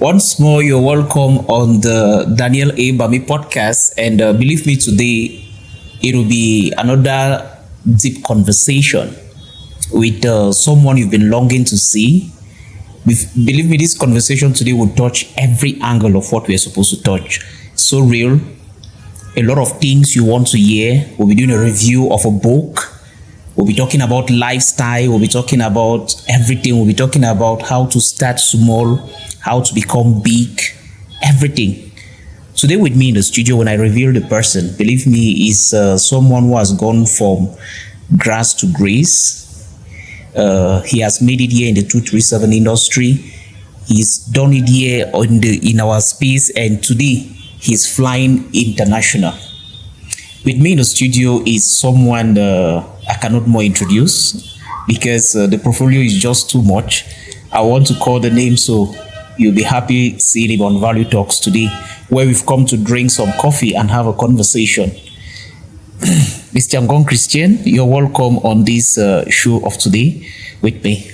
Once more, you're welcome on the Daniel A. Bami podcast. And believe me, today it will be another deep conversation with someone you've been longing to see. Believe me, this conversation today will touch every angle of what we're supposed to touch. So real. A lot of things you want to hear. We'll be doing a review of a book. We'll be talking about lifestyle. We'll be talking about everything. We'll be talking about how to start small, how to become big, everything. Today with me in the studio, when I reveal the person, believe me, is someone who has gone from grass to grace. He has made it here in the 237 industry. He's done it here in our space, and today he's flying international. With me in the studio is someone I cannot more introduce because the portfolio is just too much. I want to call the name, so you'll be happy seeing him on Value Talks today, where we've come to drink some coffee and have a conversation. Mr. Ngong Christian, you're welcome on this show of today with me.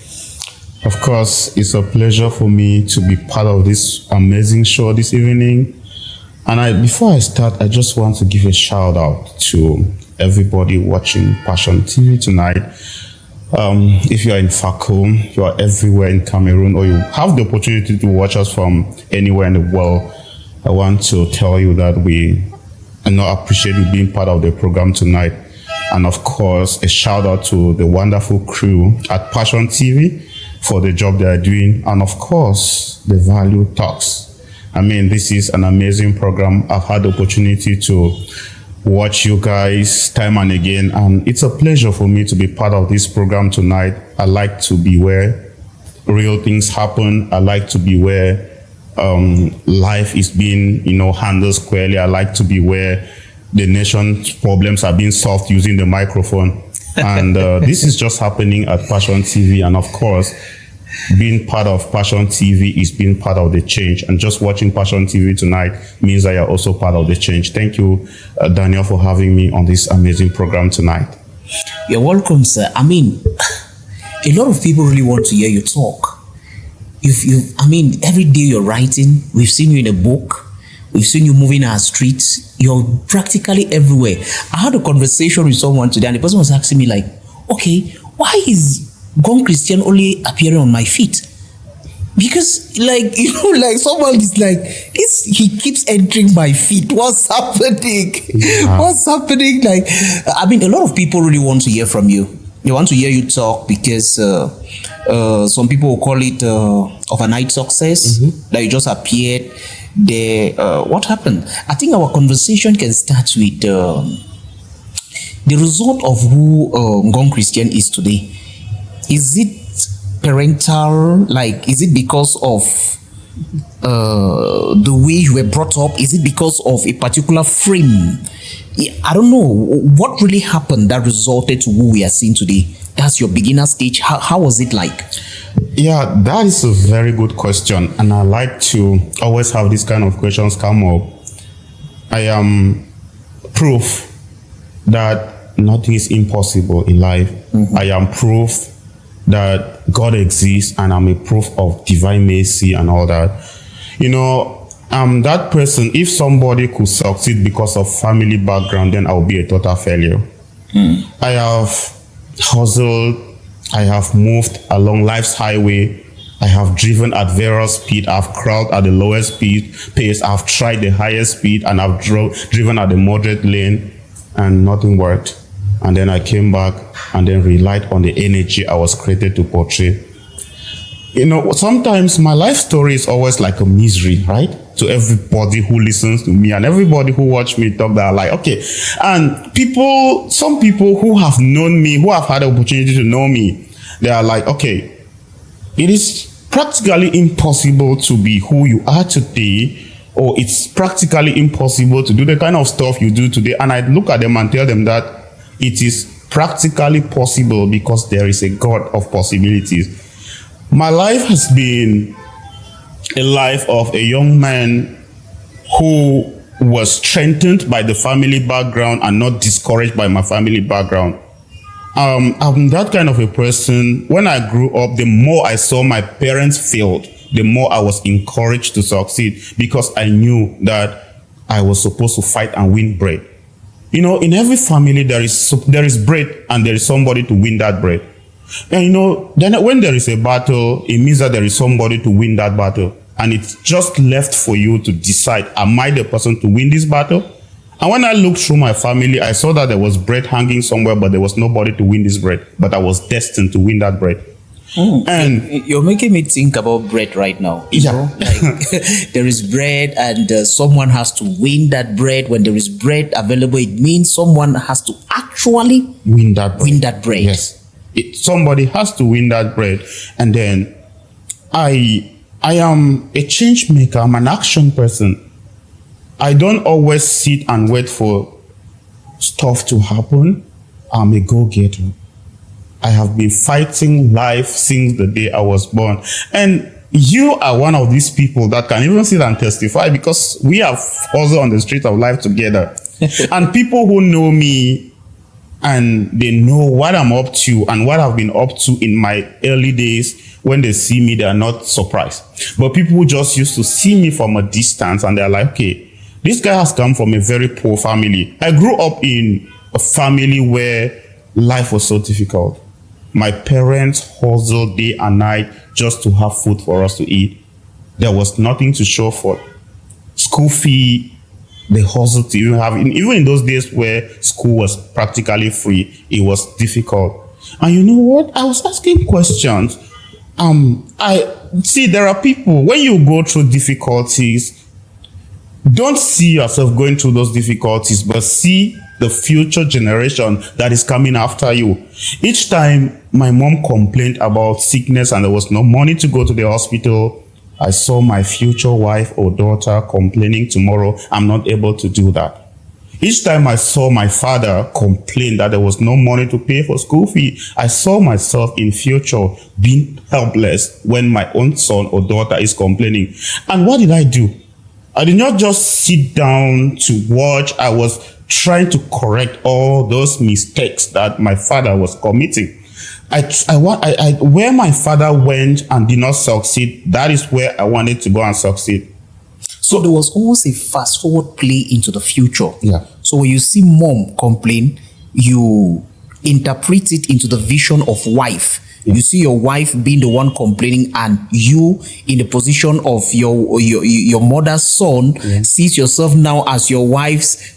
Of course, it's a pleasure for me to be part of this amazing show this evening. And before I start, I just want to give a shout out to everybody watching Passion TV tonight. If you are in Fakum, you are everywhere in Cameroon, or you have the opportunity to watch us from anywhere in the world, I want to tell you that we appreciate you being part of the program tonight. And of course, a shout out to the wonderful crew at Passion TV for the job they are doing. And of course, the Value Talks. I mean, this is an amazing program. I've had the opportunity to watch you guys time and again, and it's a pleasure for me to be part of this program tonight. I like to be where real things happen. I like to be where life is being, handled squarely. I like to be where the nation's problems are being solved using the microphone. And this is just happening at Passion TV. And of course, being part of Passion TV is being part of the change. And just watching Passion TV tonight means that you're also part of the change. Thank you, Daniel, for having me on this amazing program tonight. You're welcome, sir. I mean, a lot of people really want to hear you talk. Every day you're writing. We've seen you in a book. We've seen you moving our streets. You're practically everywhere. I had a conversation with someone today, and the person was asking me like, okay, why is Ngong Christian only appearing on my feet? Because someone is like, he keeps entering my feet. What's happening? Yeah. What's happening? A lot of people really want to hear from you. They want to hear you talk because some people will call it overnight success. That you just appeared there. What happened? I think our conversation can start with the result of who Ngong Christian is today. Is it parental? Is it because of the way you were brought up? Is it because of a particular frame? I don't know. What really happened that resulted to who we are seeing today? That's your beginner stage. How was it like? Yeah, that is a very good question. And I like to always have these kind of questions come up. I am proof that nothing is impossible in life. I am proof that God exists, and I'm a proof of divine mercy and all that. I'm that person. If somebody could succeed because of family background, then I'll be a total failure. I have hustled. I have moved along life's highway. I have driven at various speed. I've crawled at the lowest pace. I've tried the highest speed, and I've driven at the moderate lane, and nothing worked. And then I came back and then relied on the energy I was created to portray. Sometimes my life story is always like a misery, right? To everybody who listens to me and everybody who watch me talk, that are like, okay. And some people who have known me, who have had the opportunity to know me, they are like, okay, it is practically impossible to be who you are today, or it's practically impossible to do the kind of stuff you do today. And I look at them and tell them that it is practically possible because there is a God of possibilities. My life has been a life of a young man who was strengthened by the family background and not discouraged by my family background. I'm that kind of a person. When I grew up, the more I saw my parents failed, the more I was encouraged to succeed, because I knew that I was supposed to fight and win bread. You know, in every family there is bread, and there is somebody to win that bread. And you know, then when there is a battle, it means that there is somebody to win that battle. And it's just left for you to decide, am I the person to win this battle? And when I looked through my family, I saw that there was bread hanging somewhere, but there was nobody to win this bread. But I was destined to win that bread. And you're making me think about bread right now. You know? Like, there is bread, and someone has to win that bread. When there is bread available, it means someone has to actually win that bread. Yes. Somebody has to win that bread. And then I am a change maker. I'm an action person. I don't always sit and wait for stuff to happen. I'm a go-getter. I have been fighting life since the day I was born. And you are one of these people that can even sit and testify, because we have also on the street of life together. And people who know me, and they know what I'm up to and what I've been up to in my early days, when they see me, they are not surprised. But people who just used to see me from a distance, and they're like, okay, this guy has come from a very poor family. I grew up in a family where life was so difficult. My parents hustled day and night just to have food for us to eat. There was nothing to show for. School fee, they hustled to even have. Even in those days where school was practically free, it was difficult. And you know what? I was asking questions. I see there are people, when you go through difficulties, don't see yourself going through those difficulties, but see the future generation that is coming after you. Each time my mom complained about sickness and there was no money to go to the hospital, I saw my future wife or daughter complaining, tomorrow I'm not able to do that. Each time I saw my father complain that there was no money to pay for school fee, I saw myself in future being helpless when my own son or daughter is complaining. And what did I do? I did not just sit down to watch. I was trying to correct all those mistakes that my father was committing. Where my father went and did not succeed, that is where I wanted to go and succeed. So there was always a fast forward play into the future. Yeah. So when you see mom complain, you interpret it into the vision of wife. Yeah. You see your wife being the one complaining, and you in the position of your mother's son, yeah, sees yourself now as your wife's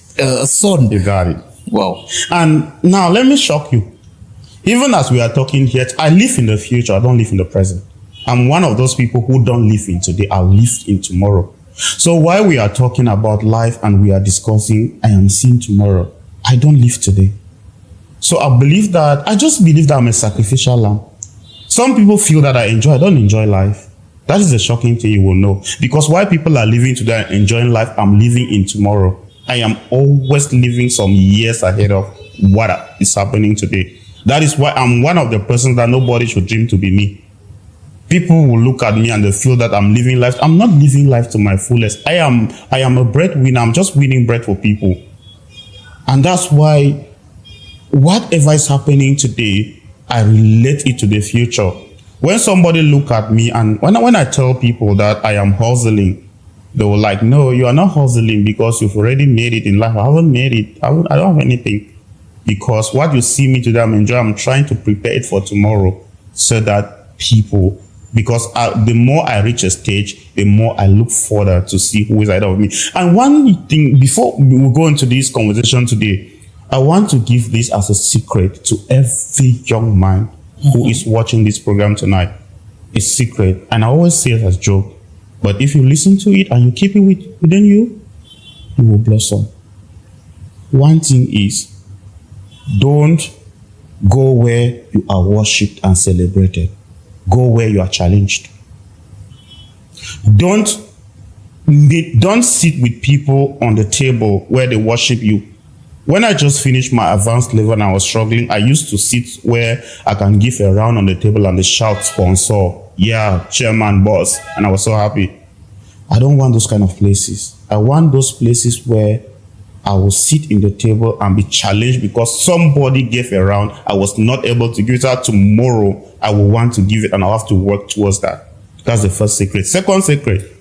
son. You got it. Wow. And now let me shock you. Even as we are talking here, I live in the future. I don't live in the present. I'm one of those people who don't live in today. I live in tomorrow. So while we are talking about life and we are discussing, I am seeing tomorrow, I don't live today. So I just believe that I'm a sacrificial lamb. Some people feel that I don't enjoy life. That is a shocking thing you will know. Because while people are living today and enjoying life, I'm living in tomorrow. I am always living some years ahead of what is happening today. That is why I'm one of the persons that nobody should dream to be me. People will look at me and they feel that I'm living life. I'm not living life to my fullest. I am a breadwinner. I'm just winning bread for people. And that's why whatever is happening today, I relate it to the future. When somebody look at me and when I tell people that I am hustling, they were like, no, you are not hustling because you've already made it in life. I haven't made it. I don't have anything. Because what you see me today, I'm trying to prepare it for tomorrow so that people, because the more I reach a stage, the more I look further to see who is ahead of me. And one thing, before we go into this conversation today, I want to give this as a secret to every young man who is watching this program tonight. A secret. And I always say it as a joke. But if you listen to it and you keep it within you, you will blossom. One thing is, don't go where you are worshipped and celebrated. Go where you are challenged. Don't sit with people on the table where they worship you. When I just finished my advanced level and I was struggling, I used to sit where I can give a round on the table and they shout sponsor, yeah, chairman, boss, and I was so happy. I don't want those kind of places. I want those places where I will sit in the table and be challenged because somebody gave a round. I was not able to give it out. Tomorrow, I will want to give it and I'll have to work towards that. That's the first secret. Second secret,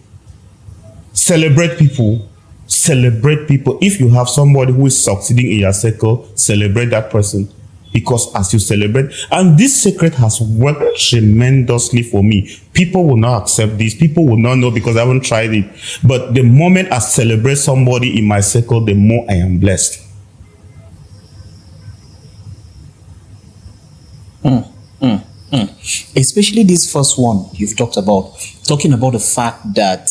celebrate people. Celebrate people. If you have somebody who is succeeding in your circle, celebrate that person. Because as you celebrate, and this secret has worked tremendously for me. People will not accept this. People will not know because I haven't tried it. But the moment I celebrate somebody in my circle, the more I am blessed. Especially this first one you've talked about, talking about the fact that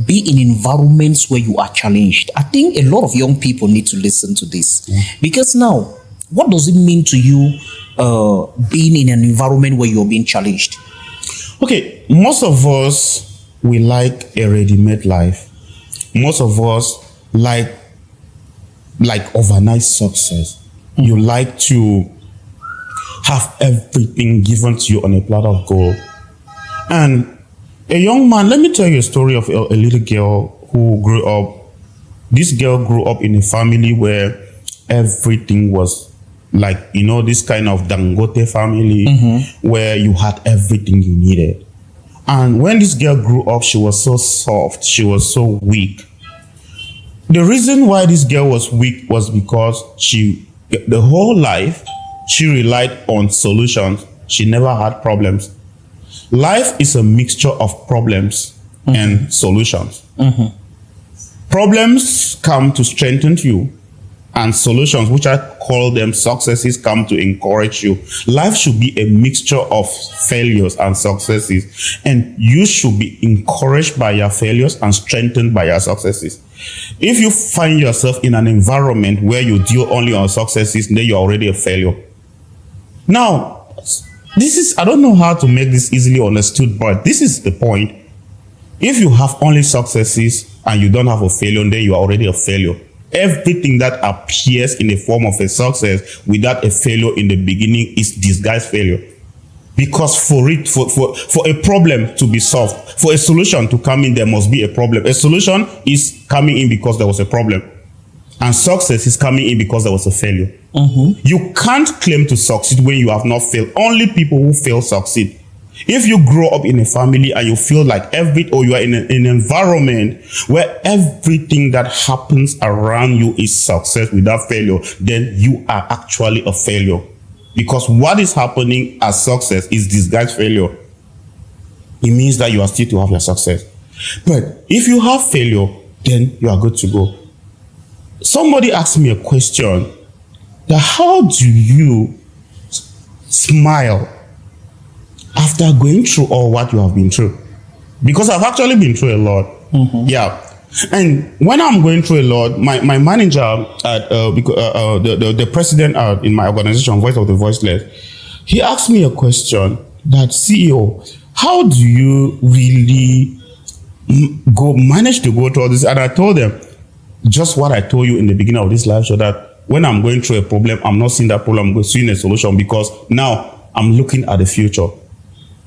be in environments where you are challenged. I think a lot of young people need to listen to this. Because now, what does it mean to you being in an environment where you're being challenged? Okay, most of us, we like a ready-made life. Most of us like overnight success. You like to have everything given to you on a platter of gold. And a young man, let me tell you a story of a little girl who grew up. This girl grew up in a family where everything was like, this kind of Dangote family where you had everything you needed. And when this girl grew up, she was so soft. She was so weak. The reason why this girl was weak was because the whole life, she relied on solutions. She never had problems. Life is a mixture of problems and solutions. Problems come to strengthen you, and solutions, which I call them successes, come to encourage you. Life should be a mixture of failures and successes, and you should be encouraged by your failures and strengthened by your successes. If you find yourself in an environment where you deal only on successes, then you're already a failure. Now, I don't know how to make this easily understood, but this is the point. If you have only successes and you don't have a failure, then you are already a failure. Everything that appears in the form of a success without a failure in the beginning is disguised failure. Because for a problem to be solved, for a solution to come in, there must be a problem. A solution is coming in because there was a problem. And success is coming in because there was a failure. You can't claim to succeed when you have not failed. Only people who fail succeed. If you grow up in a family and you feel like you are in an environment where everything that happens around you is success without failure, then you are actually a failure. Because what is happening as success is disguised failure. It means that you are still to have your success. But if you have failure, then you are good to go. Somebody asked me a question that how do you smile after going through all what you have been through? Because I've actually been through a lot. Yeah. And when I'm going through a lot, my manager at the president in my organization, Voice of the Voiceless, he asked me a question that, CEO, how do you really manage to go through all this? And I told them just what I told you in the beginning of this live show, that when I'm going through a problem, I'm not seeing that problem, I'm seeing a solution, because now I'm looking at the future.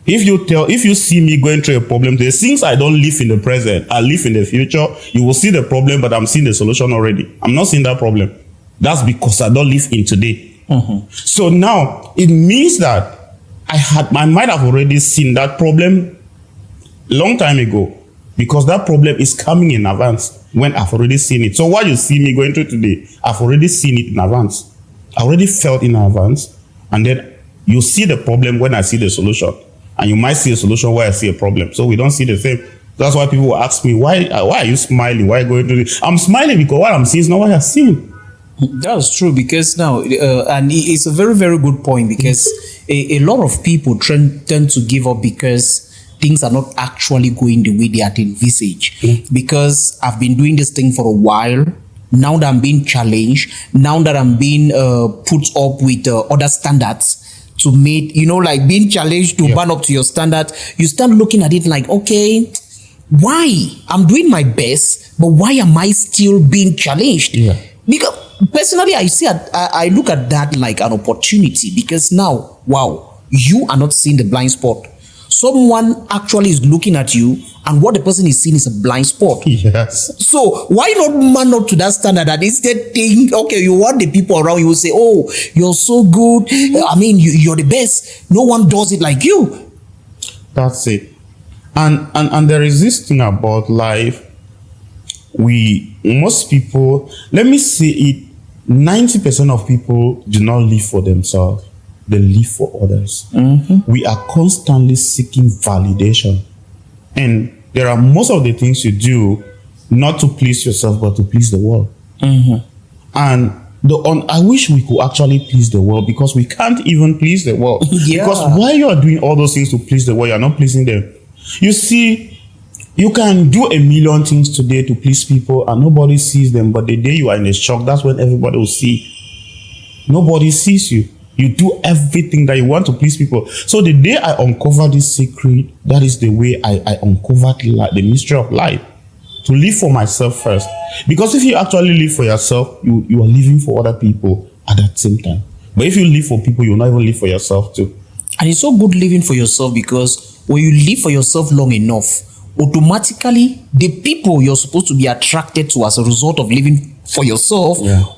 If you see me going through a problem today, since I don't live in the present, I live in the future, you will see the problem, but I'm seeing the solution already. I'm not seeing that problem. That's because I don't live in today. So now it means that I might have already seen that problem long time ago, because that problem is coming in advance when I've already seen it. So what you see me going through today, I've already seen it in advance. I already felt in advance, and then you see the problem when I see the solution. And you might see a solution where I see a problem. So we don't see the same. That's why people will ask me, why are you smiling? Why are you going through this? I'm smiling because what I'm seeing is not what I've seen. That's true, because now, and it's a very, very good point, because a lot of people tend to give up because things are not actually going the way they are envisaged. Because I've been doing this thing for a while. Now that I'm being challenged, now that I'm being put up with other standards, to meet, like being challenged to burn up to your standard, you start looking at it like, okay, why? I'm doing my best, but why am I still being challenged? Because personally, I look at that like an opportunity, because now, wow, you are not seeing the blind spot. Someone actually is looking at you and what the person is seeing is a blind spot. Yes. So why not man up to that standard and instead think, okay, you want the people around you will say, oh, you're so good. I mean, you're the best. No one does it like you. That's it. And there is this thing about life. Most people, let me say it, 90% of people do not live for themselves. They live for others. We are constantly seeking validation. And there are most of the things you do not to please yourself, but to please the world. And I wish we could actually please the world, because we can't even please the world. Because while you are doing all those things to please the world, you are not pleasing them. You see, you can do a million things today to please people and nobody sees them, but the day you are in a shock, that's when everybody will see. Nobody sees you. You do everything that you want to please people. So the day I uncover this secret, that is the way I uncovered the mystery of life. To live for myself first. Because if you actually live for yourself, you are living for other people at that same time. But if you live for people, you will not even live for yourself too. And it's so good living for yourself, because when you live for yourself long enough, automatically the people you're supposed to be attracted to as a result of living for yourself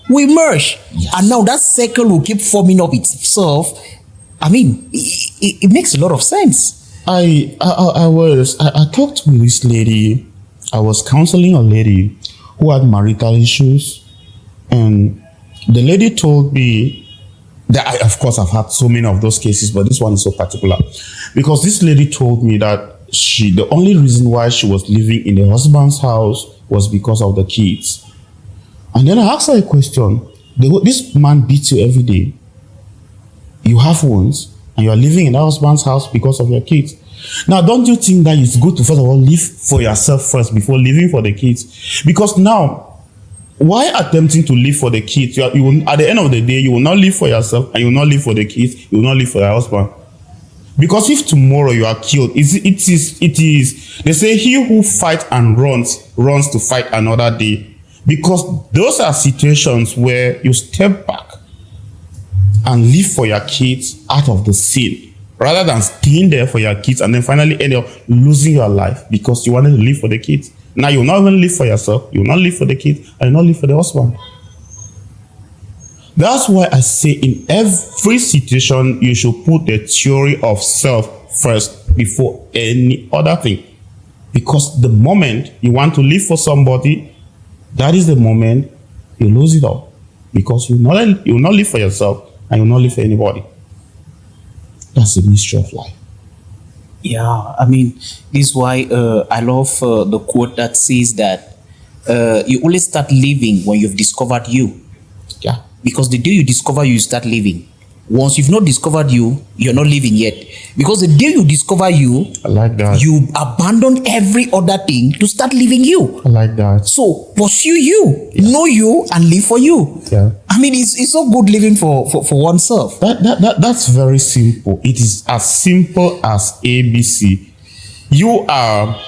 will merge. And now that circle will keep forming up itself. I mean, it makes a lot of sense. I talked with this lady. I was counseling a lady who had marital issues, and the lady told me that of course, I've had so many of those cases, but this one is so particular, because this lady told me that the only reason why she was living in the husband's house was because of the kids. And then I asked her a question. This man beats you every day. You have wounds, and you are living in that husband's house because of your kids. Now, don't you think that it's good to first of all live for yourself first before living for the kids? Because now, why attempting to live for the kids? At the end of the day, you will not live for yourself, and you will not live for the kids. You will not live for your husband. Because if tomorrow you are killed, it is. They say he who fights and runs to fight another day. Because those are situations where you step back and live for your kids out of the sin, rather than staying there for your kids and then finally end up losing your life because you wanted to live for the kids. Now you will not even live for yourself, you will not live for the kids, and you will not live for the husband. That's why I say in every situation, you should put the theory of self first before any other thing. Because the moment you want to live for somebody, that is the moment you lose it all. Because you will not live for yourself, and you will not live for anybody. That's the mystery of life. Yeah, I mean, this is why I love the quote that says that you only start living when you've discovered you. Yeah. Because the day you discover you start living. Once you've not discovered you, you're not living yet. Because the day you discover you, I like that. You abandon every other thing to start living you. I like that. So pursue you, know you, and live for you. Yeah. I mean, it's so good living for oneself. That's very simple. It is as simple as ABC. You are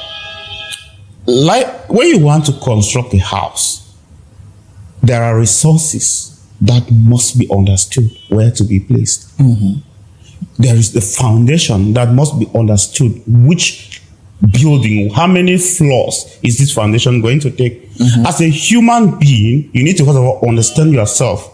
like when you want to construct a house, there are resources that must be understood where to be placed. There is the foundation that must be understood. Which building, how many floors is this foundation going to take? As a human being, you need to first of all understand yourself.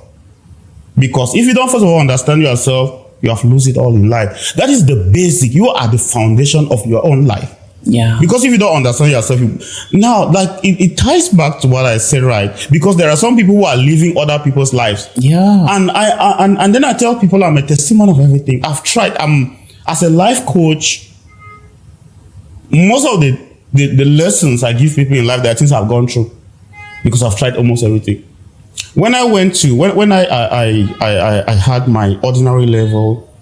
Because if you don't first of all understand yourself, you have lost it all in life. That is the basic. You are the foundation of your own life. Yeah. Because if you don't understand yourself, it ties back to what I said, right? Because there are some people who are living other people's lives. Yeah. And then I tell people I'm a testimony of everything. I've tried. As a life coach, most of the lessons I give people in life, there are things I've gone through because I've tried almost everything. When I went to when I had my ordinary level,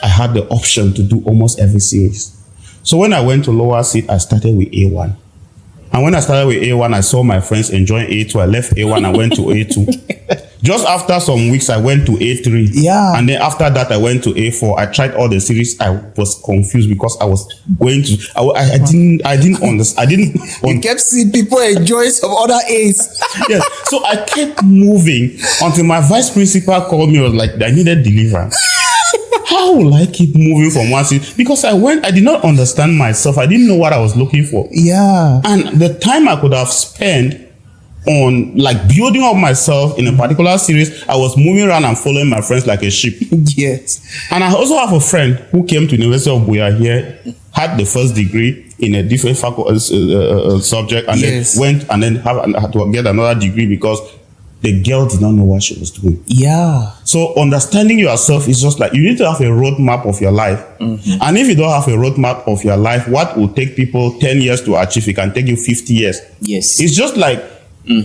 I had the option to do almost every series. So when I went to lower seat, I started with A1. And when I started with A1, I saw my friends enjoying A2. I left A1 and went to A2. Just after some weeks, I went to A3. Yeah. And then after that, I went to A4. I tried all the series. I was confused because I was going to. I didn't understand. You kept seeing people enjoy some other A's. Yes. So I kept moving until my vice principal called me. I was like, I needed deliverance. How how will I keep moving from one city? Because I did not understand myself. I didn't know what I was looking for. Yeah. And the time I could have spent on like building up myself in a particular series, I was moving around and following my friends like a sheep. Yes. And I also have a friend who came to University of Buea here, had the first degree in a different subject, and yes. then went and then had to get another degree because the girl did not know what she was doing. Yeah. So understanding yourself is just like you need to have a roadmap of your life. Mm-hmm. And if you don't have a roadmap of your life, what will take people 10 years to achieve, it can take you 50 years. Yes. It's just like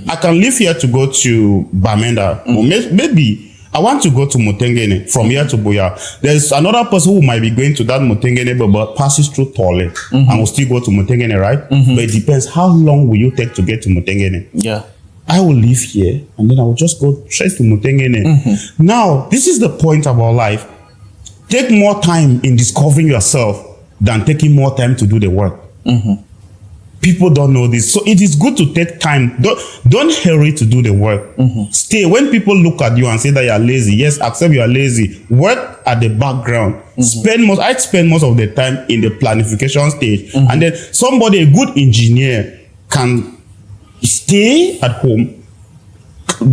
I can live here to go to Bamenda. Or maybe I want to go to Motengene from here to Buea. There's another person who might be going to that Motengene but passes through Tole and will still go to Motengene, right? But it depends. How long will you take to get to Motengene? Yeah. I will live here and then I will just go straight to Motengene. Now, this is the point about life. Take more time in discovering yourself than taking more time to do the work. People don't know this. So it is good to take time. Don't hurry to do the work. Stay. When people look at you and say that you are lazy, yes, accept you are lazy. Work at the background. I'd spend most of the time in the planification stage. And then somebody, a good engineer, can stay at home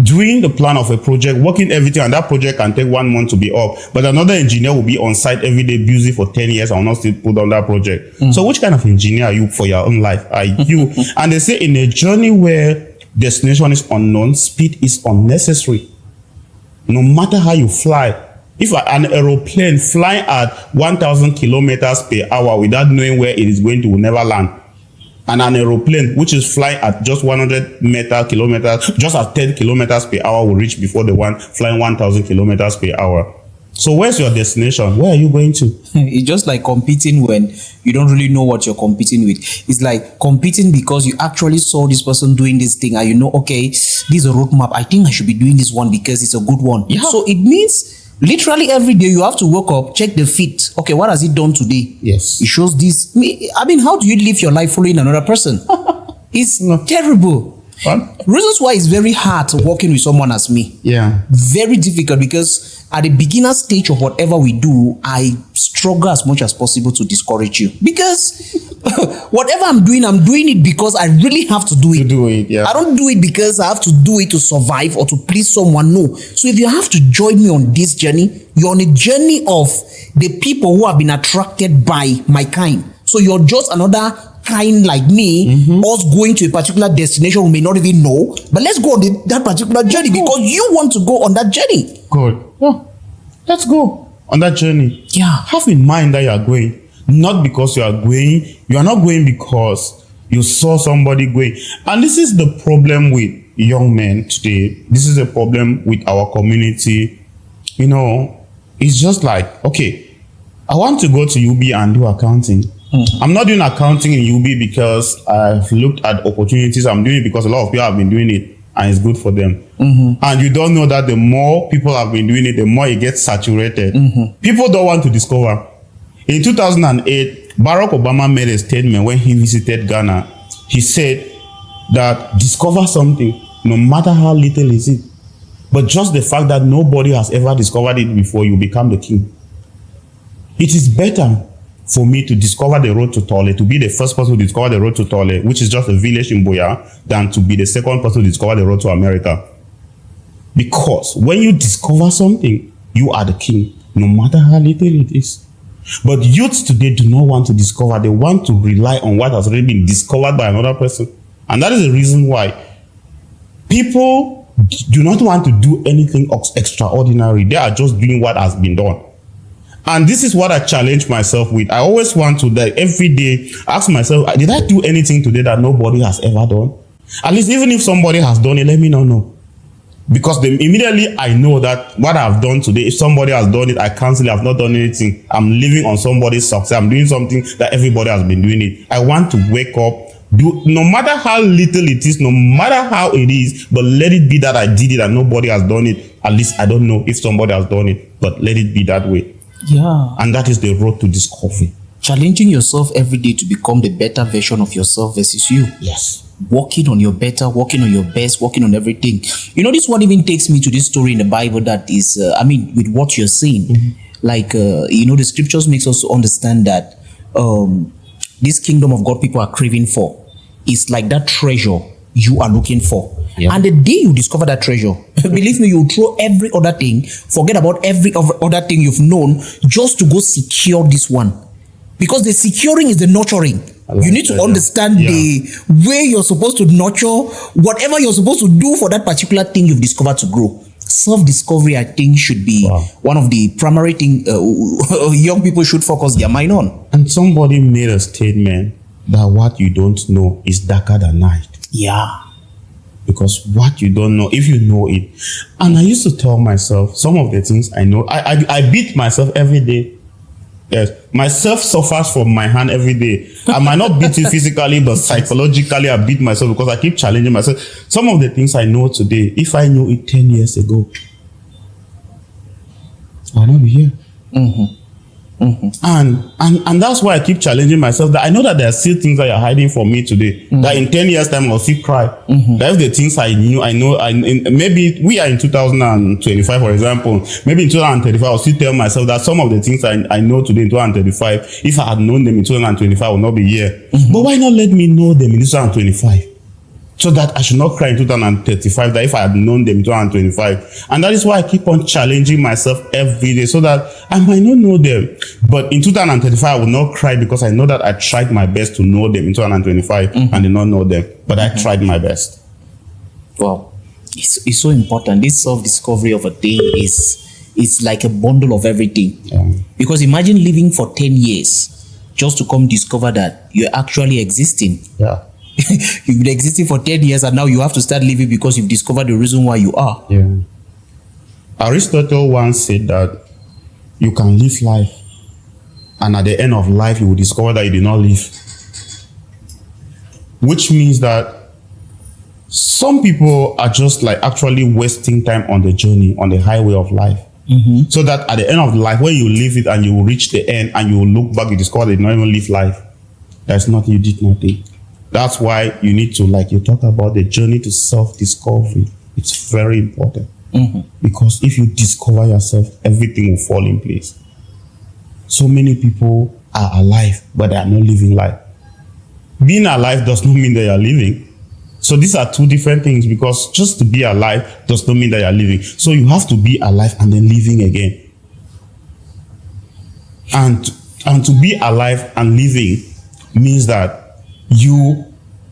doing the plan of a project, working everything, and that project can take 1 month to be up. But another engineer will be on site every day, busy for 10 years and will not still put on that project. So which kind of engineer are you for your own life? Are you? And they say in a journey where destination is unknown, speed is unnecessary. No matter how you fly, if an aeroplane flying at 1,000 kilometers per hour without knowing where it is going to will never land. And an aeroplane which is flying at just 100 kilometers, just at 10 kilometers per hour will reach before the one flying 1,000 kilometers per hour. So where's your destination? Where are you going to? It's just like competing when you don't really know what you're competing with. It's like competing because you actually saw this person doing this thing and you know, okay, this is a roadmap. I think I should be doing this one because it's a good one. Yeah. So it means literally every day you have to wake up, check the feed. Okay, what has it done today? Yes. It shows this. I mean, how do you live your life following another person? It's terrible. What? Reasons why it's very hard working with someone as me. Yeah. Very difficult because at the beginner stage of whatever we do, I struggle as much as possible to discourage you. Because whatever I'm doing it because I really have to do it. To do it, yeah. I don't do it because I have to do it to survive or to please someone. No. So if you have to join me on this journey, you're on a journey of the people who have been attracted by my kind. So you're just another kind like me, us going to a particular destination we may not even know, but let's go on that particular journey because you want to go on that journey. Good. Yeah. Let's go on that journey. Yeah. Have in mind that you are going, not because you are going. You are not going because you saw somebody going. And this is the problem with young men today. This is a problem with our community. You know, it's just like, okay, I want to go to UB and do accounting. I'm not doing accounting in UB because I've looked at opportunities. I'm doing it because a lot of people have been doing it and it's good for them. And you don't know that the more people have been doing it, the more it gets saturated. People don't want to discover. In 2008, Barack Obama made a statement when he visited Ghana. He said that discover something, no matter how little is it. But just the fact that nobody has ever discovered it before, you become the king. It is better for me to discover the road to Tole, to be the first person to discover the road to Tole, which is just a village in Buea, than to be the second person to discover the road to America. Because when you discover something, you are the king, no matter how little it is. But youths today do not want to discover. They want to rely on what has already been discovered by another person. And that is the reason why people do not want to do anything extraordinary. They are just doing what has been done. And this is what I challenge myself with. I always want to, like, every day, ask myself, did I do anything today that nobody has ever done? At least even if somebody has done it, let me know. Because then immediately I know that what I've done today, if somebody has done it, I cancel it. I've not done anything. I'm living on somebody's success. I'm doing something that everybody has been doing it. I want to wake up, do, no matter how little it is, no matter how it is, but let it be that I did it and nobody has done it. At least I don't know if somebody has done it, but let it be that way. Yeah. And that is the road to discovery. Challenging yourself every day to become the better version of yourself versus you. Yes. Working on your better, working on your best, working on everything. You know, this one even takes me to this story in the Bible that is, with what you're saying. Like, the scriptures makes us understand that this kingdom of God people are craving for is like that treasure you are looking for. Yeah. And the day you discover that treasure, believe me, you throw every other thing, forget about every other thing you've known, just to go secure this one. Because the securing is the nurturing. Like you need to understand the way you're supposed to nurture whatever you're supposed to do for that particular thing you've discovered to grow. Self-discovery, I think, should be one of the primary things young people should focus their mind on. And somebody made a statement that what you don't know is darker than night. Yeah. Because what you don't know, if you know it. And I used to tell myself some of the things I know. I beat myself every day. Yes, myself suffers from my hand every day. I might not beat it physically, but psychologically I beat myself because I keep challenging myself. Some of the things I know today, if I knew it 10 years ago, I'll not be here. Mm-hmm. Mm-hmm. And that's why I keep challenging myself, that I know that there are still things that you're hiding from me today, that in 10 years time I'll still cry. That if the things I knew, maybe we are in 2025, for example, maybe in 2035 I'll still tell myself that some of the things I know today in 2035, if I had known them in 2025, I would not be here. But why not let me know them in 2025? So that I should not cry in 2035, that if I had known them in 2025. And that is why I keep on challenging myself every day, so that I might not know them. But in 2035, I will not cry, because I know that I tried my best to know them in 2025 and did not know them. But I tried my best. Wow. It's so important. This self-discovery of a thing is like a bundle of everything. Yeah. Because imagine living for 10 years just to come discover that you're actually existing. Yeah. You've been existing for 10 years and now you have to start living because you've discovered the reason why you are. Yeah. Aristotle once said that you can live life, and at the end of life you will discover that you did not live. Which means that some people are just like actually wasting time on the journey, on the highway of life. So that at the end of life, when you live it and you will reach the end and you will look back, you discover that you did not even live life. That's nothing, you did nothing. That's why you need to, like you talk about, the journey to self-discovery. It's very important. Because if you discover yourself, everything will fall in place. So many people are alive, but they are not living life. Being alive does not mean that you are living. So these are two different things, because just to be alive does not mean that you are living. So you have to be alive and then living again. And to be alive and living means that you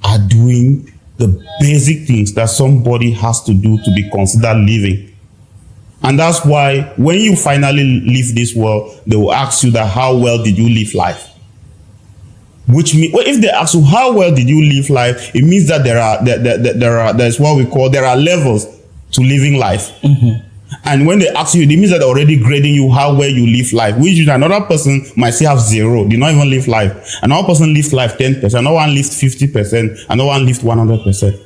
are doing the basic things that somebody has to do to be considered living. And that's why when you finally leave this world, they will ask you that how well did you live life? Which means, well, if they ask you how well did you live life, it means that there's what we call, there are levels to living life. And when they ask you, it means that they're already grading you how well you live life, which is another person might still have 0, did not even live life. Another person lived life 10%, another one lived 50%, another one lived 100%.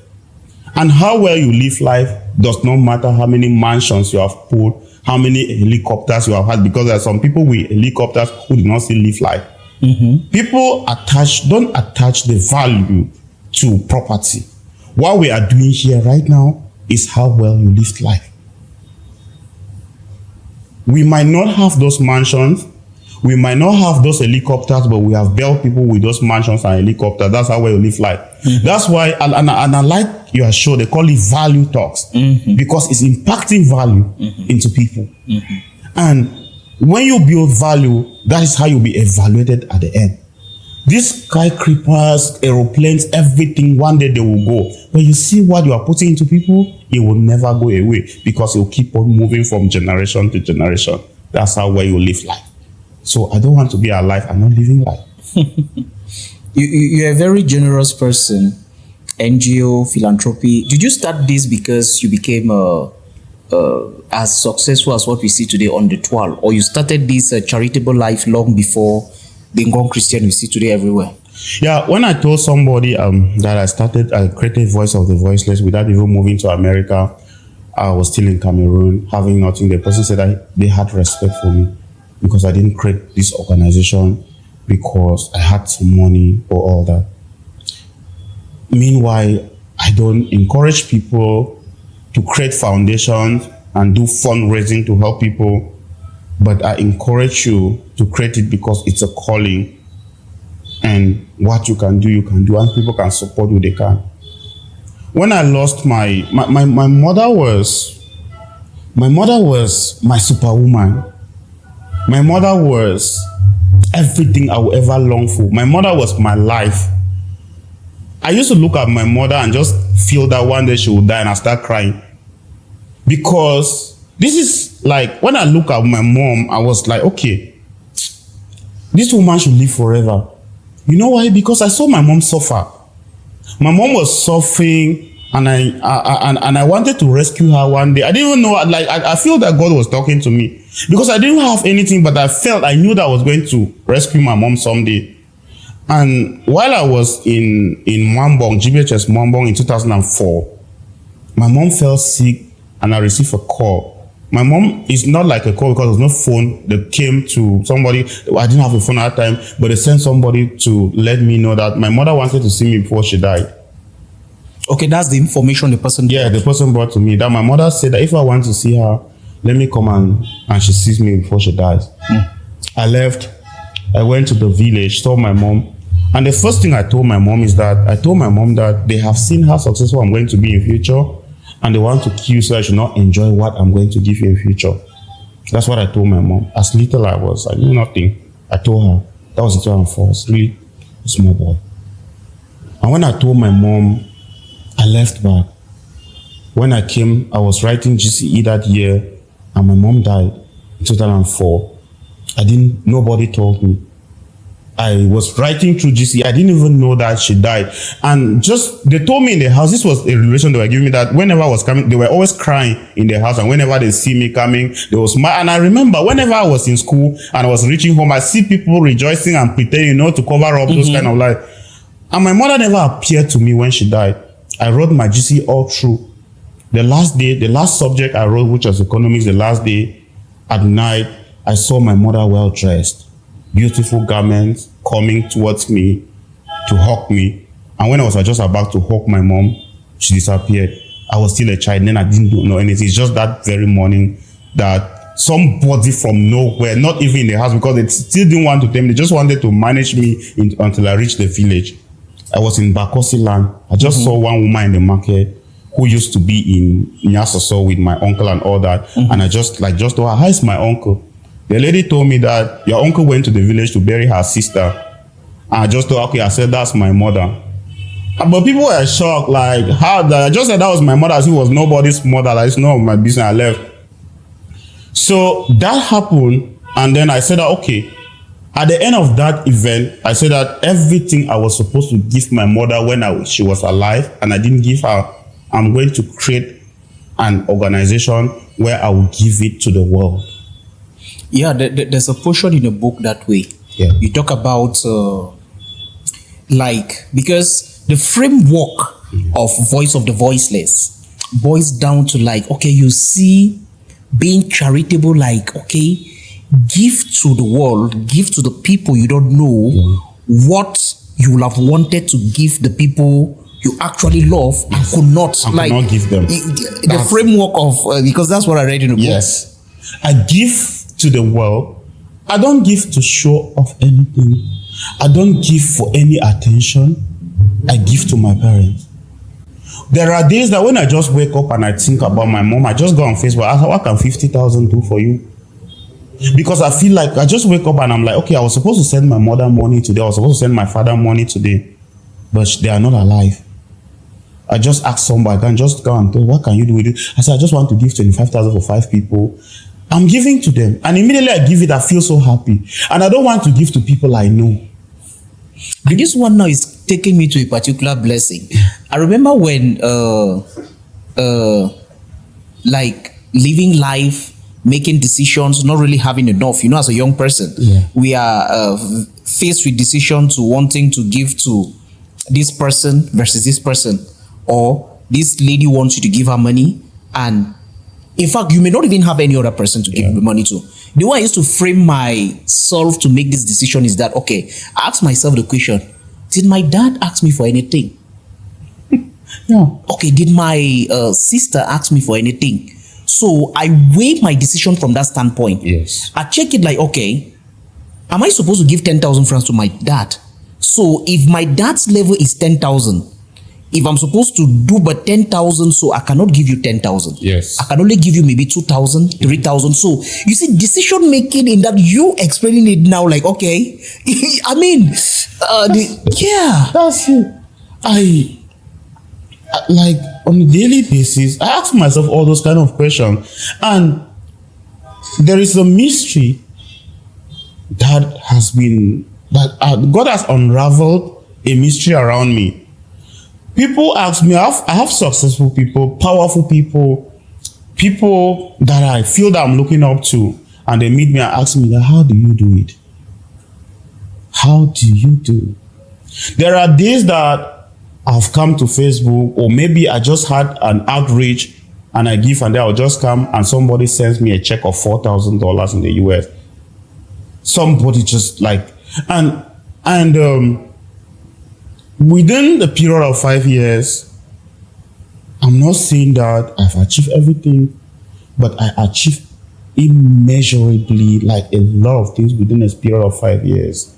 And how well you live life does not matter how many mansions you have put, how many helicopters you have had, because there are some people with helicopters who do not still live life. People don't attach the value to property. What we are doing here right now is how well you lived life. We might not have those mansions, we might not have those helicopters, but we have built people with those mansions and helicopters. That's how well you live life. That's why, and I like your show, they call it value talks, because it's impacting value into people. And when you build value, that is how you'll be evaluated at the end. These skyscrapers, aeroplanes, everything, one day they will go. But you see what you are putting into people, it will never go away, because it will keep on moving from generation to generation. That's how well you live life. So I don't want to be alive, I'm not living life. You're a very generous person. NGO, philanthropy. Did you start this because you became as successful as what we see today on the toile? Or you started this charitable life long before the Ngong Christian we see today everywhere? Yeah, when I told somebody that I created Voice of the Voiceless without even moving to America, I was still in Cameroon, having nothing. The person said that they had respect for me because I didn't create this organization because I had some money or all that. Meanwhile, I don't encourage people to create foundations and do fundraising to help people but I encourage you to create it because it's a calling, and what you can do, and people can support you, they can. When I lost my mother was my superwoman. My mother was everything I would ever long for. My mother was my life. I used to look at my mother and just feel that one day she would die, and I start crying. Because this is like, when I look at my mom, I was like, okay, this woman should live forever. You know why? Because I saw my mom suffer. My mom was suffering, and I wanted to rescue her one day. I didn't even know, like, I feel that God was talking to me, because I didn't have anything, but I knew that I was going to rescue my mom someday. And while I was in Mwambong, GBHS Mwambong in 2004, my mom fell sick, and I received a call. My mom is not like a call because there's no phone. They came to somebody. I didn't have a phone at that time, but they sent somebody to let me know that my mother wanted to see me before she died. Okay, that's the information the person brought. Yeah, the person brought to me that my mother said that if I want to see her, let me come and she sees me before she dies. I left. I went to the village, saw my mom. And the first thing I told my mom that they have seen how successful I'm going to be in future, and they want to kill so I should not enjoy what I'm going to give you in future. That's what I told my mom. As little I was, I knew nothing. I told her. That was 2004. I was really a small boy. And when I told my mom, I left back. When I came, I was writing GCE that year, and my mom died in 2004. Nobody told me. I was writing through GCE. I didn't even know that she died. And they told me in the house, this was a relation they were giving me, that whenever I was coming, they were always crying in the house. And whenever they see me coming, they was smile. And I remember whenever I was in school and I was reaching home, I see people rejoicing and pretending, to cover up those kind of life. And my mother never appeared to me when she died. I wrote my GCE all through. The last subject I wrote, which was economics, the last day at night, I saw my mother well dressed. Beautiful garments coming towards me to hug me. And when I was just about to hug my mom, she disappeared. I was still a child, and then I didn't know anything. It's just that very morning that somebody from nowhere, not even in the house, because they still didn't want to tell me, they just wanted to manage me until I reached the village. I was in Bakosi land. I just saw one woman in the market who used to be in Nyasoso with my uncle and all that. And I just told her, "Hi, it's my uncle." The lady told me that your uncle went to the village to bury her sister. And I just thought, okay, I said, that's my mother. But people were shocked, like, how that? I just said that was my mother, as it was nobody's mother. Like, it's none of my business. I left. So that happened. And then I said, okay, at the end of that event, I said that everything I was supposed to give my mother when she was alive, and I didn't give her, I'm going to create an organization where I will give it to the world. Yeah, there's a portion in the book that way. Yeah. You talk about, because the framework of Voice of the Voiceless boils down to okay, you see being charitable, okay, give to the world, give to the people you don't know what you will have wanted to give the people you actually love and could not. Could not give them. The framework of, because that's what I read in the book. Yes. I give to the world. I don't give to show off anything. I don't give for any attention. I give to my parents. There are days that when I just wake up and I think about my mom, I just go on Facebook, I ask, what can 50,000 do for you? Because I feel like I just wake up and I'm like, okay, I was supposed to send my mother money today. I was supposed to send my father money today, but they are not alive. I just ask somebody, I can just go and tell, what can you do with it? I said, I just want to give 25,000 for 5 people. I'm giving to them. And immediately I give it, I feel so happy. And I don't want to give to people I know. And this one now is taking me to a particular blessing. I remember when, living life, making decisions, not really having enough. As a young person, we are faced with decisions to wanting to give to this person versus this person. Or this lady wants you to give her money, and in fact, you may not even have any other person to give the money to. The way I used to frame myself to make this decision is that, okay, I ask myself the question, did my dad ask me for anything? No. Okay, did my sister ask me for anything? So I weigh my decision from that standpoint. Yes. I check it like, okay, am I supposed to give 10,000 francs to my dad? So if my dad's level is 10,000, if I'm supposed to do but 10,000, so I cannot give you 10,000. Yes. I can only give you maybe 2,000, 3,000. So you see, decision making in that you explaining it now, like, okay, I mean, yeah. That's it. I like on a daily basis, I ask myself all those kind of questions. And there is a mystery that has been, God has unraveled a mystery around me. People ask me, I have successful people, powerful people, people that I feel that I'm looking up to, and they meet me and ask me, how do you do it? How do you do it? There are days that I've come to Facebook, or maybe I just had an outreach and I give, and then I'll just come and somebody sends me a check of $4,000 in the US. Somebody just like, and within the period of 5 years, I'm not saying that I've achieved everything, but I achieved immeasurably, like a lot of things within this period of 5 years.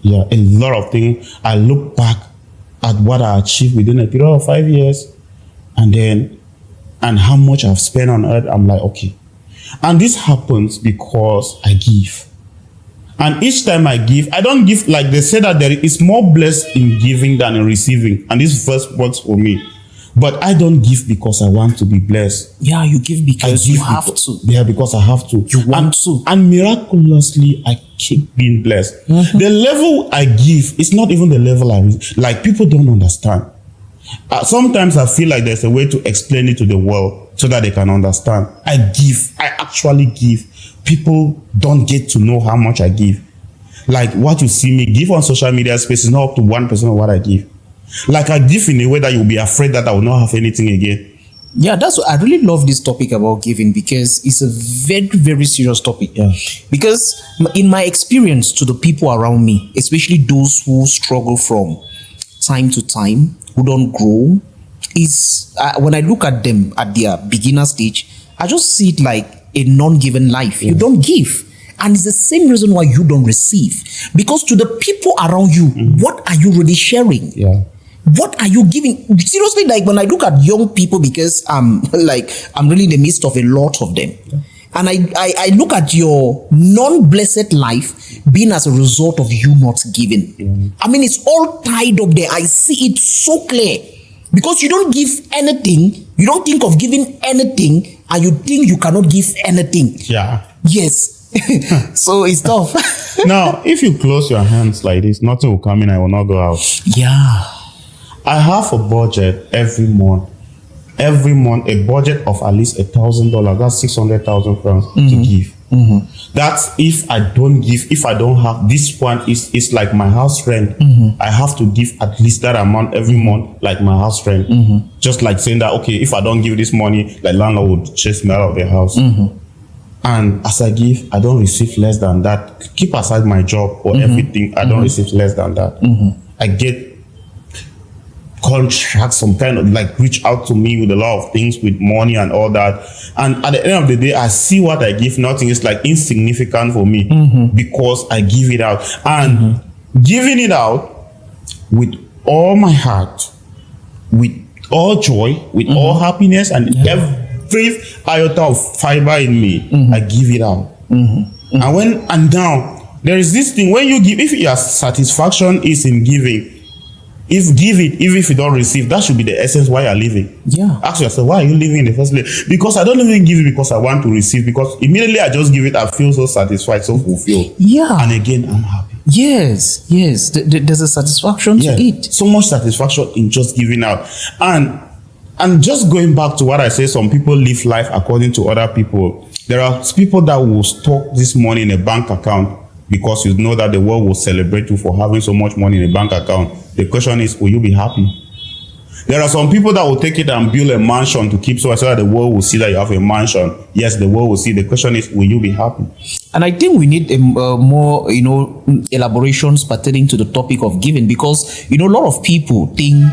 Yeah, a lot of things. I look back at what I achieved within a period of 5 years, and how much I've spent on earth. I'm like, okay. And this happens because I give. And each time I give, I don't give, like they say that there is more blessed in giving than in receiving. And this verse works for me. But I don't give because I want to be blessed. Yeah, you give because you have to. Yeah, because I have to. You want to. And miraculously, I keep being blessed. Mm-hmm. The level I give is not even the level I receive. Like, people don't understand. Sometimes I feel like there's a way to explain it to the world so that they can understand. I give. I actually give. People don't get to know how much I give. Like, what you see me give on social media space is not up to 1% of what I give. Like, I give in a way that you'll be afraid that I will not have anything again. Yeah, I really love this topic about giving, because it's a very, very serious topic. Yeah. Because in my experience to the people around me, especially those who struggle from time to time, who don't grow, is when I look at them at their beginner stage, I just see it like a non-given life. Yeah. You don't give. And it's the same reason why you don't receive. Because to the people around you, what are you really sharing? Yeah. What are you giving? Seriously, like when I look at young people, because I'm really in the midst of a lot of them. Yeah. And I look at your non-blessed life being as a result of you not giving. Mm. I mean, it's all tied up there. I see it so clear. Because you don't give anything, you don't think of giving anything, and you think you cannot give anything. Yeah. Yes. So it's tough. Now, if you close your hands like this, nothing will come in, I will not go out. Yeah. I have a budget every month. Every month, a budget of at least $1,000. That's 600,000 francs to give. Mm-hmm. That's if I don't give, if I don't have, this one is like my house rent. Mm-hmm. I have to give at least that amount every month, like my house rent. Mm-hmm. Just like saying that, okay, if I don't give this money, like landlord would chase me out of the house. Mm-hmm. And as I give, I don't receive less than that. Keep aside my job or everything, I don't receive less than that. Mm-hmm. I get contracts, some kind of like reach out to me with a lot of things, with money and all that. And at the end of the day, I see what I give, nothing is like insignificant for me because I give it out. And giving it out with all my heart, with all joy, with all happiness, and every iota of fiber in me, I give it out. And now there is this thing, when you give, if your satisfaction is in giving, if give it, even if you don't receive, that should be the essence why you're living. Yeah. Ask yourself, why are you living in the first place? Because I don't even give it because I want to receive, because immediately I just give it, I feel so satisfied, so fulfilled. Yeah. And again, I'm happy. Yes. There's a satisfaction to it. So much satisfaction in just giving out. And just going back to what I say, some people live life according to other people. There are people that will stock this money in a bank account because you know that the world will celebrate you for having so much money in a bank account. The question is, will you be happy? There are some people that will take it and build a mansion to keep so that the world will see that you have a mansion. Yes, the world will see. The question is, will you be happy? And I think we need more, elaborations pertaining to the topic of giving, because, a lot of people think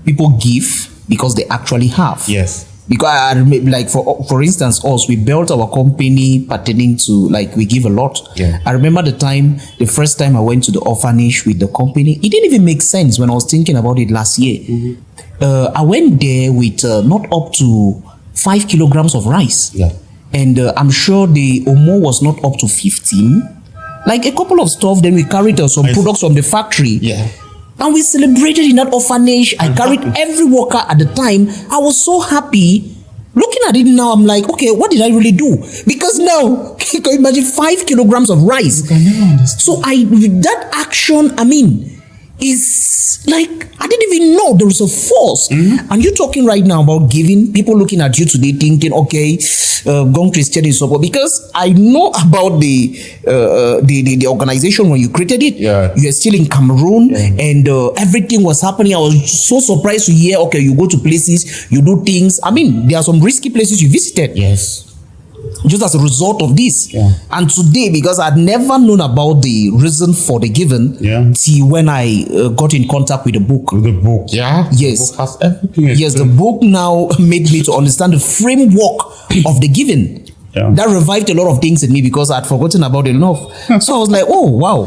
people give because they actually have. Yes. Because I remember, like for instance, us, we built our company pertaining to, like, we give a lot. Yeah. I remember the first time I went to the orphanage with the company, it didn't even make sense when I was thinking about it last year. I went there with not up to 5 kilograms of rice. Yeah. And I'm sure the Omo was not up to 15. Like a couple of stuff, then we carried some products from the factory. Yeah. And we celebrated in that orphanage. I carried every worker at the time. I was so happy. Looking at it now, I'm like, okay, what did I really do? Because now, you can imagine 5 kilograms of rice. You can never understand. So that action, I mean, is like, I didn't even know there was a force. And you're talking right now about giving. People looking at you today thinking, okay, Ngong Christian is support, because I know about the organization when you created it. Yeah. You are still in Cameroon, and everything was happening. I was so surprised to hear, okay, you go to places, you do things. I mean, there are some risky places you visited. Yes. Just as a result of this. Yeah. And today, because I'd never known about the reason for the giving, till when I got in contact with the book. With the book, yeah? Yes. The book has everything. Yes, the book now made me to understand the framework of the giving. Yeah. That revived a lot of things in me because I'd forgotten about it enough. So I was like, oh, wow.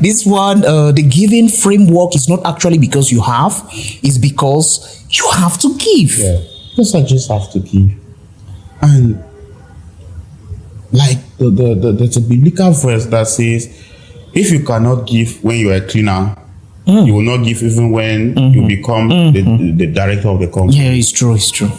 This one, the giving framework is not actually because you have, it's because you have to give. Yeah. Yes, I just have to give. And like there's a biblical verse that says, if you cannot give when you are a cleaner, you will not give even when you become the director of the company. Yeah, it's true.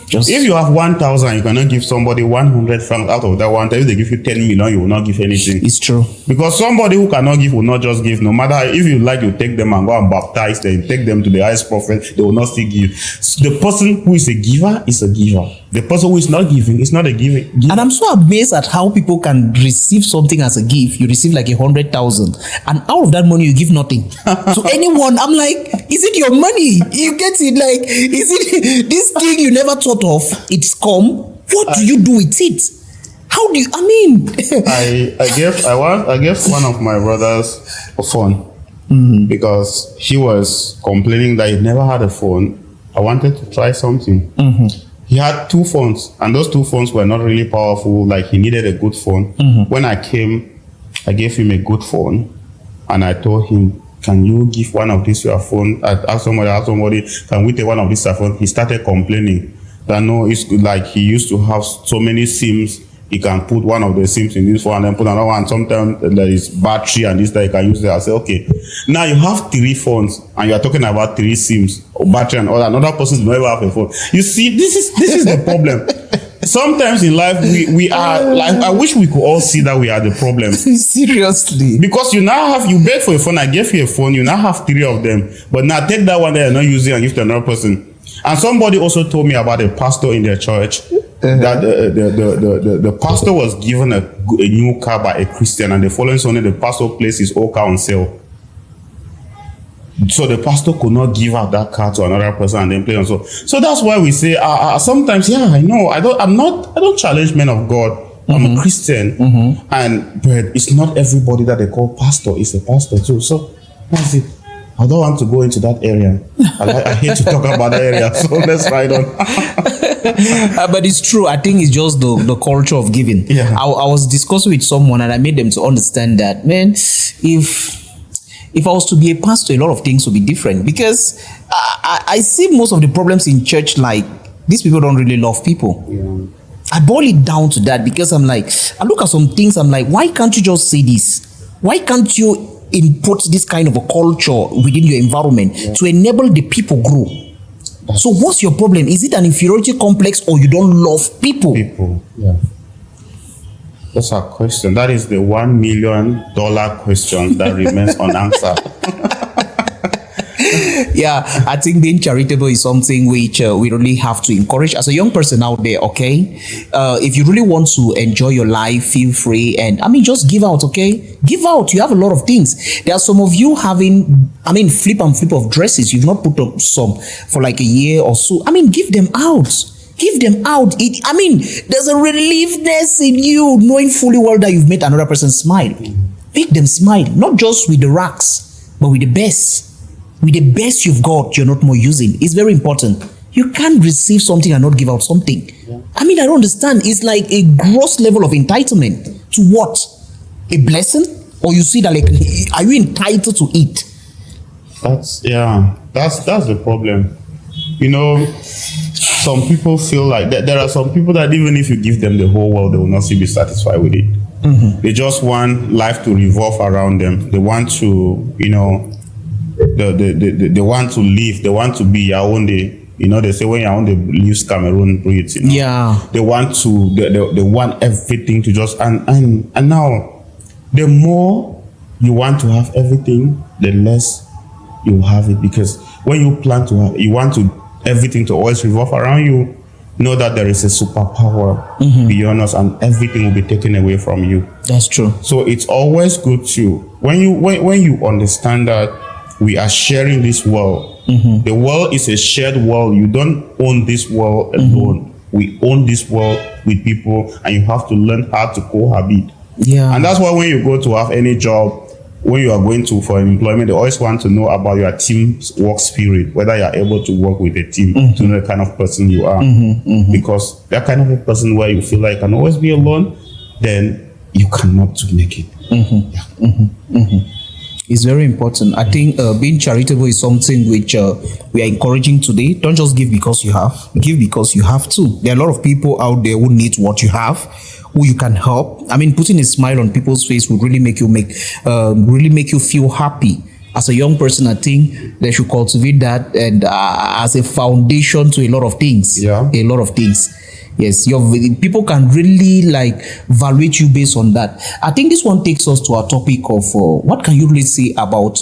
Just if you have 1,000, you cannot give somebody 100 francs out of that 1,000. If they give you 10 million, you will not give anything. It's true. Because somebody who cannot give will not just give. No matter if you like, you take them and go and baptize them, take them to the highest prophet, they will not still give. So the person who is a giver is a giver. The person who is not giving is not a giver. And I'm so amazed at how people can receive something as a gift. You receive like 100,000, and out of that money you give nothing to anyone. I'm like, is it your money? You get it? Like, is it this thing you never thought of? It's come. What do you do with it? How do you? I mean, I gave one of my brothers a phone because he was complaining that he never had a phone. I wanted to try something. He had 2 phones, and those 2 phones were not really powerful. Like, he needed a good phone. When I came, I gave him a good phone, and I told him, can you give one of these your phone? I asked somebody, can we take one of these your phone? He started complaining that no, it's like he used to have so many SIMs. He can put one of the SIMs in this phone and then put another one. Sometimes there is battery and this that you can use there. I say, okay, now you have 3 phones and you are talking about 3 SIMs or battery and all. Another person will never have a phone. You see, this is the problem. Sometimes in life we are like, I wish we could all see that we are the problem. Seriously. Because you beg for a phone, I gave you a phone, you now have 3 of them. But now take that one that you're not using and give to another person. And somebody also told me about a pastor in their church. That the pastor was given a new car by a Christian, and the following Sunday the pastor placed his old car on sale. So the pastor could not give out that car to another person and then play on. So that's why we say sometimes, yeah, I know, I don't challenge men of God. I'm a Christian, but it's not everybody that they call pastor is a pastor too. So that's it. I don't want to go into that area. I hate to talk about that area, so let's ride on. But it's true. I think it's just the culture of giving. Yeah. I was discussing with someone and I made them to understand that, man, if I was to be a pastor, a lot of things would be different, because I see most of the problems in church, like, these people don't really love people. Yeah. I boil it down to that, because I'm like, I look at some things, I'm like, why can't you just say this? Why can't you input this kind of a culture within your environment to enable the people grow? So what's your problem? Is it an inferiority complex, or you don't love people? Yeah. That's our question. That is the $1 million question that remains unanswered. Yeah, I think being charitable is something which we really have to encourage as a young person out there, okay? If you really want to enjoy your life, feel free, and just give out, okay? Give out. You have a lot of things. There are some of you having, flip of dresses. You've not put up some for like a year or so. Give them out. Give them out. There's a relievedness in you knowing fully well that you've made another person smile. Make them smile, not just with the racks, but with the best. With the best you've got, you're not more using. It's very important. You can't receive something and not give out something. Yeah. I mean, I don't understand. It's like a gross level of entitlement to what? A blessing? Or you see that, like, are you entitled to it? That's the problem. You know, some people feel like that. There are some people that even if you give them the whole world, they will not still be satisfied with it. Mm-hmm. They just want life to revolve around them. They want to, you know, they want to live. They want to be Yaoundé. You know, they say when Yaoundé leaves Cameroon, breathes. You know? Yeah. They want to. They want everything to just and now, the more you want to have everything, the less you have it, because when you plan to have, you want to everything to always revolve around you. Know that there is a superpower beyond us, and everything will be taken away from you. That's true. So it's always good to when you understand that we are sharing this world. The world is a shared world. You don't own this world alone. We own this world with people, and you have to learn how to cohabit. Yeah. And that's why when you go to have any job, when you are going to for employment, they always want to know about your team's work spirit, whether you are able to work with a team, to know the kind of person you are. Because that kind of a person where you feel like you can always be alone, then you cannot make it. It's very important. I think being charitable is something which we are encouraging today. Don't just give because you have. Give because you have to. There are a lot of people out there who need what you have, who you can help. I mean, putting a smile on people's face would really make you feel happy. As a young person, I think they should cultivate that and as a foundation to a lot of things. Yeah. A lot of things. Yes, people can really like evaluate you based on that. I think this one takes us to our topic of what can you really say about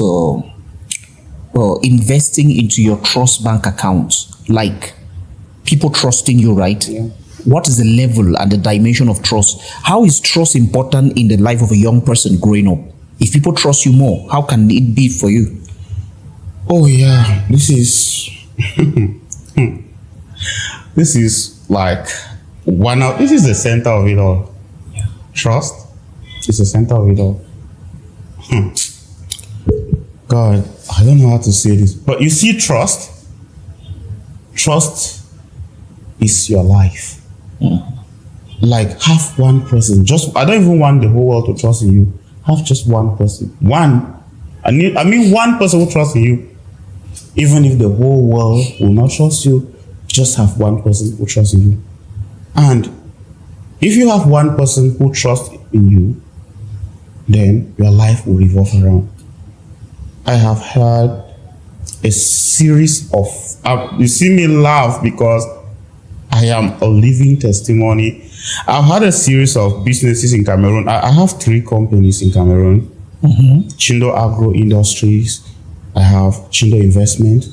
investing into your trust bank account? Like people trusting you, right? Yeah. What is the level and the dimension of trust? How is trust important in the life of a young person growing up? If people trust you more, how can it be for you? Oh yeah, this is this is like this is the center of it all. Yeah. Trust is the center of it all. God, I don't know how to say this, but you see, trust is your life. Like, have one person. I don't even want the whole world to trust in you. Have just one person. I mean one person who trusts in you. Even if the whole world will not trust you, just have one person who trusts in you. And if you have one person who trusts in you, then your life will revolve around. I have had a series of, you see me laugh because I am a living testimony. I've had a series of businesses in Cameroon. I have 3 companies in Cameroon. Chindo Agro Industries, I have Chindo Investment,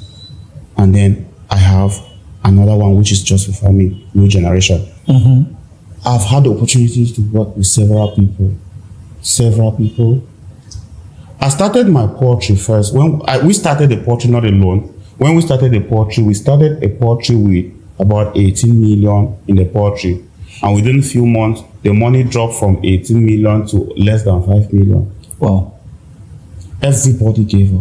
and then I have another one which is just before me, New Generation. I've had the opportunity to work with several people. I started my poultry first. We started the poultry not alone. When we started the poultry, we started a poultry with about 18 million in the poultry. And within a few months, the money dropped from 18 million to less than 5 million. Wow. Everybody gave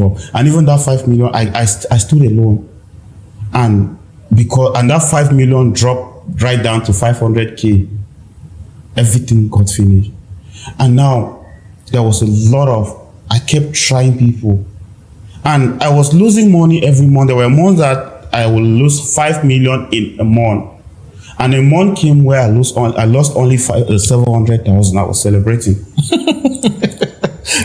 up. And even that 5 million, I stood alone. And that 5 million dropped right down to 500K. Everything got finished. And now there was a lot of, I kept trying people. And I was losing money every month. There were months that I will lose 5 million in a month. And a month came where I lost only 700,000. I was celebrating.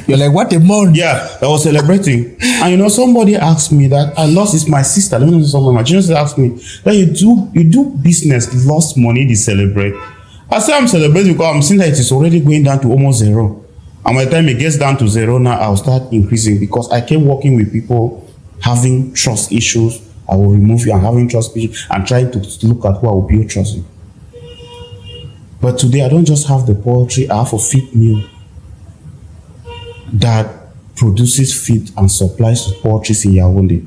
You're like, what a month? Yeah, I was celebrating. And somebody asked me that I lost. It's my sister. Let me know someone. My junior sister asked me that you do business, lost money, they celebrate. I say I'm celebrating because I'm seeing that it is already going down to almost zero. And by the time it gets down to zero now, I'll start increasing because I kept working with people having trust issues. I will remove you and having trust issues and trying to look at who I will build trust in. But today I don't just have the poultry, I have a feed mill that produces feed and supplies to poultry in Yaoundé.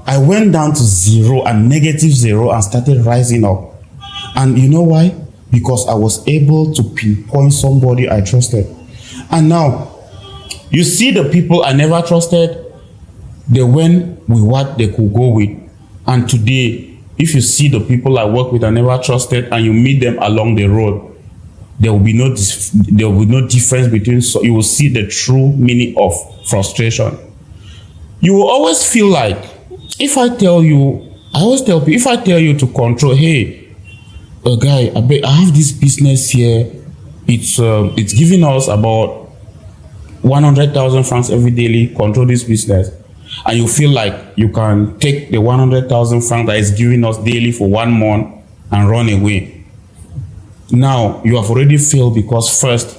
I went down to zero and negative zero and started rising up. And you know why? Because I was able to pinpoint somebody I trusted. And now, you see the people I never trusted, they went with what they could go with. And today, if you see the people I work with I never trusted, and you meet them along the road, there will be no difference between. So you will see the true meaning of frustration. You will always feel like, I always tell people, if I tell you to control, hey, guy, I have this business here. It's giving us about 100,000 francs every daily. Control this business, and you feel like you can take the 100,000 francs that is giving us daily for 1 month and run away. Now you have already failed, because first,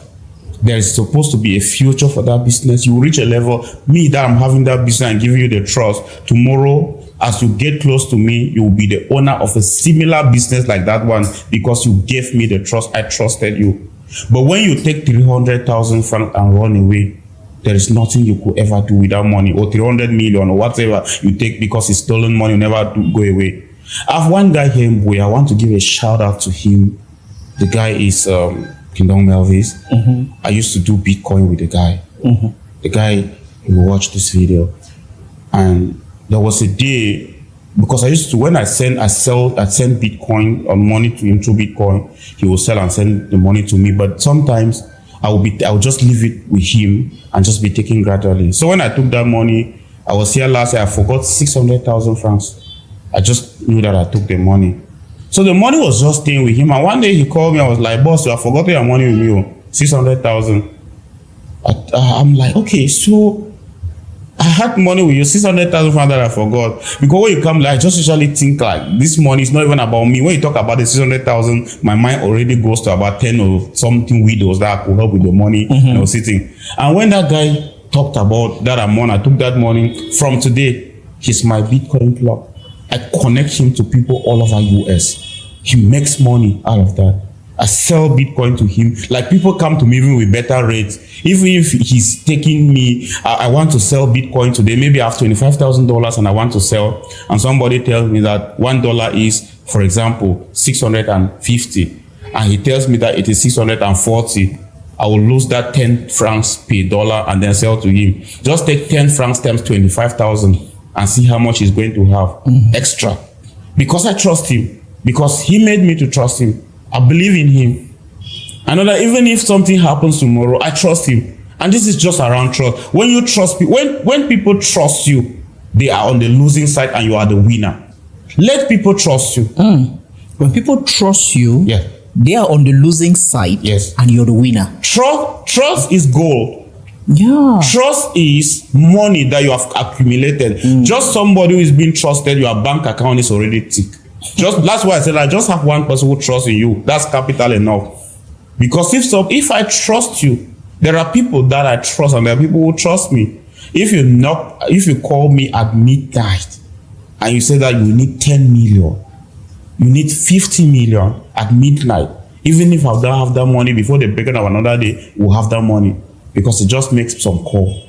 there is supposed to be a future for that business. You reach a level, me that I'm having that business and giving you the trust. Tomorrow, as you get close to me, you will be the owner of a similar business like that one, because you gave me the trust. I trusted you. But when you take 300,000 francs and run away, there is nothing you could ever do with that money, or 300 million or whatever you take, because it's stolen money, you never go away. I have one guy here in Boy. I want to give a shout out to him. The guy is Kingdom Melvis. I used to do Bitcoin with the guy. The guy, he will watch this video. And there was a day, because I used to, when I send Bitcoin or money to him through Bitcoin, he will sell and send the money to me. But sometimes I will just leave it with him and just be taking gradually. So when I took that money, I was here last year, I forgot 600,000 francs. I just knew that I took the money. So the money was just staying with him. And one day he called me. I was like, boss, you have forgotten your money with you. 600,000. I'm like, okay, so I had money with you, 600,000 francs that I forgot. Because when you come, like, I just usually think like, this money is not even about me. When you talk about the 600,000, my mind already goes to about 10 or something widows that I could help with the money, sitting. And when that guy talked about that amount, I took that money. From today, he's my Bitcoin plug. I connect him to people all over US. He makes money out of that. I sell Bitcoin to him. Like, people come to me even with better rates. Even if he's taking me, I want to sell Bitcoin today. Maybe I have $25,000 and I want to sell. And somebody tells me that $1 is, for example, 650. And he tells me that it is 640. I will lose that 10 francs per dollar and then sell to him. Just take 10 francs times 25,000. And see how much he's going to have extra. Because I trust him. Because he made me to trust him. I believe in him. I know that even if something happens tomorrow, I trust him. And this is just around trust. When you trust people, when people trust you, they are on the losing side and you are the winner. Let people trust you. When people trust you, yeah, they are on the losing side, yes, and you're the winner. Trust is gold. Yeah. Trust is money that you have accumulated. Just somebody who is being trusted, your bank account is already thick. That's why I said I just have one person who trusts in you. That's capital enough. Because if I trust you, there are people that I trust and there are people who trust me. If you call me at midnight and you say that you need 10 million, you need 50 million at midnight, even if I don't have that money before the beginning of another day, we'll have that money. Because it just makes some call.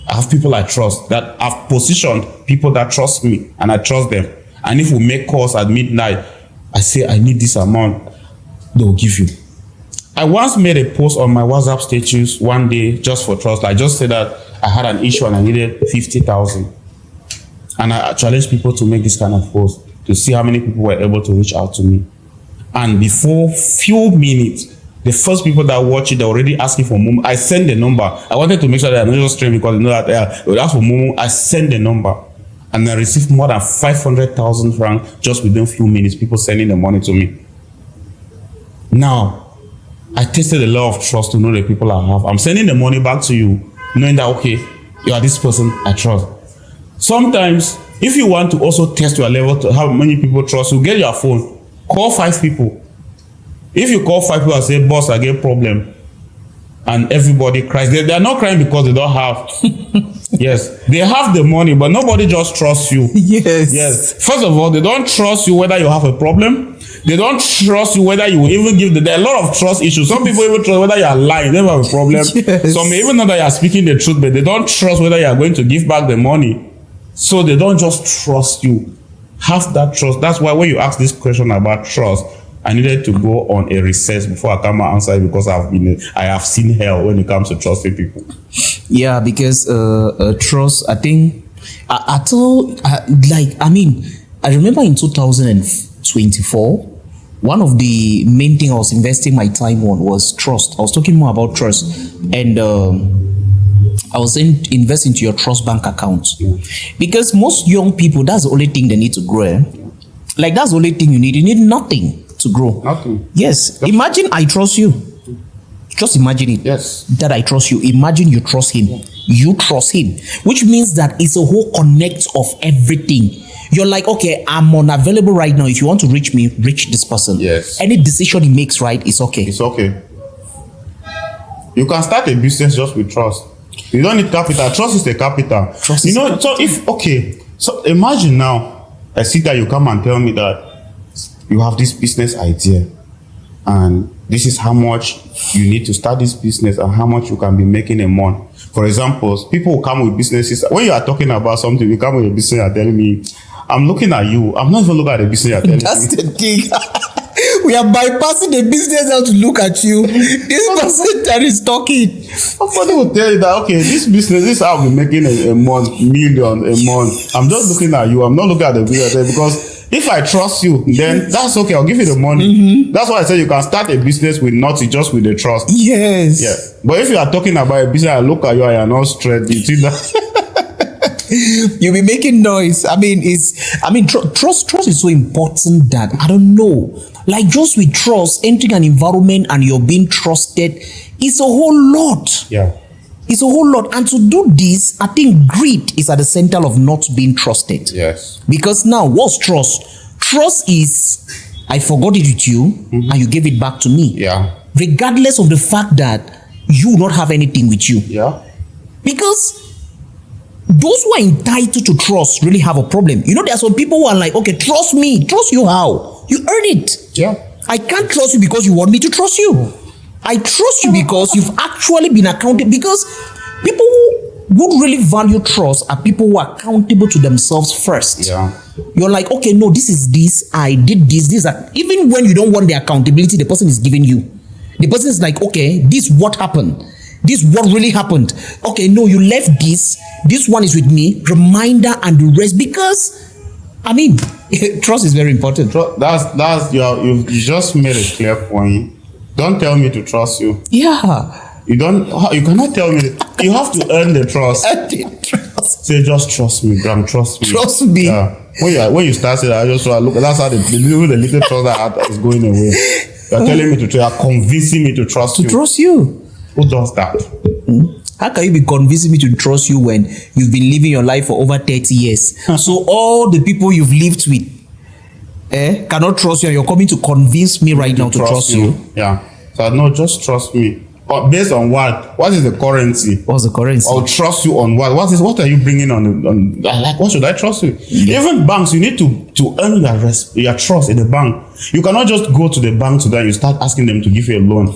I have people I trust, that I've positioned people that trust me and I trust them. And if we make calls at midnight, I say I need this amount, they will give you. I once made a post on my WhatsApp status one day just for trust. I just said that I had an issue and I needed 50,000. And I challenged people to make this kind of post to see how many people were able to reach out to me. And before few minutes, the first people that watch it, they're already asking for Momo. I send the number. I wanted to make sure that I'm not just streaming because they know that they would ask for Momo. I send the number. And I received more than 500,000 francs just within a few minutes, people sending the money to me. Now, I tested a lot of trust to know the people I have. I'm sending the money back to you, knowing that, okay, you are this person I trust. Sometimes, if you want to also test your level to how many people trust you, get your phone, call 5 people. If you call 5 people and say, boss, I get problem, and everybody cries, they are not crying because they don't have. Yes, they have the money, but nobody just trusts you. Yes. First of all, they don't trust you whether you have a problem. They don't trust you whether you will even give them. There are a lot of trust issues. Some people even trust whether you are lying. They don't have a problem. Yes. Some may even know that you are speaking the truth, but they don't trust whether you are going to give back the money. So they don't just trust you. Have that trust. That's why when you ask this question about trust, I needed to go on a research before I come and answer it, because I have seen hell when it comes to trusting people. Yeah, because trust, I think At all, I remember in 2024, one of the main things I was investing my time on was trust. I was talking more about trust, and I was saying invest into your trust bank account, because most young people, that's the only thing they need to grow. Like, that's the only thing you need. You need nothing to grow. Nothing. Yes. Imagine I trust you. Just imagine it. Yes. That I trust you. Imagine you trust him. You trust him. Which means that it's a whole connect of everything. You're like, okay, I'm unavailable right now. If you want to reach me, reach this person. Yes. Any decision he makes, right, it's okay. It's okay. You can start a business just with trust. You don't need capital. Trust is the capital. Trust is the capital. So imagine now, I see that you come and tell me that you have this business idea, and this is how much you need to start this business and how much you can be making a month. For example, people will come with businesses. When you are talking about something, you come with a business, you are telling me, I'm looking at you. I'm not even looking at the business you are telling me. That's the thing. We are bypassing the business now to look at you. This person that is talking. Somebody will tell you that, okay, this business, this is how I'm making a month, million a month. I'm just looking at you. I'm not looking at the business, because if I trust you, then that's okay. I'll give you the money. That's why I said you can start a business with nothing, just with the trust. Yes. Yeah. But if you are talking about a business, I look at you and you're not straight, you see that? You'll be making noise. Trust is so important that, I don't know, like, just with trust, entering an environment and you're being trusted, it's a whole lot. Yeah. It's a whole lot. And to do this, I think greed is at the center of not being trusted. Yes. Because now, what's trust? Trust is, I forgot it with you, and you gave it back to me. Yeah. Regardless of the fact that you will not have anything with you. Yeah. Because those who are entitled to trust really have a problem. You know, there are some people who are like, okay, trust me. Trust you how? You earn it. Yeah. I can't trust you because you want me to trust you. I trust you because you've actually been accountable. Because people who would really value trust are people who are accountable to themselves first. Yeah. You're like, okay, no, this is this. I did this. Even when you don't want the accountability, the person is giving you. The person is like, okay, this is what happened. This is what really happened. Okay, no, you left this. This one is with me. Reminder and the rest. Because, trust is very important. You just made a clear point. Don't tell me to trust you. Yeah. You cannot tell me. You have to earn the trust. Say, just trust me, Graham. Trust me. Trust me. Yeah. When you start saying, I just look. That's how the little trust I had is going away. You're telling me to trust. You're convincing me to trust you. To trust you. Who does that? How can you be convincing me to trust you when you've been living your life for over 30 years? So all the people you've lived with cannot trust you, and you're coming to convince me right now to trust you? Yeah. So no, just trust me. But based on what? What is the currency? What's the currency? I'll trust you on what? What are you bringing on? Like, what should I trust you? Yeah. Even banks, you need to earn your trust in the bank. You cannot just go to the bank today and you start asking them to give you a loan.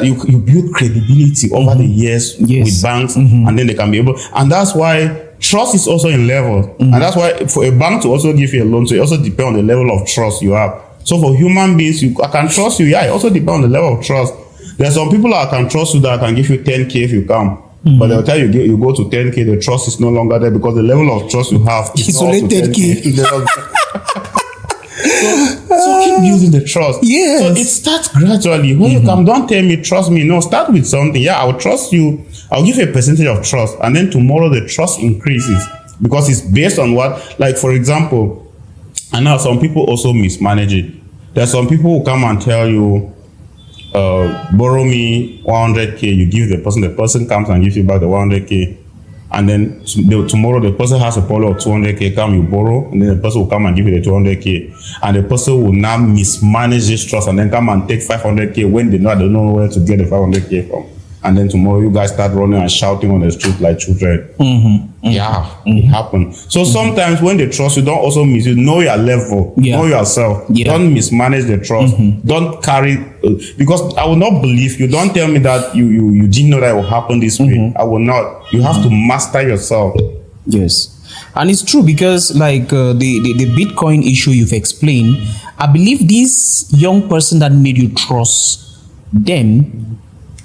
You build credibility over the years with banks, and then they can be able. And that's why trust is also in level. And that's why for a bank to also give you a loan, so it also depends on the level of trust you have. So for human beings, I can trust you. Yeah, it also depends on the level of trust. There are some people that can trust you that can give you 10K if you come. But they'll tell you go to 10K, the trust is no longer there because the level of trust you have is only 10K. So keep building the trust. Yes. So it starts gradually. When you come, don't tell me, trust me. No, start with something. Yeah, I'll trust you. I'll give you a percentage of trust. And then tomorrow the trust increases because it's based on what, like for example, and now some people also mismanage it. There are some people who come and tell you, borrow me 100K, you give the person comes and gives you back the 100K, and then tomorrow the person has a problem of 200K, come you borrow, and then the person will come and give you the 200K, and the person will now mismanage this trust and then come and take 500K when they don't know where to get the 500K from. And then tomorrow you guys start running and shouting on the street like children. Yeah, it happens. So sometimes when they trust you, don't also miss you. Know your level. Know yourself. Don't mismanage the trust. Don't carry, because I will not believe you. Don't tell me that you didn't know that it will happen this way. I will not. You have to master yourself. Yes. And it's true because like the Bitcoin issue you've explained, I believe this young person that made you trust them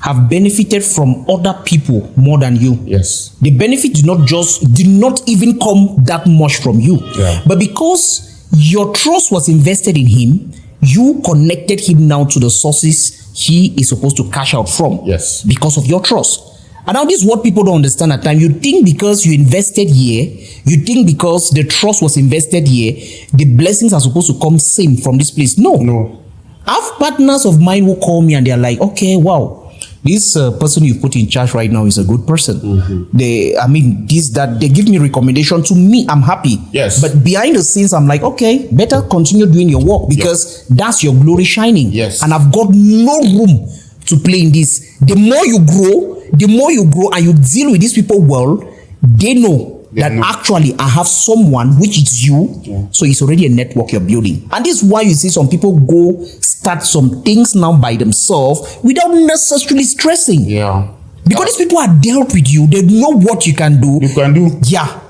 have benefited from other people more than you. Yes. The benefit did not even come that much from you. Yeah. But because your trust was invested in him, you connected him now to the sources he is supposed to cash out from. Yes. Because of your trust. And now this is what people don't understand at times. You think because you invested here, you think because the trust was invested here, the blessings are supposed to come same from this place. No. No. I have partners of mine who call me and they're like, okay, wow, this person you put in charge right now is a good person. Mm-hmm. They give me recommendation to me. I'm happy. Yes. But behind the scenes, I'm like, okay, better continue doing your work because that's your glory shining. Yes. And I've got no room to play in this. The more you grow and you deal with these people well, they know that actually I have someone which is you. Yeah. So it's already a network you're building. And this is why you see some people go start some things now by themselves without necessarily stressing. Yeah. Because these people are dealt with you. They know what you can do. You can do. Yeah.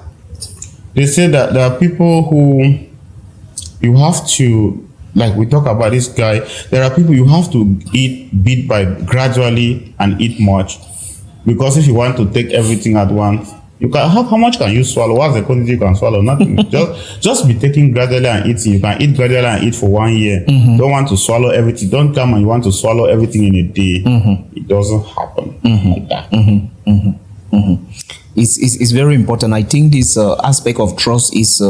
They say that there are people who you have to, like we talk about this guy, there are people you have to eat bit by gradually and eat much. Because if you want to take everything at once, you can have, how much can you swallow? What's the quantity you can swallow? Nothing. just be taking gradually and eating. You can eat gradually and eat for 1 year. Mm-hmm. Don't want to swallow everything. Don't come and you want to swallow everything in a day. Mm-hmm. It doesn't happen like that. Mm-hmm. Mm-hmm. Mm-hmm. It's very important. I think this aspect of trust is,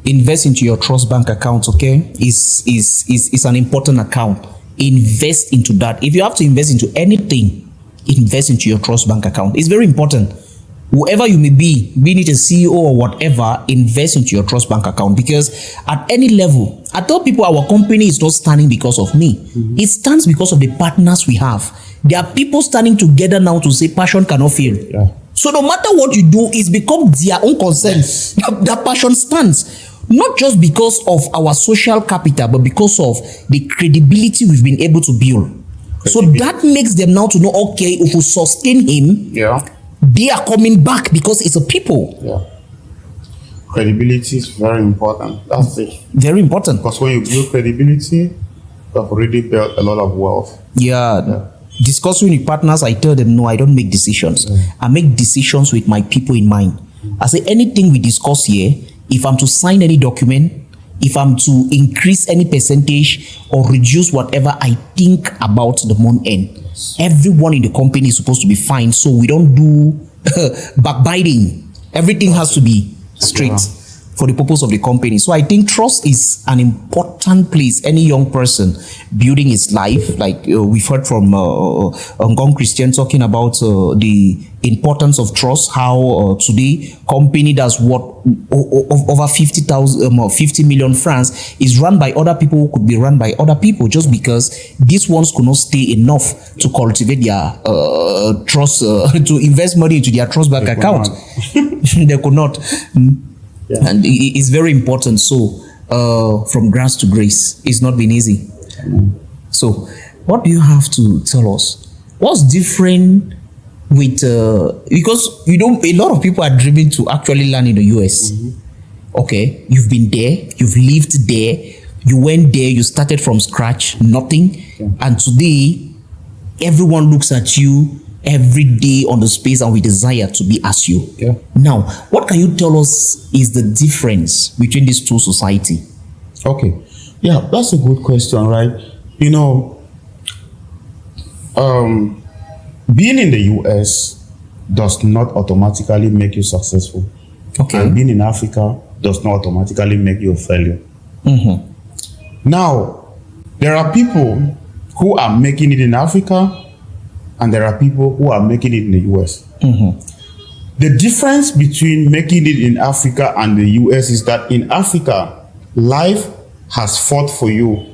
invest into your trust bank account, okay? Is an important account. Invest into that. If you have to invest into anything, invest into your trust bank account. It's very important. Whoever you may be it a CEO or whatever, invest into your trust bank account, because at any level, I tell people our company is not standing because of me. Mm-hmm. It stands because of the partners we have. There are people standing together now to say passion cannot fail. Yeah. So no matter what you do, it's become their own concern. Yes. That passion stands. Not just because of our social capital, but because of the credibility we've been able to build. So that makes them now to know, okay, if we sustain him, they are coming back because it's a people. Yeah. Credibility is very important. That's it. Very important. Because when you build credibility, you have already built a lot of wealth. Yeah. Discussing with partners, I tell them, no, I don't make decisions. I make decisions with my people in mind. I say, anything we discuss here, if I'm to sign any document, if I'm to increase any percentage or reduce whatever I think about the month end, everyone in the company is supposed to be fine. So we don't do backbiting. Everything has to be straight for the purpose of the company. So I think trust is an important place. Any young person building his life, like we've heard from Ngong Christian talking about the importance of trust, how today company does what over 50 million francs is run by other people who could be run by other people, just because these ones could not stay enough to cultivate their trust, to invest money into their trust bank account. They could not. Yeah. And it's very important. So from grass to grace, it's not been easy. So what do you have to tell us? What's different with because a lot of people are dreaming to actually land in the US. Okay, you've been there, you've lived there, you went there, you started from scratch, nothing, and today everyone looks at you every day on the space and we desire to be as you. Now, what can you tell us is the difference between these two societies? Okay, yeah, that's a good question, right? You know, being in the US does not automatically make you successful. Okay. And being in Africa does not automatically make you a failure. Now, there are people who are making it in Africa and there are people who are making it in the US. The difference between making it in Africa and the US is that in Africa, life has fought for you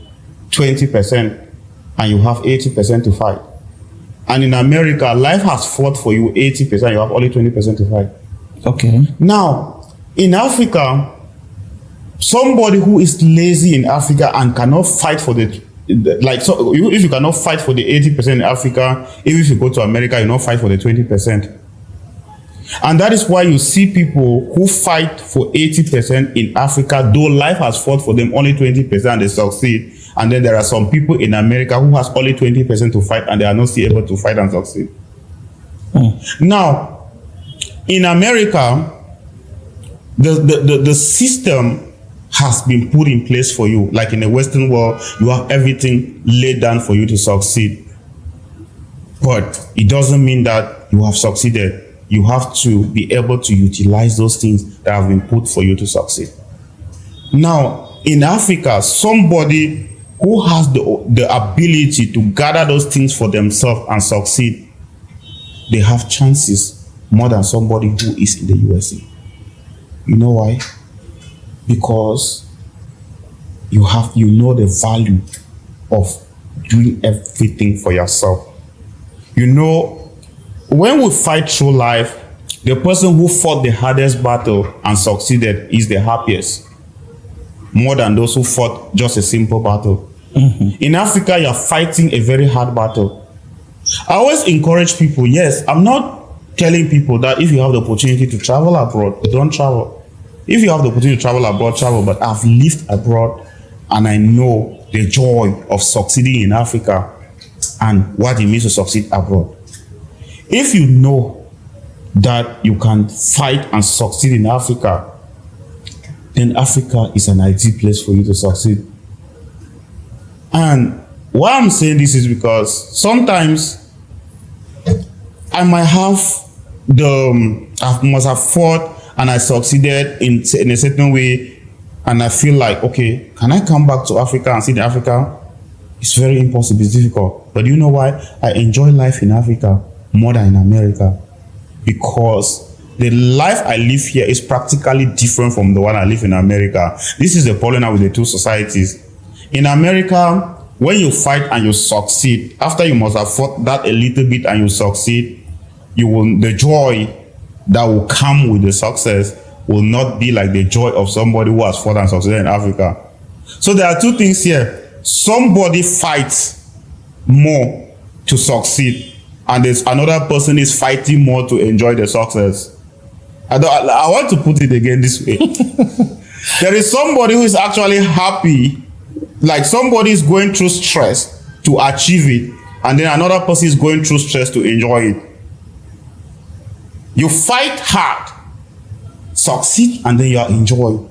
20% and you have 80% to fight. And in America, life has fought for you 80%, you have only 20% to fight. Okay. Now, in Africa, somebody who is lazy in Africa and cannot fight for if you cannot fight for the 80% in Africa, even if you go to America, you not fight for the 20%. And that is why you see people who fight for 80% in Africa, though life has fought for them only 20% and they succeed. And then there are some people in America who has only 20% to fight and they are not still able to fight and succeed. Now, in America, the system has been put in place for you. Like in the Western world, you have everything laid down for you to succeed. But it doesn't mean that you have succeeded. You have to be able to utilize those things that have been put for you to succeed. Now, in Africa, somebody who has the ability to gather those things for themselves and succeed, they have chances more than somebody who is in the USA. You know why? Because you know the value of doing everything for yourself. You know, when we fight through life, the person who fought the hardest battle and succeeded is the happiest, more than those who fought just a simple battle. In Africa, you're fighting a very hard battle. I always encourage people, yes, I'm not telling people that if you have the opportunity to travel abroad, don't travel. If you have the opportunity to travel abroad, travel, but I've lived abroad and I know the joy of succeeding in Africa and what it means to succeed abroad. If you know that you can fight and succeed in Africa, then Africa is an ideal place for you to succeed. And why I'm saying this is because sometimes I might have I must have fought and I succeeded in a certain way, and I feel like, okay, can I come back to Africa and see the Africa? It's very impossible, it's difficult. But you know why? I enjoy life in Africa more than in America, because the life I live here is practically different from the one I live in America. This is the problem now with the two societies. In America, when you fight and you succeed, after you must have fought that a little bit and you succeed, the joy that will come with the success will not be like the joy of somebody who has fought and succeeded in Africa. So there are two things here. Somebody fights more to succeed, and there's another person is fighting more to enjoy the success. I want to put it again this way. There is somebody who is actually happy, like somebody is going through stress to achieve it, and then another person is going through stress to enjoy it. You fight hard, succeed, and then you enjoy.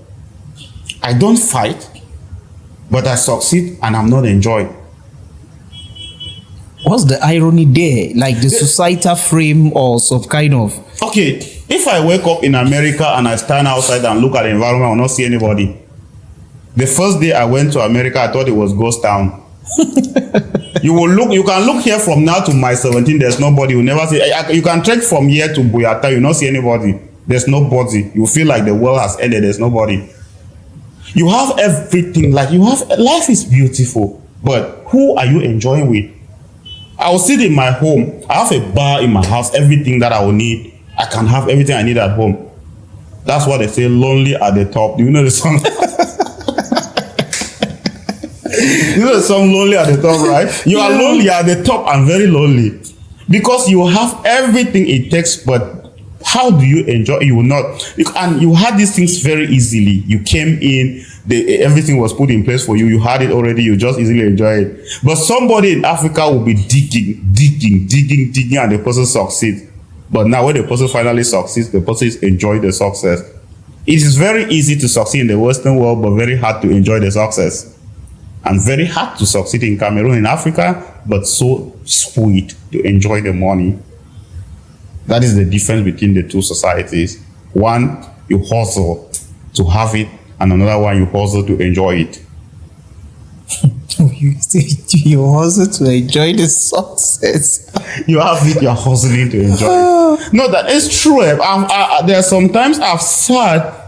I don't fight, but I succeed and I'm not enjoying. What's the irony there? Like the societal frame or some kind of... Okay, if I wake up in America and I stand outside and look at the environment, I will not see anybody. The first day I went to America, I thought it was ghost town. You can look here from now to my 17, there's nobody. You never see. You can trek from here to Boyata, you not see anybody. There's nobody. You feel like the world has ended, there's nobody. You have everything, life is beautiful, but who are you enjoying with? I will sit in my home. I have a bar in my house, everything that I will need. I can have everything I need at home. That's what they say, lonely at the top. Do you know the song? You know the song Lonely at the Top, right? You are lonely at the top and very lonely. Because you have everything it takes, but how do you enjoy? You will not. And you had these things very easily. You came in, everything was put in place for you. You had it already. You just easily enjoy it. But somebody in Africa will be digging, and the person succeeds. But now when the person finally succeeds, the person is enjoying the success. It is very easy to succeed in the Western world, but very hard to enjoy the success. And very hard to succeed in Cameroon, in Africa, but so sweet to enjoy the money. That is the difference between the two societies. One, you hustle to have it, and another one, you hustle to enjoy it. You hustle to enjoy the success. You have it, you're hustling to enjoy it. No, that is true. There are sometimes I've sat.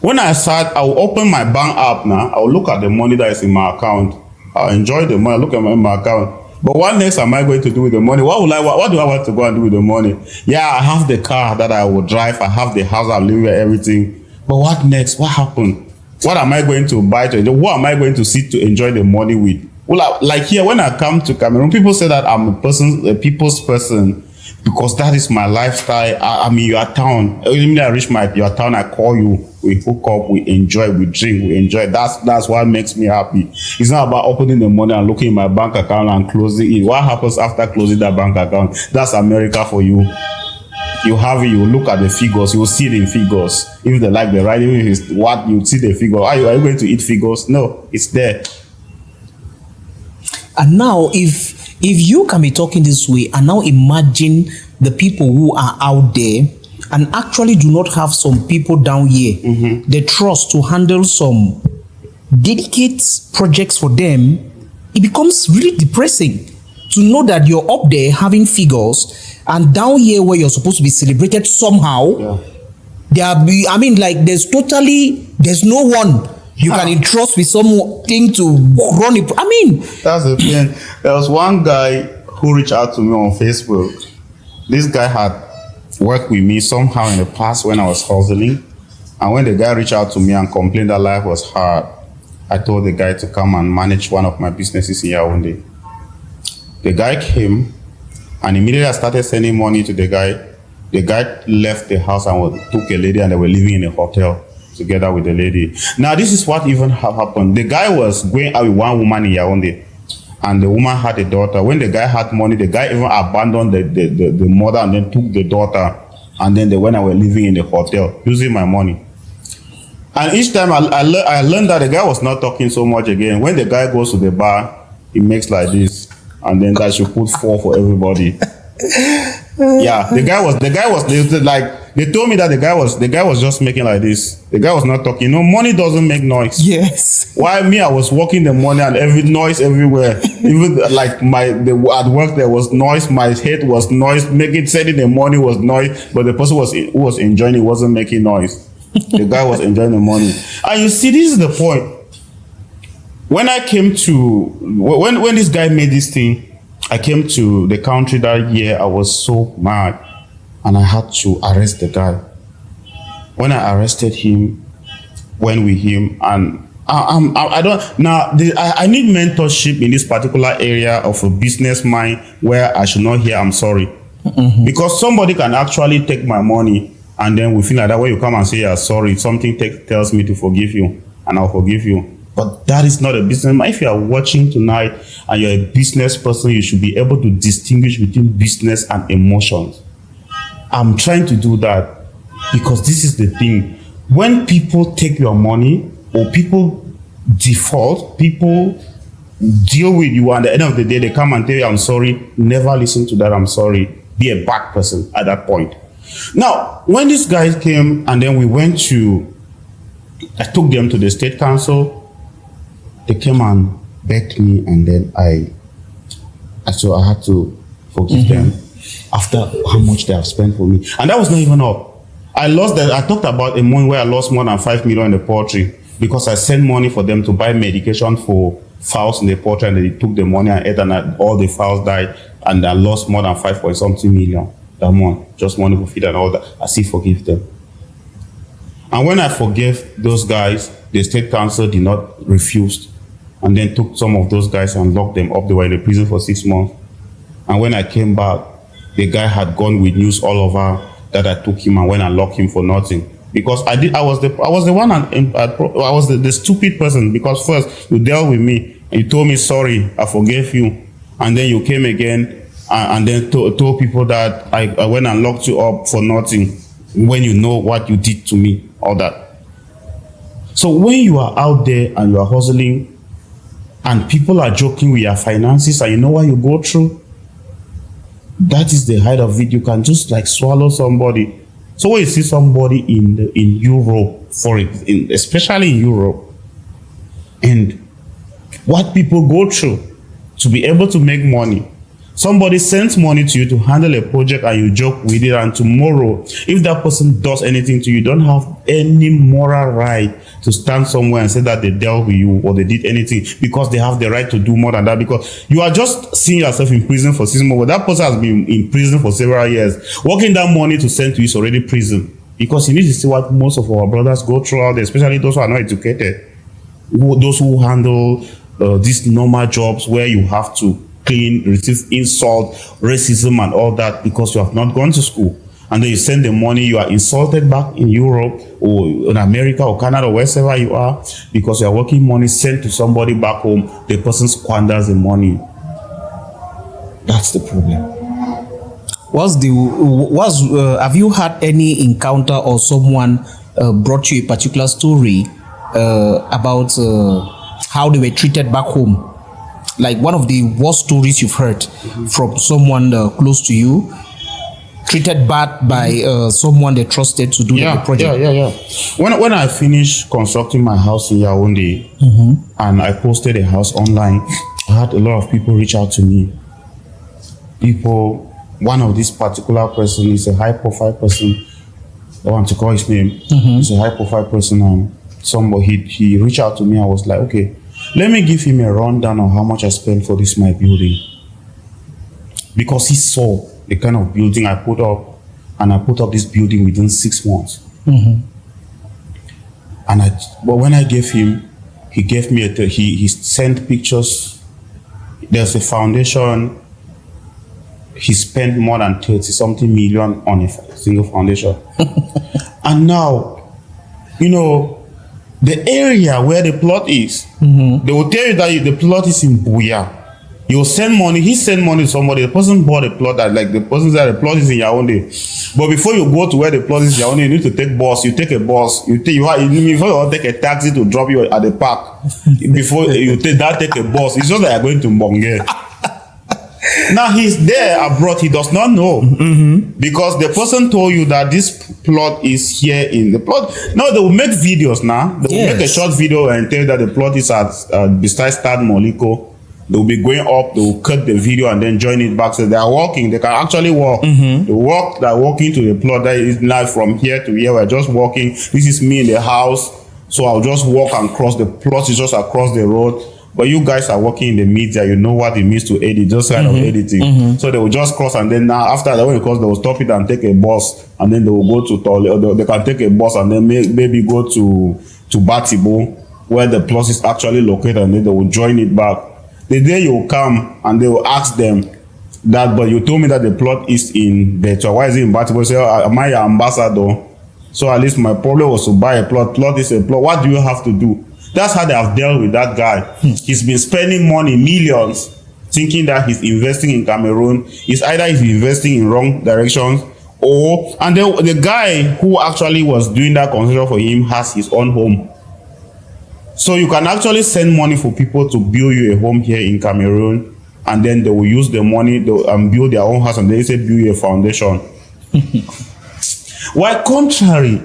When I start, I will open my bank app now. I will look at the money that is in my account. I'll enjoy the money. Look at my account. But what next am I going to do with the money? What do I want to go and do with the money? Yeah, I have the car that I will drive. I have the house I'm living with, everything. But what next? What happened? What am I going to buy to enjoy? What am I going to sit to enjoy the money with? Well, like here, when I come to Cameroon, people say that I'm a people's person. because that is my lifestyle. I mean, your town. When I reach your town, I call you. We hook up, we enjoy, we drink, we enjoy. That's what makes me happy. It's not about opening the money and looking in my bank account and closing it. What happens after closing that bank account? That's America for you. You have it, you look at the figures, you will see it in figures. If they like the right, even if it's what, you see the figure. Are you going to eat figures? No, it's there. And now, if you can be talking this way, and now imagine the people who are out there and actually do not have some people down here, the trust to handle some dedicate projects for them, it becomes really depressing to know that you're up there having figures, and down here where you're supposed to be celebrated somehow, there's no one you can entrust with something to run it. I mean, that's the thing. There was one guy who reached out to me on Facebook. This guy had worked with me somehow in the past when I was hustling. And when the guy reached out to me and complained that life was hard, I told the guy to come and manage one of my businesses in Yaoundé. The guy came, and immediately I started sending money to the guy. The guy left the house and took a lady, and they were living in a hotel together with the lady. Now, this is what even happened. The guy was going out with one woman in Yaoundé, and the woman had a daughter. When the guy had money, the guy even abandoned the mother and then took the daughter, and then they went and were living in the hotel using my money. And each time I learned that the guy was not talking so much again. When the guy goes to the bar, he makes like this, and then that should put 4 for everybody. Yeah, the guy was they told me that the guy was just making like this. The guy was not talking. Money doesn't make noise. Yes. While me, I was working the money and every noise everywhere. Even like at work there was noise. My head was noise. Sending the money was noise. But the person who was enjoying it wasn't making noise. The guy was enjoying the money. And you see, this is the point. When I came to when this guy made this thing, I came to the country that year. I was so mad, and I had to arrest the guy. When I arrested him, went with him, and I need mentorship in this particular area of a business mind where I should not hear I'm sorry, because somebody can actually take my money, and then we feel like that when you come and say you're sorry, something tells me to forgive you, and I'll forgive you. But that is not a business. If you are watching tonight and you're a business person, you should be able to distinguish between business and emotions. I'm trying to do that because this is the thing. When people take your money or people default, people deal with you, and at the end of the day, they come and tell you, I'm sorry. Never listen to that, I'm sorry. Be a bad person at that point. Now, when these guys came and then I took them to the state council. They came and begged me, and then I had to forgive them after how much they have spent for me. And that was not even up. I talked about a month where I lost more than 5 million in the poultry because I sent money for them to buy medication for fowls in the poultry, and they took the money and ate, and all the fowls died, and I lost more than 5.something million that month. Just money for feed and all that. I still forgive them. And when I forgave those guys, the state council did not refuse, and then took some of those guys and locked them up. They were in the prison for 6 months. And when I came back, the guy had gone with news all over that I took him and went and locked him for nothing. Because I was the stupid person, because first you dealt with me and you told me sorry, I forgave you, and then you came again and then told people that I went and locked you up for nothing when you know what you did to me, all that. So when you are out there and you are hustling, and people are joking with your finances, and you know what you go through, that is the height of it. You can just like swallow somebody. So when you see somebody in Europe, especially in Europe, and what people go through to be able to make money. Somebody sends money to you to handle a project and you joke with it, and tomorrow, if that person does anything to you, you don't have any moral right to stand somewhere and say that they dealt with you or they did anything, because they have the right to do more than that, because you are just seeing yourself in prison for 6 months. That person has been in prison for several years. Working that money to send to you is already prison, because you need to see what most of our brothers go through out there, especially those who are not educated, those who handle these normal jobs where you have to clean, receive insult, racism and all that because you have not gone to school. And then you send the money, you are insulted back in Europe or in America or Canada or wherever you are because you are working money sent to somebody back home. The person squanders the money. That's the problem. Have you had any encounter or someone brought you a particular story about how they were treated back home? Like one of the worst stories you've heard from someone close to you, treated bad by someone they trusted to do the project? Yeah. When I finished constructing my house in Yaoundé and I posted a house online, I had a lot of people reach out to me. One of this particular person is a high-profile person. I want to call his name. He's a high-profile person, and he reached out to me. I was like, okay, let me give him a rundown on how much I spent for this my building, because he saw the kind of building I put up, and I put up this building within 6 months. But when I gave him, he gave me he sent pictures. There's a foundation. He spent more than 30-something million on a single foundation. And now, the area where the plot is, they will tell you that the plot is in Buya. You send money, he sent money to somebody, the person bought a plot that, like the person said the plot is in Yaoundé. But before you go to where the plot is in Yaoundé, you need to take bus, you take a bus, before you take a taxi to drop you at the park, before you take a bus, it's just like you're going to Mbonge. Now he's there abroad, he does not know because the person told you that this plot is here in the plot. No, they will make videos now. They will make a short video and tell you that the plot is at beside Stade Moliko. They will be going up, they will cut the video and then join it back. So they are walking, they can actually walk. They are walking to the plot that is live from here to here. We're just walking. This is me in the house. So I'll just walk and cross. The plot is just across the road. But you guys are working in the media, you know what it means to edit, just kind of editing. So they will just cross, and then now after that, when it cross, they will stop it and take a bus, and then they will go to toilet. They can take a bus and then maybe go to Batibo, where the plot is actually located, and then they will join it back. The day you come and they will ask them that, but you told me that the plot is in Betua. Why is it in Batibo? Say, am I your ambassador? So at least my problem was to buy a plot. Plot is a plot. What do you have to do? That's how they have dealt with that guy. He's been spending money, millions, thinking that he's investing in Cameroon. It's either he's investing in wrong directions, and then the guy who actually was doing that construction for him has his own home. So you can actually send money for people to build you a home here in Cameroon, and then they will use the money and build their own house, and they say build you a foundation. While contrary,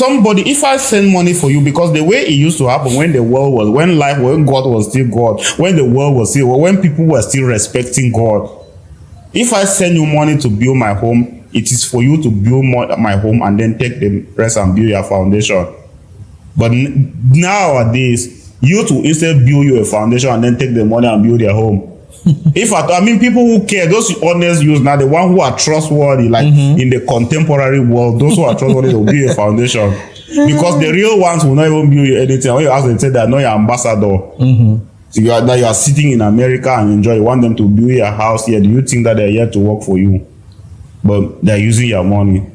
if I send money for you, because the way it used to happen when God was still God, when the world was still, when people were still respecting God, if I send you money to build my home, it is for you to build my home and then take the rest and build your foundation. But nowadays, you to instead build you a foundation and then take the money and build your home. People who care, those honest use now, the one who are trustworthy, like in the contemporary world, those who are trustworthy will build a foundation. Because the real ones will not even build you anything. When you ask them, they say they are not your ambassador. So you are sitting in America and enjoy. You want them to build your house here. Do you think that they're here to work for you? But they're using your money.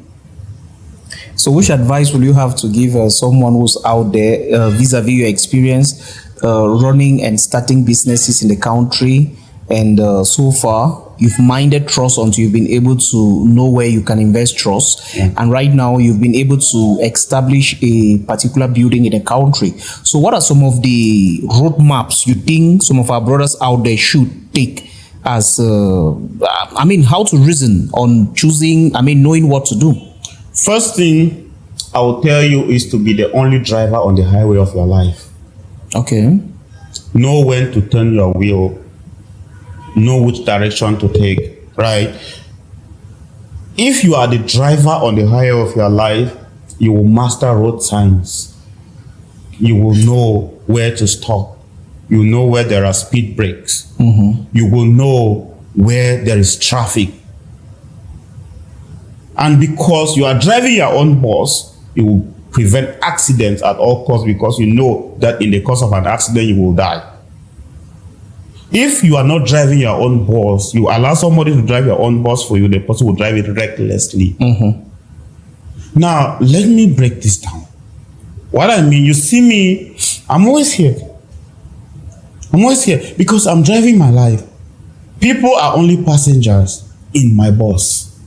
So which advice will you have to give someone who's out there vis-a-vis your experience running and starting businesses in the country? And so far, you've minded trust until you've been able to know where you can invest trust. And right now, you've been able to establish a particular building in a country. So what are some of the roadmaps you think some of our brothers out there should take as, how to reason on choosing, knowing what to do? First thing I will tell you is to be the only driver on the highway of your life. Okay. Know when to turn your wheel. Know which direction to take, right? If you are the driver on the highway of your life, you will master road signs. You will know where to stop. You know where there are speed breaks. You will know where there is traffic. And because you are driving your own bus, you will prevent accidents at all costs, because you know that in the course of an accident, you will die. If you are not driving your own bus, you allow somebody to drive your own bus for you, the person will drive it recklessly. Now, let me break this down. What I mean, you see me, I'm always here. I'm always here because I'm driving my life. People are only passengers in my bus.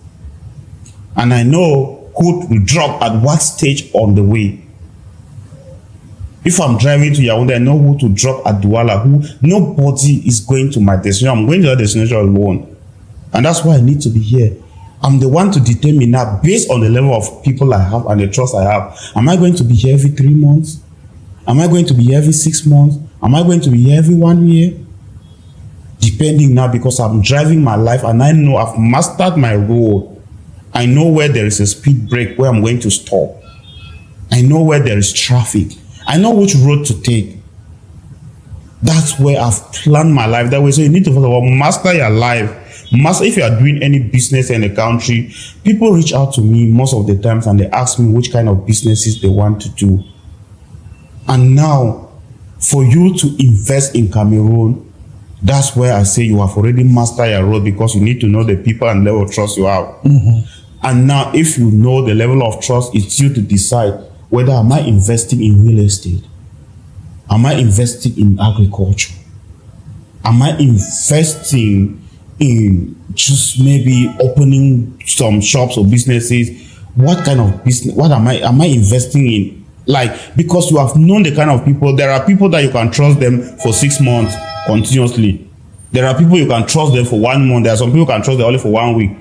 And I know who to drop at what stage on the way. If I'm driving to Yaoundé, I know who to drop at Douala. Nobody is going to my destination. I'm going to that destination alone. And that's why I need to be here. I'm the one to determine now, based on the level of people I have and the trust I have. Am I going to be here every 3 months? Am I going to be here every 6 months? Am I going to be here every 1 year? Depending now, because I'm driving my life and I know I've mastered my role. I know where there is a speed break, where I'm going to stop. I know where there is traffic. I know which road to take. That's where I've planned my life that way. So you need to first of all master your life. Master, if you are doing any business in the country, people reach out to me most of the times and they ask me which kind of businesses they want to do. And now, for you to invest in Cameroon, that's where I say you have already mastered your road, because you need to know the people and level of trust you have. And now, if you know the level of trust, it's you to decide whether am I investing in real estate? Am I investing in agriculture? Am I investing in just maybe opening some shops or businesses? What kind of business? What am I investing in? Like, because you have known the kind of people, there are people that you can trust them for 6 months continuously. There are people you can trust them for 1 month. There are some people you can trust them only for 1 week.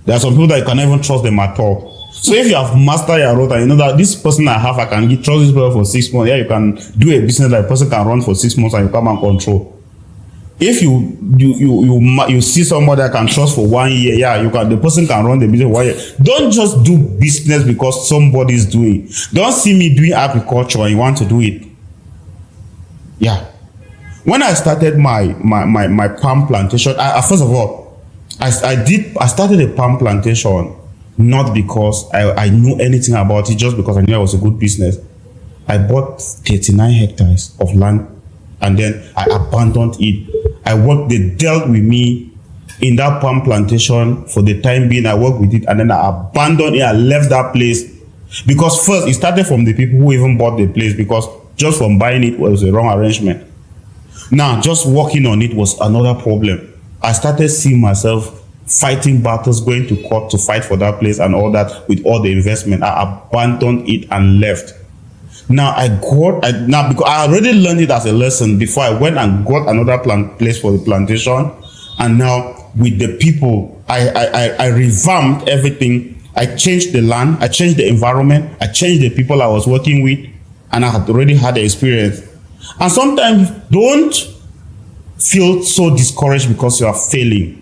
There are some people that you can't even trust them at all. So if you have mastered your route and you know that this person I have, I can trust this person for 6 months. Yeah, you can do a business that a person can run for 6 months and you come and control. If you see somebody that can trust for 1 year, yeah, you can. The person can run the business for 1 year. Don't just do business because somebody is doing. Don't see me doing agriculture and you want to do it. Yeah. When I started my palm plantation, first of all, I started a palm plantation not because I knew anything about it, just because I knew it was a good business. I bought 39 hectares of land and then I abandoned it. They dealt with me in that palm plantation for the time being. I worked with it and then I abandoned it. I left that place because first it started from the people who even bought the place, because just from buying it was a wrong arrangement. Now, just working on it was another problem. I started seeing myself fighting battles, going to court to fight for that place and all that with all the investment. I abandoned it and left. Now because I already learned it as a lesson before I went and got another place for the plantation. And now with the people, I revamped everything. I changed the land, I changed the environment, I changed the people I was working with, and I had already had the experience. And sometimes don't feel so discouraged because you are failing.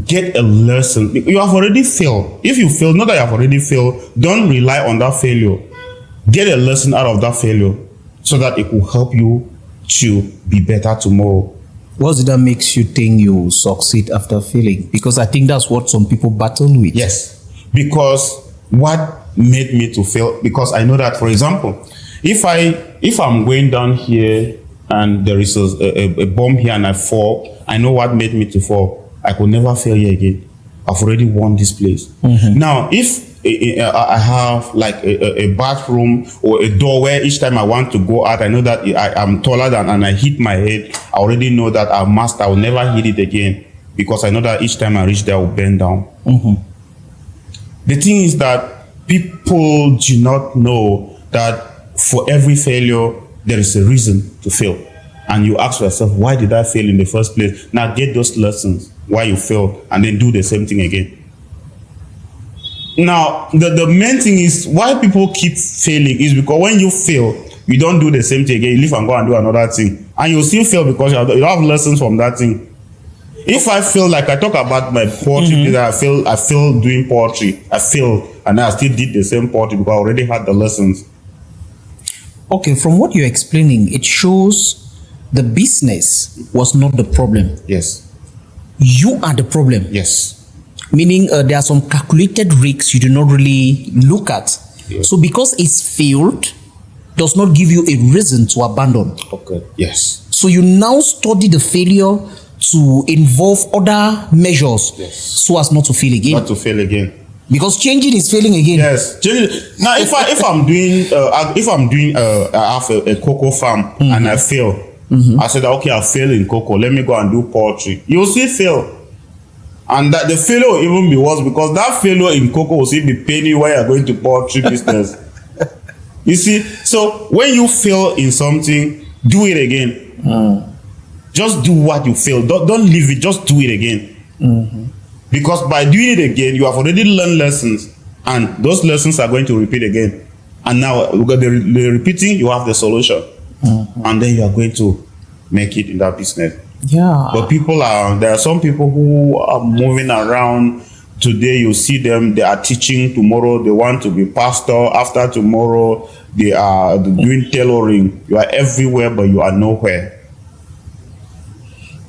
Get a lesson. You have already failed. If you fail, not that you have already failed, don't rely on that failure. Get a lesson out of that failure so that it will help you to be better tomorrow. What is it that makes you think you succeed after failing? Because I think that's what some people battle with. Yes, because what made me to fail, because I know that, for example, if I'm going down here and there is a bomb here and I fall, I know what made me to fall. I could never fail here again. I've already won this place. Now, if I have like a bathroom or a door where each time I want to go out, I know that I'm taller than, and I hit my head, I already know that I will never hit it again, because I know that each time I reach there, I will bend down. The thing is that people do not know that for every failure, there is a reason to fail. And you ask yourself, why did I fail in the first place? Now get those lessons, why you failed, and then do the same thing again. Now, the main thing is why people keep failing is because when you fail, you don't do the same thing again. You leave and go and do another thing. And you still fail because you don't have lessons from that thing. If I feel like I talk about my poetry, I feel doing poetry. I failed and I still did the same poetry because I already had the lessons. Okay, from what you're explaining, it shows the business was not the problem. Yes. You are the problem. Yes. Meaning there are some calculated risks you do not really look at. Yes. So because it's failed, does not give you a reason to abandon. Okay. Yes. So you now study the failure to involve other measures, so as not to fail again. Not to fail again. Because changing is failing again. Yes. Now, if I'm doing I have a cocoa farm and I fail, I said, okay, I failed in cocoa. Let me go and do poultry. You will still fail. And that the failure will even be worse, because that failure in cocoa will still be paying you while you're going to poultry business. You see, so when you fail in something, do it again. Just do what you failed. Don't leave it. Just do it again. Because by doing it again, you have already learned lessons, and those lessons are going to repeat again. And now, because the repeating, you have the solution, and then you are going to make it in that business. Yeah. But there are some people who are moving around. Today you see them, they are teaching. Tomorrow they want to be pastor. After tomorrow they are doing tailoring. You are everywhere, but you are nowhere.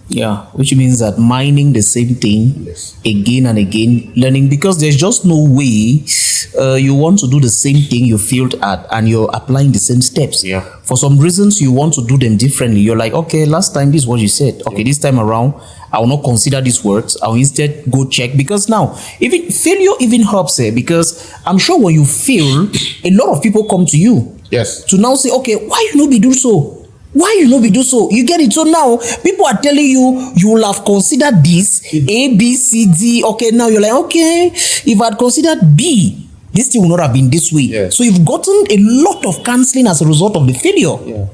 Yeah, which means that mining the same thing again and again, learning, because there's just no way you want to do the same thing you failed at and you're applying the same steps. Yeah. For some reasons, you want to do them differently. You're like, okay, last time this is what you said. Okay, this time around, I will not consider these words. I will instead go check, because now, even failure even helps because I'm sure when you fail, a lot of people come to you. Yes. To now say, okay, why you not be do so? Why you not be do so? You get it? So now people are telling you, you will have considered this A, B, C, D. Okay, now you're like, okay, if I'd considered B, this thing would not have been this way. Yes. So you've gotten a lot of counseling as a result of the failure. Yeah.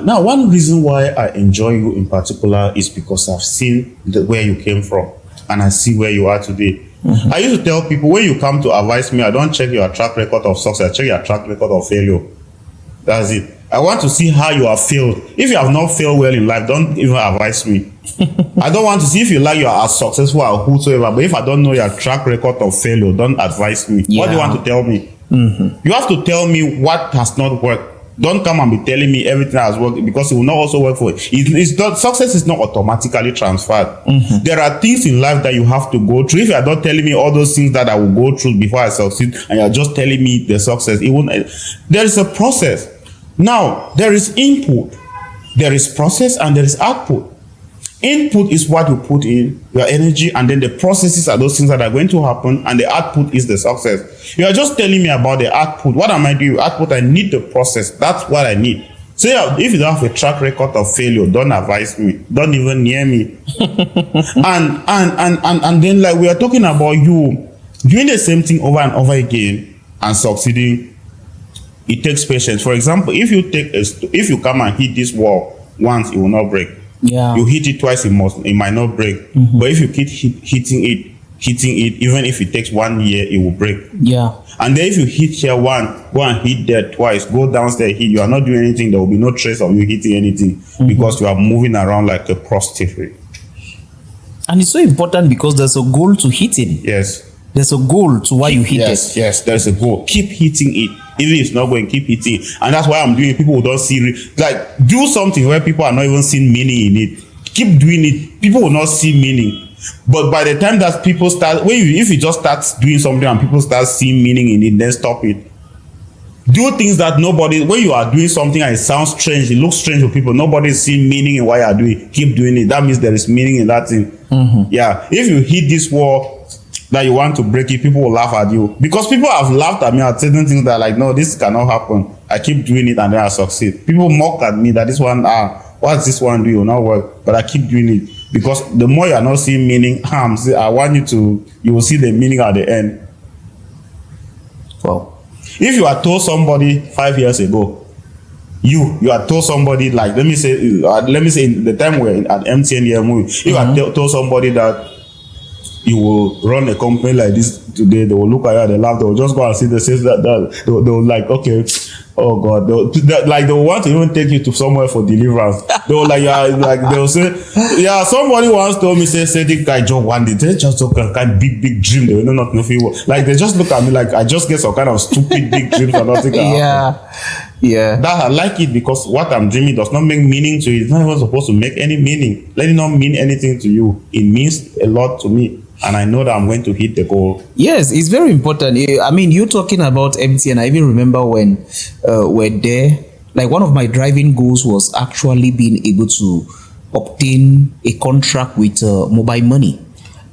Now, one reason why I enjoy you in particular is because I've seen where you came from, and I see where you are today. I used to tell people, when you come to advise me, I don't check your track record of success, I check your track record of failure. That's it. I want to see how you have failed. If you have not failed well in life, don't even advise me. I don't want to see if you like you are as successful as whosoever, but if I don't know your track record of failure, don't advise me. Yeah. What do you want to tell me? You have to tell me what has not worked. Don't come and be telling me everything has worked, because it will not also work for you. Success is not automatically transferred. There are things in life that you have to go through. If you are not telling me all those things that I will go through before I succeed, and you are just telling me the success, it won't. There is a process. Now, there is input, there is process, and there is output. Input is what you put in, your energy, and then the processes are those things that are going to happen, and the output is the success. You are just telling me about the output. What am I doing? Output, I need the process. That's what I need. So if you don't have a track record of failure, don't advise me. Don't even near me. and then, like, we are talking about you doing the same thing over and over again and succeeding. It takes patience. For example, if you come and hit this wall once, it will not break. Yeah. You hit it twice, it might not break. But if you keep hitting it, even if it takes 1 year, it will break. Yeah. And then if you hit here one, go and hit there twice, go downstairs, hit. You are not doing anything. There will be no trace of you hitting anything, because you are moving around like a prostitute. And it's so important because there's a goal to hitting. Yes. There's a goal to why you hit it. Yes, there's a goal. Keep hitting it. Even if it's not going, keep hitting it. And that's why I'm doing it. People who don't see, do something where people are not even seeing meaning in it. Keep doing it. People will not see meaning. But by the time that people start, if you just start doing something and people start seeing meaning in it, then stop it. Do things that when you are doing something and it sounds strange, it looks strange to people, nobody is seeing meaning in what you are doing. Keep doing it. That means there is meaning in that thing. Yeah. If you hit this wall that you want to break it, people will laugh at you, because people have laughed at me at certain things that are like, no, this cannot happen. I keep doing it and then I succeed. People mock at me that this one, what's this one do? It will not work, but I keep doing it, because the more you are not seeing meaning, I want you will see the meaning at the end. Wow. If you are told somebody 5 years ago, you are told somebody, like, let me say in the time we're at MTN movie, if you are told somebody that you will run a company like this today, they will look at you and they laugh. They will just go and see the sales that they will like, okay, oh God, they will want to even take you to somewhere for deliverance. They will they will say, yeah, somebody once told me, say the guy just one day, they just took a kind of big dream. They will not know if he was, like, they just look at me like I just get some kind of stupid big dreams and nothing. Yeah. That I like it, because what I'm dreaming does not make meaning to you. It's not even supposed to make any meaning. Let it not mean anything to you. It means a lot to me, and I know that I'm going to hit the goal. Yes, it's very important. I mean, you're talking about MTN. I even remember when were there. Like one of my driving goals was actually being able to obtain a contract with mobile money.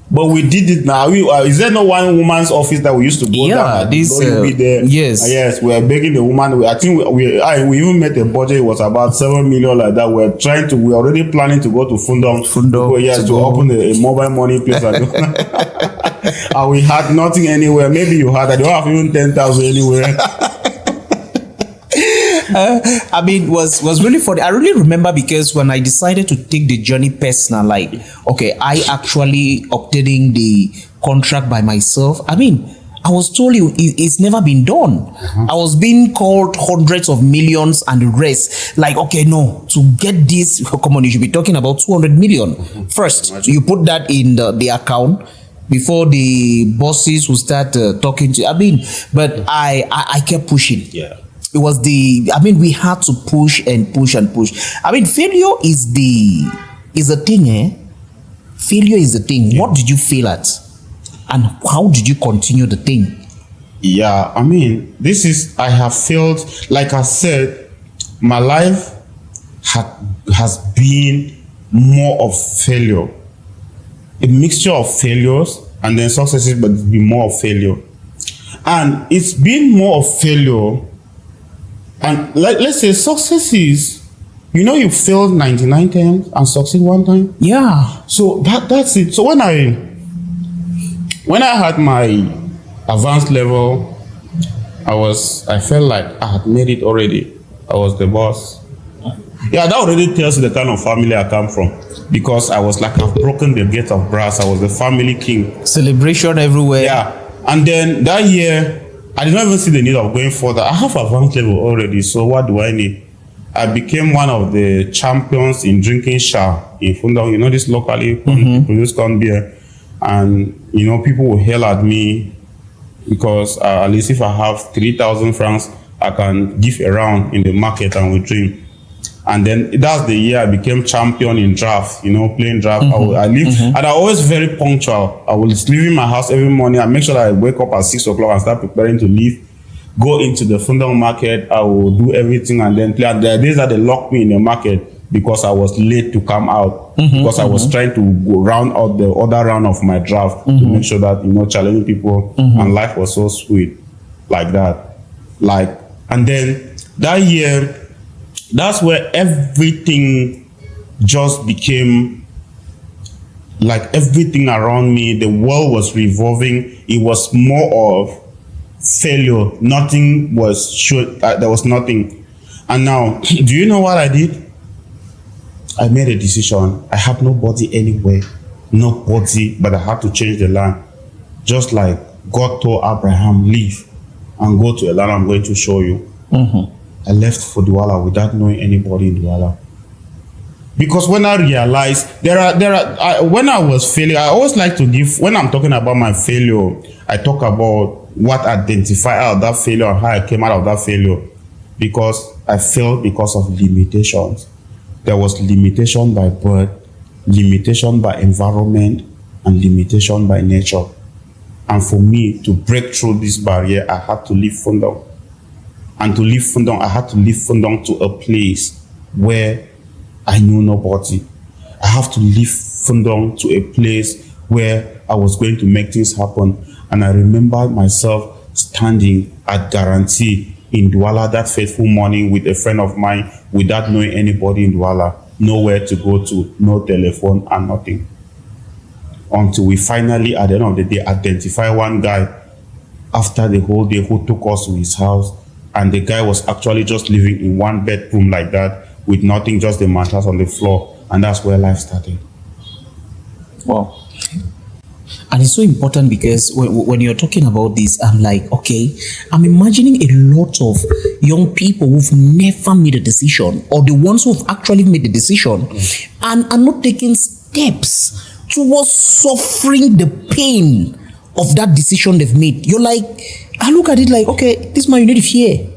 But we did it now. Is there no one woman's office that we used to go down? This Be there? yes, yes. We are begging the woman. I think we even made a budget. It was about 7 million like that. We're already planning to go to Fundong. To open a mobile money place. And we had nothing anywhere. Maybe you had. I don't have even 10,000 anywhere. I mean, was really funny. I really remember because when I decided to take the journey personal, like, okay, I actually obtaining the contract by myself. I mean, I was told it's never been done. I was being called hundreds of millions and the rest. Like, okay, no, to get this, come on, you should be talking about 200 million. First, you put that in the account before the bosses will start talking to you. I mean, but I kept pushing. Yeah. It was we had to push and push and push. I mean, failure is the thing, eh? Failure is the thing. Yeah. What did you fail at? And how did you continue the thing? Yeah, I mean, I have failed. Like I said, my life has been more of failure. A mixture of failures and then successes, but it's been more of failure. And it's been more of failure. And let's say success is, you failed 99 times and succeed one time. Yeah. So that's it. So when I had my advanced level, I felt like I had made it already. I was the boss. Yeah, that already tells you the kind of family I come from. Because I was like, I've broken the gate of brass. I was the family king. Celebration everywhere. Yeah. And then that year, I did not even see the need of going further. I have advanced level already, so what do I need? I became one of the champions in drinking sha in Fundong. This locally produced corn beer. And, people will hail at me because at least if I have 3,000 francs, I can give around in the market and we drink. And then that's the year I became champion in draft, playing draft. I live, and I'm always very punctual. I was leaving my house every morning. I make sure that I wake up at 6 o'clock and start preparing to leave. Go into the Fundong market. I will do everything and then play. And there are days that they lock me in the market because I was late to come out. Because I was trying to go round out the other round of my draft to make sure that, challenging people. And life was so sweet like that. And then that year, that's where everything just became like everything around me. The world was revolving. It was more of failure. Nothing was sure. There was nothing. And now, do you know what I did? I made a decision. I have nobody anywhere. Nobody, but I had to change the land. Just like God told Abraham, leave and go to a land I'm going to show you. I left for Douala without knowing anybody in Douala. Because when I realized when I was failing, I always like to give, when I'm talking about my failure, I talk about what identified out of that failure and how I came out of that failure. Because I failed because of limitations. There was limitation by birth, limitation by environment, and limitation by nature. And for me to break through this barrier, I had to leave Fundong. And to leave Fundong, I had to leave Fundong to a place where I knew nobody. I have to leave Fundong to a place where I was going to make things happen. And I remember myself standing at Guarantee in Douala that fateful morning with a friend of mine without knowing anybody in Douala, nowhere to go to, no telephone and nothing. Until we finally, at the end of the day, identify one guy after the whole day who took us to his house. And the guy was actually just living in one bedroom like that with nothing, just the mattress on the floor. And that's where life started. Wow. And it's so important because when you're talking about this, I'm like, okay, I'm imagining a lot of young people who've never made a decision, or the ones who've actually made the decision and are not taking steps towards suffering the pain of that decision they've made. You're like, I look at it like, okay, this man, you need fear.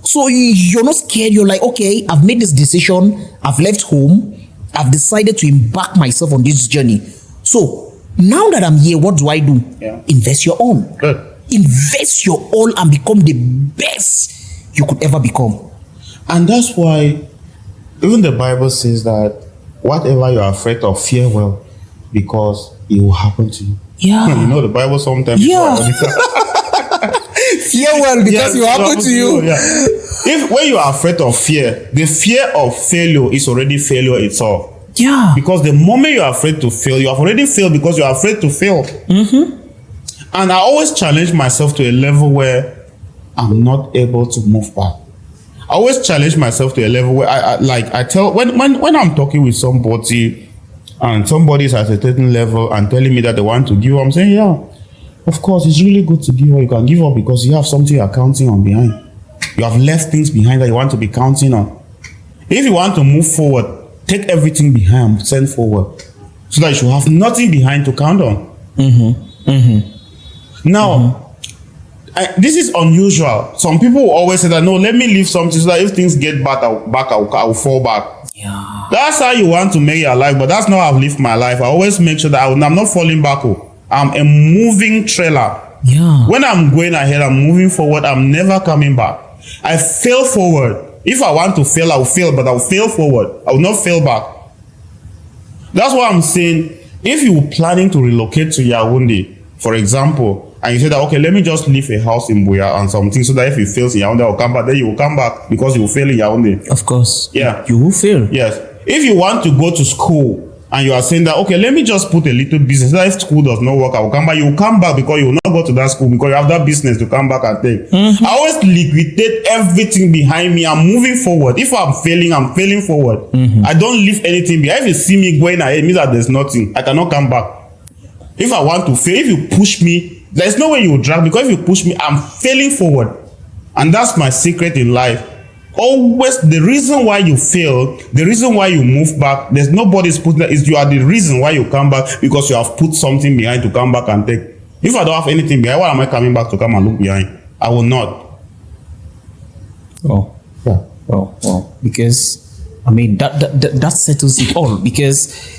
So you're not scared. You're like, okay, I've made this decision. I've left home. I've decided to embark myself on this journey. So now that I'm here, what do? Yeah. Invest your all. Good. Invest your all and become the best you could ever become. And that's why even the Bible says that whatever you are afraid of, fear well, because it will happen to you. Yeah. You know, the Bible sometimes. Yeah. Fear well because it will happen to you. Yeah. If when you are afraid of fear, the fear of failure is already failure itself. Yeah. Because the moment you are afraid to fail, you have already failed because you are afraid to fail. And I always challenge myself to a level where I'm not able to move back. I always challenge myself to a level where I tell when I'm talking with somebody and somebody is at a certain level and telling me that they want to give up, I'm saying, yeah, of course, it's really good to give up. You can give up because you have something you're counting on behind. You have left things behind that you want to be counting on. If you want to move forward, take everything behind and send forward so that you should have nothing behind to count on. Now, this is unusual. Some people will always say that, no, let me leave something so that if things get bad, I'll fall back. Yeah. That's how you want to make your life, but that's not how I've lived my life. I always make sure that I'm not falling back. I'm a moving trailer. Yeah. When I'm going ahead, I'm moving forward. I'm never coming back. I fail forward. If I want to fail, I'll fail, but I'll fail forward. I will not fail back. That's what I'm saying. If you're planning to relocate to Yaoundé, for example, and you say that, okay, let me just leave a house in Buea and something so that if it fails in Yaoundé, I'll come back. Then you will come back because you will fail in Yaoundé. Of course. Yeah. You will fail. Yes. If you want to go to school and you are saying that, okay, let me just put a little business. So that if school does not work, I will come back. You will come back because you will not go to that school because you have that business to come back and take. I always liquidate everything behind me. I'm moving forward. If I'm failing forward. I don't leave anything behind. If you see me going ahead, it means that there's nothing. I cannot come back. If I want to fail, if you push me, there's no way you will drag because if you push me, I'm failing forward. And that's my secret in life. Always the reason why you fail, the reason why you move back, there's nobody's putting that, is you are the reason why you come back because you have put something behind to come back and take. If I don't have anything behind, why am I coming back to come and look behind? I will not. Oh. Yeah. Oh. Because, I mean, that settles it all. Because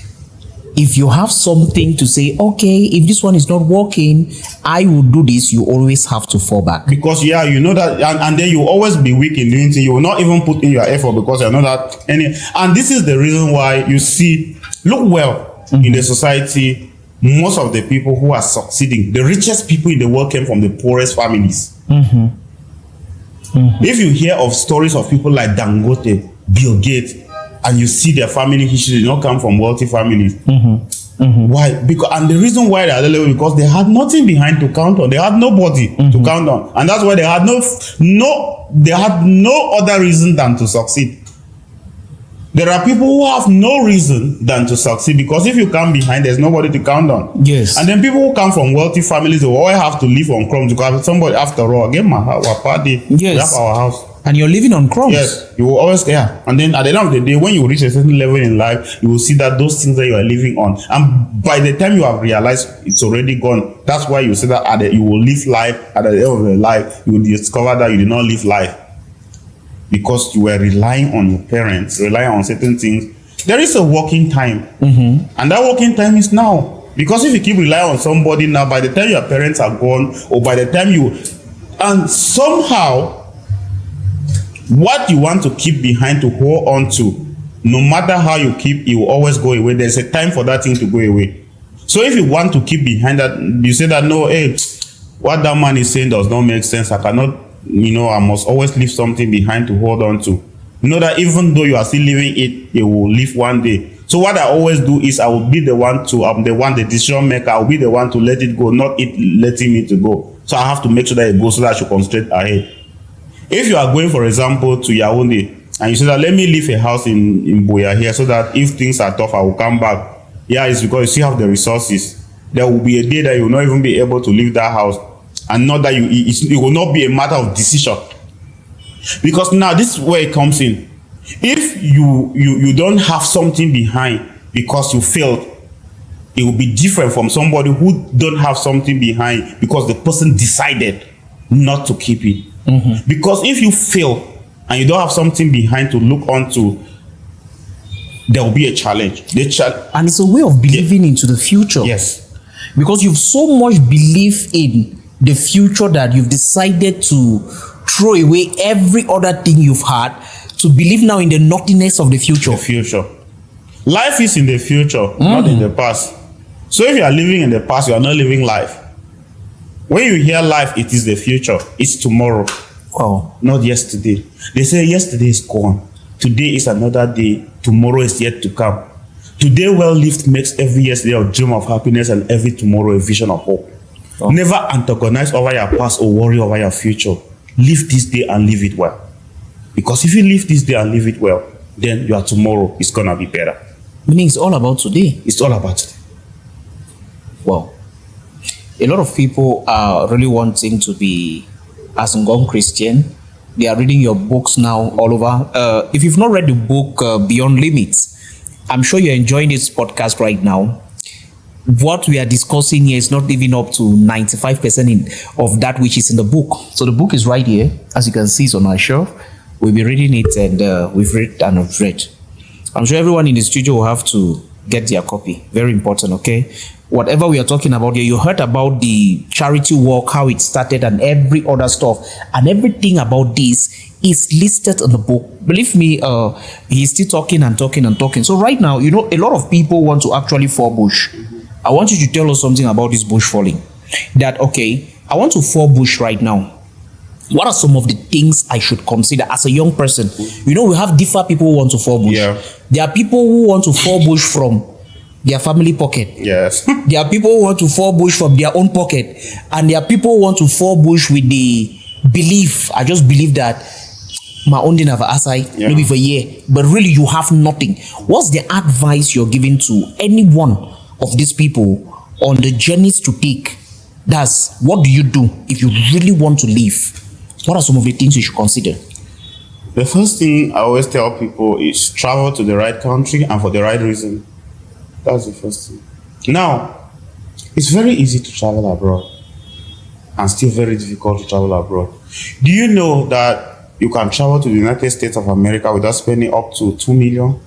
if you have something to say, okay, if this one is not working, I will do this, you always have to fall back. Because, yeah, you know that, and then you always be weak in doing things. You will not even put in your effort because you know that and this is the reason why you see, look well in the society, most of the people who are succeeding, the richest people in the world came from the poorest families. If you hear of stories of people like Dangote, Bill Gates, and you see their family history, they don't come from wealthy families. Why? Because, and the reason why they are level, because they had nothing behind to count on. They had nobody to count on, and that's why they had no other reason than to succeed. There are people who have no reason than to succeed because if you come behind, there's nobody to count on. Yes. And then people who come from wealthy families, they will always have to live on crumbs because somebody, after all, again, our party, we have our house. And you're living on crumbs. Yes, you will always, yeah. And then at the end of the day, when you reach a certain level in life, you will see that those things that you are living on, and by the time you have realized it's already gone, that's why you say that you will live life, at the end of your life, you will discover that you did not live life. Because you were relying on your parents, relying on certain things. There is a working time. And that working time is now. Because if you keep relying on somebody now, by the time your parents are gone, or by the time and somehow, what you want to keep behind to hold on to, no matter how you keep, it will always go away. There's a time for that thing to go away. So if you want to keep behind that, you say that, no, hey, what that man is saying does not make sense. I cannot, I must always leave something behind to hold on to. You know that even though you are still living it, it will leave one day. So what I always do is I will be the one, the decision maker. I will be the one to let it go, not it letting me to go. So I have to make sure that it goes so that I should concentrate ahead. If you are going, for example, to Yaoundé, and you say that, let me leave a house in Buea here so that if things are tough, I will come back. Yeah, it's because you still have the resources. There will be a day that you will not even be able to leave that house. And not that it will not be a matter of decision. Because now this is where it comes in. If you don't have something behind because you failed, it will be different from somebody who don't have something behind because the person decided not to keep it. Because if you fail and you don't have something behind to look onto, there will be a challenge. And it's a way of believing into the future. Yes. Because you've so much belief in the future that you've decided to throw away every other thing you've had to believe now in the nothingness of the future. The future. Life is in the future, not in the past. So if you are living in the past, you are not living life. When you hear life, it is the future. It's tomorrow. Wow. Not yesterday. They say yesterday is gone. Today is another day. Tomorrow is yet to come. Today well lived makes every yesterday a dream of happiness and every tomorrow a vision of hope. Oh. Never antagonize over your past or worry over your future. Live this day and live it well. Because if you live this day and live it well, then your tomorrow is going to be better. Meaning it's all about today. It's all about today. Wow. A lot of people are really wanting to be as Ngong Christian. They are reading your books now all over. If you've not read the book Beyond Limits, I'm sure you're enjoying this podcast right now. What we are discussing here is not even up to 95% of that which is in the book. So the book is right here. As you can see, it's on our shelf. We'll be reading it, and we've read and I've read. I'm sure everyone in the studio will have to get their copy. Very important, okay? Whatever we are talking about here, you heard about the charity work, how it started, and every other stuff. And everything about this is listed in the book. Believe me, he's still talking and talking and talking. So right now, you know, a lot of people want to actually fall bush. I want you to tell us something about this bush falling. That, okay, I want to fall bush right now. What are some of the things I should consider as a young person? You know, we have different people who want to fall bush. Yeah. There are people who want to fall bush from their family pocket. Yes. There are people who want to fall bush from their own pocket. And there are people who want to fall bush with the belief. I just believe that my own didn't have an aside, maybe for a year. But really, you have nothing. What's the advice you're giving to any one of these people on the journeys to take? That's what do you do if you really want to live? What are some of the things you should consider? The first thing I always tell people is travel to the right country and for the right reason. That's the first thing. Now, it's very easy to travel abroad and still very difficult to travel abroad. Do you know that you can travel to the United States of America without spending up to 2 million?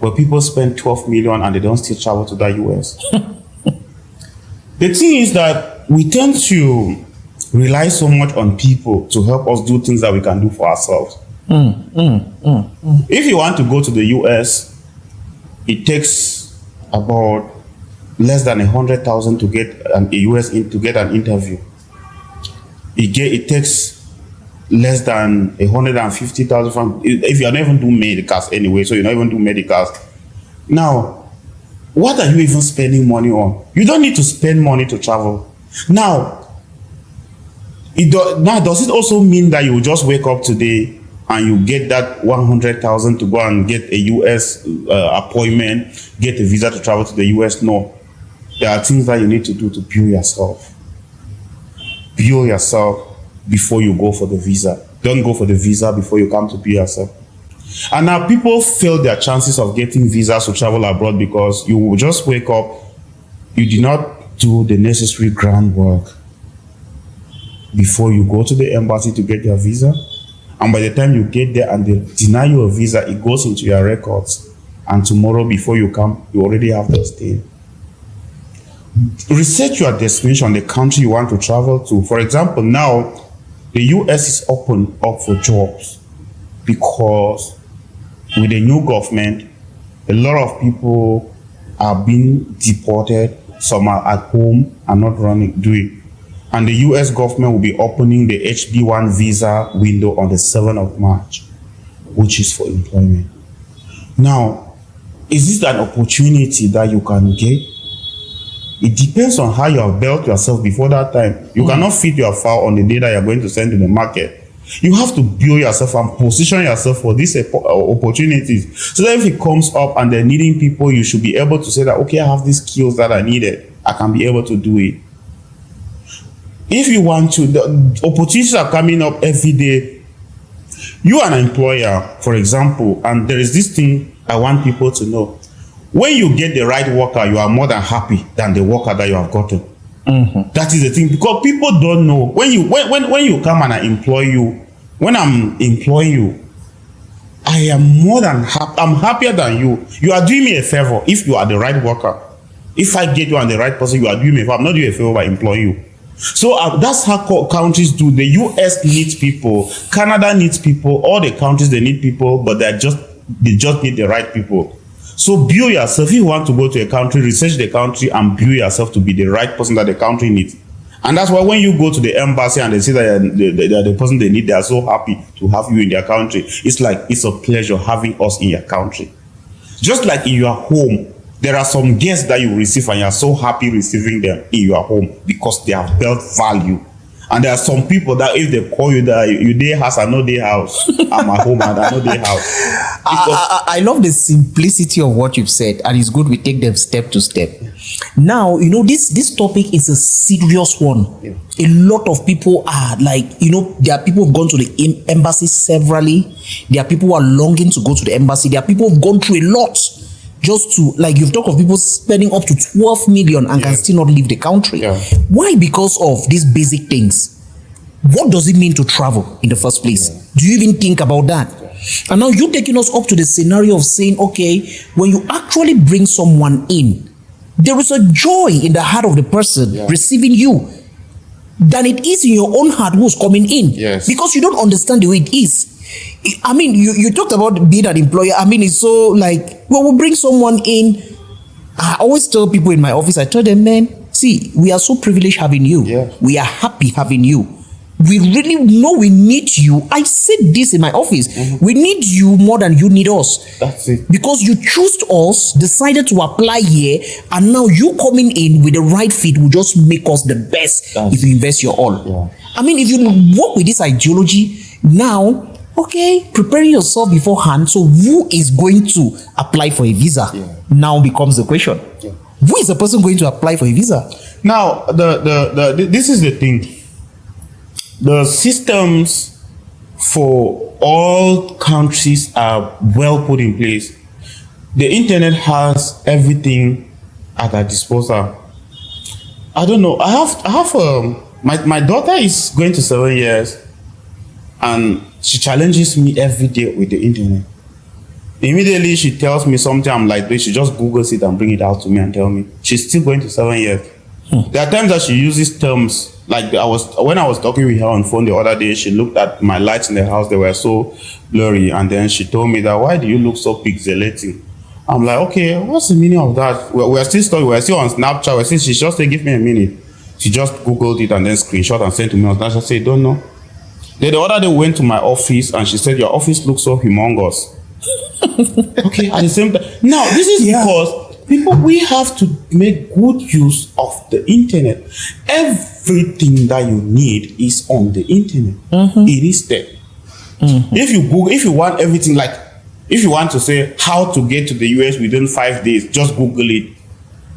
But people spend 12 million and they don't still travel to the US. The thing is that we tend to rely so much on people to help us do things that we can do for ourselves. If you want to go to the US, it takes about less than 100,000 to get an interview. It takes less than 150,000 from, if you're not even doing medicals anyway, so you're not even doing medicals. Now, what are you even spending money on? You don't need to spend money to travel. Now, does it also mean that you will just wake up today and you get that 100,000 to go and get a US appointment, get a visa to travel to the US? No. There are things that you need to do to build yourself. Build yourself before you go for the visa. Don't go for the visa before you come to build yourself. And now people fail their chances of getting visas to travel abroad because you will just wake up, you did not do the necessary groundwork before you go to the embassy to get your visa. And by the time you get there and they deny you a visa, it goes into your records. And tomorrow before you come, you already have the stay. Research your destination, the country you want to travel to. For example, now the US is open up for jobs because with the new government, a lot of people are being deported. Some are at home and not doing. And the US government will be opening the HB1 visa window on the 7th of March, which is for employment. Now, is this an opportunity that you can get? It depends on how you have built yourself before that time. You cannot feed your fowl on the day that you're going to send to the market. You have to build yourself and position yourself for these opportunities. So that if it comes up and they're needing people, you should be able to say that, okay, I have these skills that I needed. I can be able to do it. If you want to, the opportunities are coming up every day. You are an employer, for example, and there is this thing I want people to know. When you get the right worker, you are more than happy than the worker that you have gotten. That is the thing, because people don't know. When you come and I employ you, when I'm employing you, I am more than happy. I'm happier than you. You are doing me a favor if you are the right worker. If I get you on the right person, you are doing me a favor. I'm not doing a favor by employing you. So that's how countries do. The US needs people, Canada needs people, all the countries they need people, but they just need the right people. So build yourself. If you want to go to a country, research the country and build yourself to be the right person that the country needs. And that's why when you go to the embassy and they see that you're the person they need, they are so happy to have you in their country. It's like, it's a pleasure having us in your country. Just like in your home, there are some guests that you receive and you're so happy receiving them in your home because they have built value. And there are some people that if they call you that you day house and no day house, I'm at home and I know day house. I love the simplicity of what you've said, and it's good we take them step to step. Now, you know, this topic is a serious one. Yeah. A lot of people are like, you know, there are people who've gone to the embassy severally. There are people who are longing to go to the embassy. There are people who've gone through a lot just to, like, you've talked of people spending up to 12 million and can still not leave the country. Yeah. Why? Because of these basic things. What does it mean to travel in the first place? Yeah. Do you even think about that? Yeah. And now you're taking us up to the scenario of saying, okay, when you actually bring someone in, there is a joy in the heart of the person receiving you than it is in your own heart who's coming in. Yes. Because you don't understand the way it is. I mean, you talked about being an employer. I mean, it's so like, when we bring someone in, I always tell people in my office, I tell them, man, see, we are so privileged having you. Yeah. We are happy having you. We really know we need you. I said this in my office. Mm-hmm. We need you more than you need us. That's it. Because you chose us, decided to apply here, and now you coming in with the right fit will just make us the best if you invest your all. Yeah. I mean, if you work with this ideology now, okay, preparing yourself beforehand. So who is going to apply for a visa? Yeah. Now becomes the question. Yeah. Who is the person going to apply for a visa? Now, this is the thing. The systems for all countries are well put in place. The internet has everything at our disposal. I don't know. I have my daughter is going to 7 years, and she challenges me every day with the internet. Immediately she tells me something, I'm like, she just Googles it and bring it out to me and tell me. She's still going to 7 years. There are times that she uses terms like when I was talking with her on phone the other day, she looked at my lights in the house, they were so blurry, and then she told me that, why do you look so pixelating? I'm like, okay, what's the meaning of that? We're still on Snapchat. She just said, give me a minute. She just Googled it and then screenshot and sent to me on Snapchat. I said, don't know. Then the other day went to my office and she said, your office looks so humongous. Okay, at the same time. Now, this is because people, we have to make good use of the internet. Everything that you need is on the internet. Mm-hmm. It is there. Mm-hmm. If you Google, if you want everything, like if you want to say how to get to the US within 5 days, just Google it.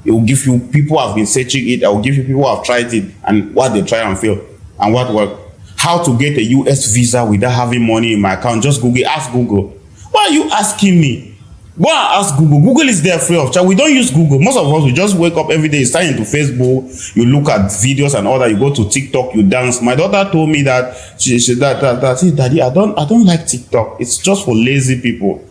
It will give you, people have been searching it. I will give you people who have tried it and what they try and fail and what worked. How to get a US visa without having money in my account. Just Google, ask Google. Why are you asking me? Go and ask Google. Google is there free of charge. We don't use Google. Most of us, we just wake up every day, sign into Facebook, you look at videos and all that, you go to TikTok, you dance. My daughter told me that Daddy, I don't like TikTok. It's just for lazy people.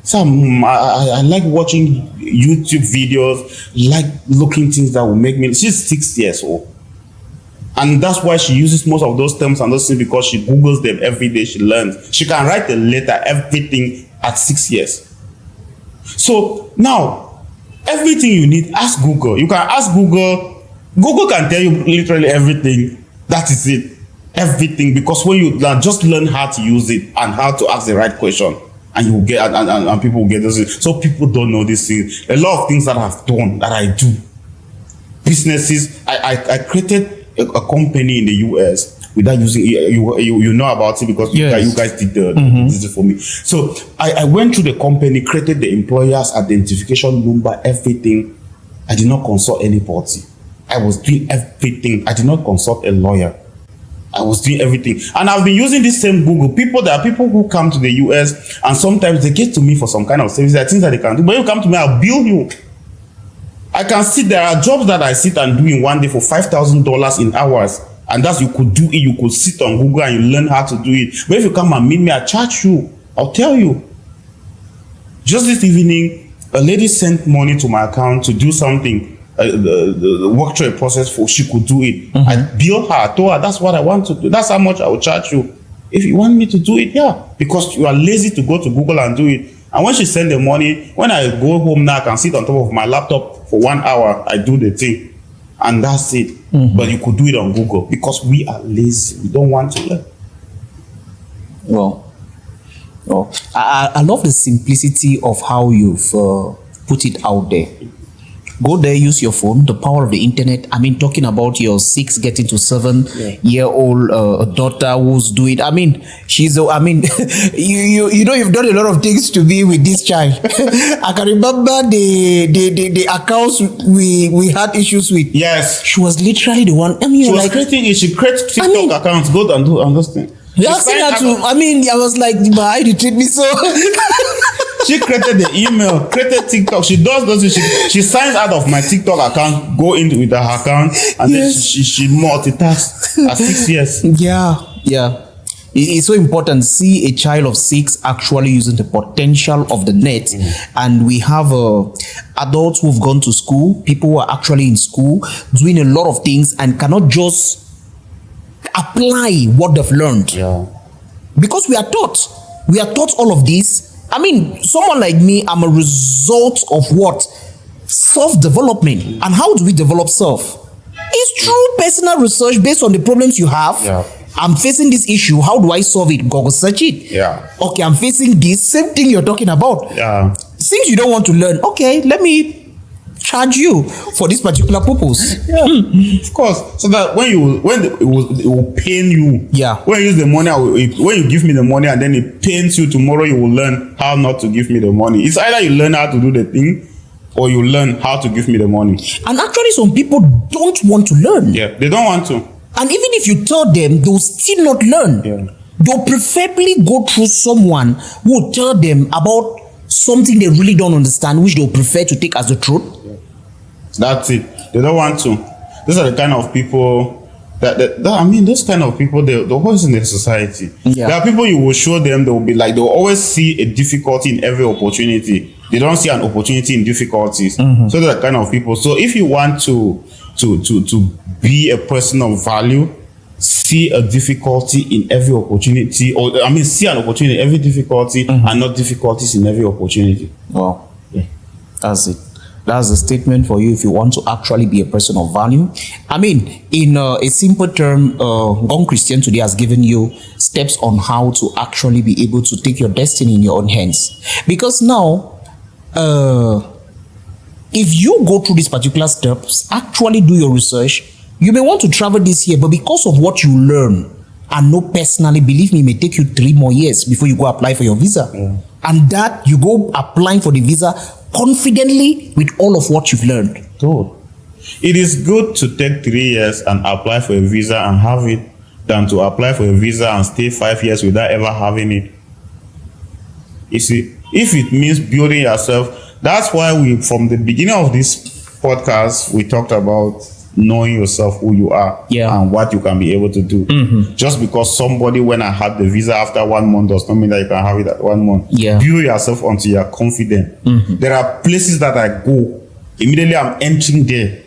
So I like watching YouTube videos, like looking things that will make me. She's 6 years old. And that's why she uses most of those terms and those things, because she Googles them every day. She learns. She can write a letter, everything at 6 years. So now, everything you need, ask Google. You can ask Google. Google can tell you literally everything. That is it. Everything. Because when you just learn how to use it and how to ask the right question, and you will get and people will get those. So people don't know this thing. A lot of things that I've done, that I do. Businesses. I created a company in the US without using you know about it because you guys did this for me. So I went through the company, created the employer's identification number, everything. I did not consult anybody. I was doing everything. I did not consult a lawyer. I was doing everything. And I've been using this same Google. There are people who come to the US and sometimes they get to me for some kind of service. There are things that they can do. But you come to me, I'll bill you. I can sit, there are jobs that I sit and do in one day for $5,000 in hours. And that's, you could do it. You could sit on Google and you learn how to do it. But if you come and meet me, I'll charge you. I'll tell you. Just this evening, a lady sent money to my account to do something. work through a process for she could do it. I built her. I told her that's what I want to do. That's how much I will charge you. If you want me to do it, yeah, because you are lazy to go to Google and do it. And when she send the money, when I go home now, I can sit on top of my laptop for 1 hour. I do the thing, and that's it. But you could do it on Google because we are lazy. We don't want to learn. Well, I love the simplicity of how you've put it out there. Go there, use your phone, the power of the internet. I mean, talking about your 6 getting to 7-year-old daughter who's doing. I mean, she's. I mean, you know, you've done a lot of things to be with this child. I can remember the accounts we had issues with. Yes, she was literally the one. I mean, she was creating it. She creates TikTok accounts. Go and do understand. Yeah, I mean, I was like, my eye treat me so. She created the email, created TikTok. She does those. She signs out of my TikTok account, go into with her account, and then she multitasks at 6 years. Yeah. It's so important to see a child of 6 actually using the potential of the net. And we have adults who've gone to school, people who are actually in school, doing a lot of things and cannot just apply what they've learned. Yeah. Because we are taught all of this. I mean, someone like me, I'm a result of what? Self-development. And how do we develop self? It's through personal research based on the problems you have. Yeah. I'm facing this issue. How do I solve it? Google search it. Yeah. Okay, I'm facing this. Same thing you're talking about. Yeah. Since you don't want to learn, okay, let me charge you for this particular purpose. Yeah, of course. So that it will pain you. Yeah. When you use the money, when you give me the money and then it pains you, tomorrow you will learn how not to give me the money. It's either you learn how to do the thing or you learn how to give me the money. And actually, some people don't want to learn. Yeah, they don't want to. And even if you tell them, they'll still not learn. Yeah. They'll preferably go through someone who will tell them about something they really don't understand, which they'll prefer to take as the truth. That's it. They don't want to. These are the kind of people those kind of people, they're always in the society. Yeah. There are people you will show them, they will be like, they'll always see a difficulty in every opportunity. They don't see an opportunity in difficulties. So they're the kind of people. So if you want to be a person of value, see a difficulty in every opportunity, see an opportunity in every difficulty and not difficulties in every opportunity. Wow. Yeah. That's it. That's a statement for you if you want to actually be a person of value. I mean, in a simple term, Ngong Christian today has given you steps on how to actually be able to take your destiny in your own hands. Because now, if you go through these particular steps, actually do your research, you may want to travel this year, but because of what you learn, and know personally, believe me, it may take you 3 more years before you go apply for your visa. And that you go applying for the visa confidently with all of what you've learned. Good. It is good to take 3 years and apply for a visa and have it than to apply for a visa and stay 5 years without ever having it. You see, if it means building yourself, that's why from the beginning of this podcast, we talked about knowing yourself, who you are, and what you can be able to do. Just because somebody when I had the visa after 1 month does not mean that you can have it at 1 month. Build yourself until you're confident. There are places that I go, immediately I'm entering there,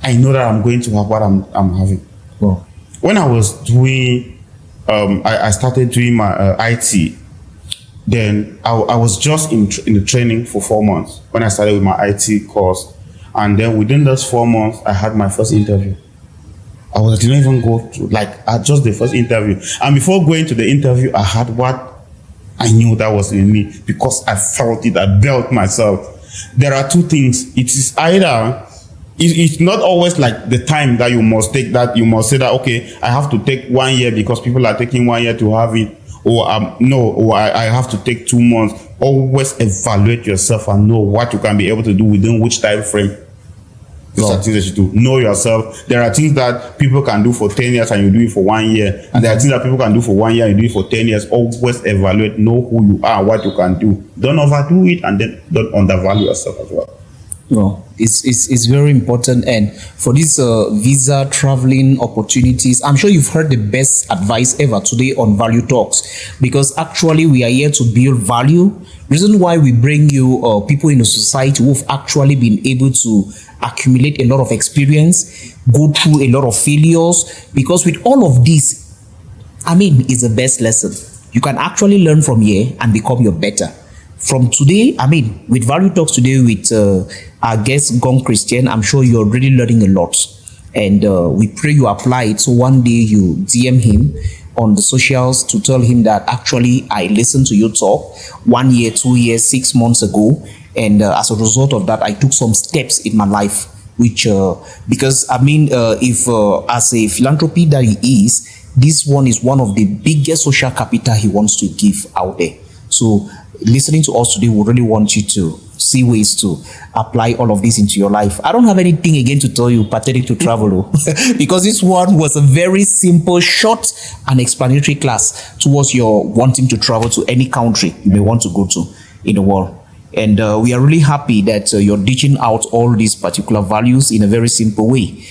I know that I'm going to have what I'm having. Wow. When I was doing, I started doing my IT, then I was just in the training for 4 months when I started with my IT course. And then within those 4 months, I had my first interview. I didn't even go through, just the first interview. And before going to the interview, I had what I knew that was in me because I felt it, I built myself. There are 2 things. It is either, it's not always like the time that you must take that, you must say that, okay, I have to take 1 year because people are taking 1 year to have it. Or I have to take 2 months. Always evaluate yourself and know what you can be able to do within which time frame. These are things that you do. Know yourself. There are things that people can do for 10 years and you do it for 1 year. And there are things that people can do for 1 year and you do it for 10 years. Always evaluate, know who you are, what you can do. Don't overdo it and then don't undervalue yourself as well. No, it's very important. And for these visa traveling opportunities, I'm sure you've heard the best advice ever today on Value Talks, because actually we are here to build value. Reason why we bring you people in the society who've actually been able to accumulate a lot of experience, go through a lot of failures, because with all of this, I mean, it's the best lesson. You can actually learn from here and become your better. From today, I mean, with Value Talks today with our guest Ngong Christian, I'm sure you're really learning a lot. And we pray you apply it. So one day you DM him on the socials to tell him that actually I listened to your talk 1 year, 2 years, 6 months ago. And as a result of that, I took some steps in my life, which, because I mean, if as a philanthropy that he is, this one is one of the biggest social capital he wants to give out there. So listening to us today, we really want you to see ways to apply all of this into your life. I don't have anything again to tell you pertaining to travel, because this one was a very simple, short and explanatory class towards your wanting to travel to any country you may want to go to in the world. And we are really happy that you're dishing out all these particular values in a very simple way.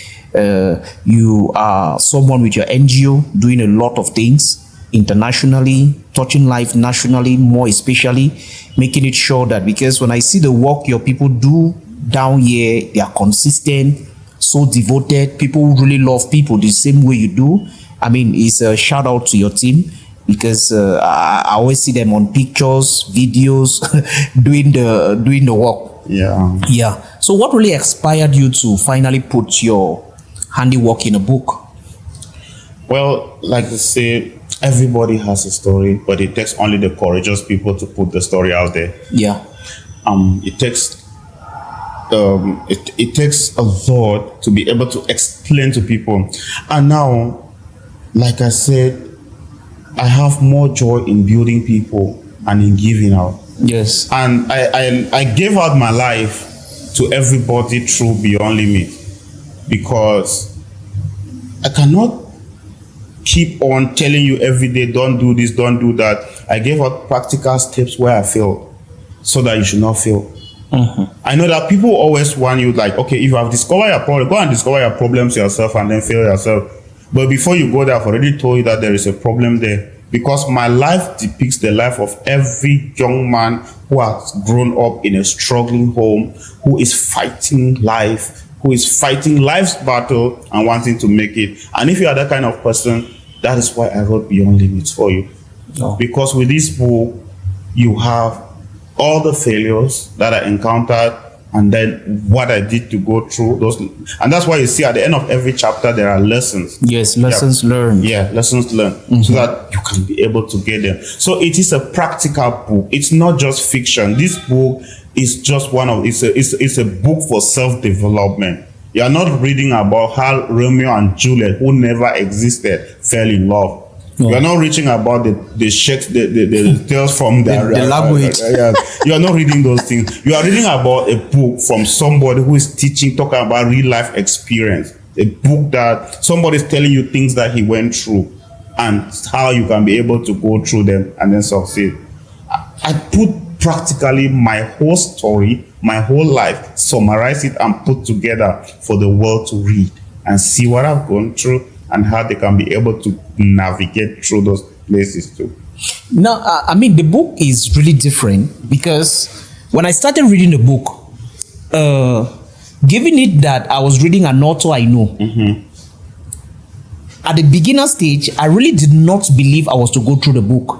You are someone with your NGO doing a lot of things internationally, touching life nationally, more especially, making it sure that, because when I see the work your people do down here, they are consistent, so devoted, people who really love people the same way you do. I mean, it's a shout out to your team, because I always see them on pictures, videos, doing the work. Yeah. So what really inspired you to finally put your handiwork in a book? Well, like they say, everybody has a story, but it takes only the courageous people to put the story out there. Yeah. It takes a lot to be able to explain to people. And now, like I said, I have more joy in building people and in giving out. Yes. And I gave out my life to everybody through Beyond Limit, because I cannot keep on telling you every day, don't do this, don't do that. I gave out practical steps where I failed, so that you should not fail. I know that people always want you, like, okay, if you have discovered your problem, go and discover your problems yourself and then fail yourself. But before you go there, I've already told you that there is a problem there, because my life depicts the life of every young man who has grown up in a struggling home, who is fighting life, who is fighting life's battle and wanting to make it. And if you are that kind of person, that is why I wrote Beyond Limits for you. Oh. Because with this book, you have all the failures that I encountered, and then what I did to go through those. And that's why you see at the end of every chapter, there are lessons. Yes, lessons learned. Yeah, lessons learned, so that you can be able to get them. So it is a practical book. It's not just fiction. This book is just it's a book for self-development. You are not reading about how Romeo and Juliet, who never existed, fell in love. No. You are not reading about the tales from the language. You are not reading those things. You are reading about a book from somebody who is talking about real life experience. A book that somebody is telling you things that he went through and how you can be able to go through them and then succeed. I put practically my whole story, my whole life, summarize it and put together for the world to read and see what I've gone through and how they can be able to navigate through those places too. Now, I mean, the book is really different, because when I started reading the book, given it that I was reading an author I know, at the beginner stage, I really did not believe I was to go through the book.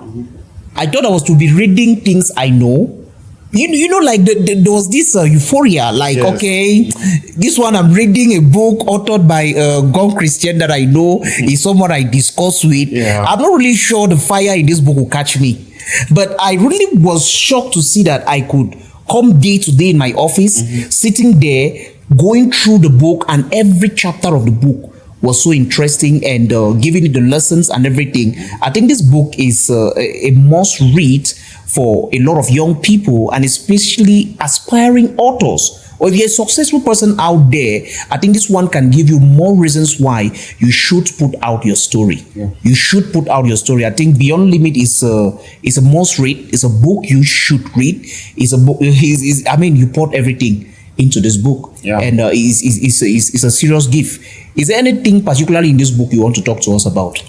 I thought I was to be reading things I know. You know, like there was this euphoria, like, yes, okay, this one I'm reading a book authored by Ngong Christian that I know is someone I discuss with. Yeah. I'm not really sure the fire in this book will catch me. But I really was shocked to see that I could come day to day in my office, sitting there, going through the book, and every chapter of the book was so interesting, and giving it the lessons and everything. I think this book is a must read for a lot of young people, and especially aspiring authors. Or if you're a successful person out there, I think this one can give you more reasons why you should put out your story. Yeah. You should put out your story. I think Beyond Limit is a must read. It's a book you should read. It's a book. I mean, you put everything. into this book. Yeah. And it's a serious gift. Is there anything particularly in this book you want to talk to us about?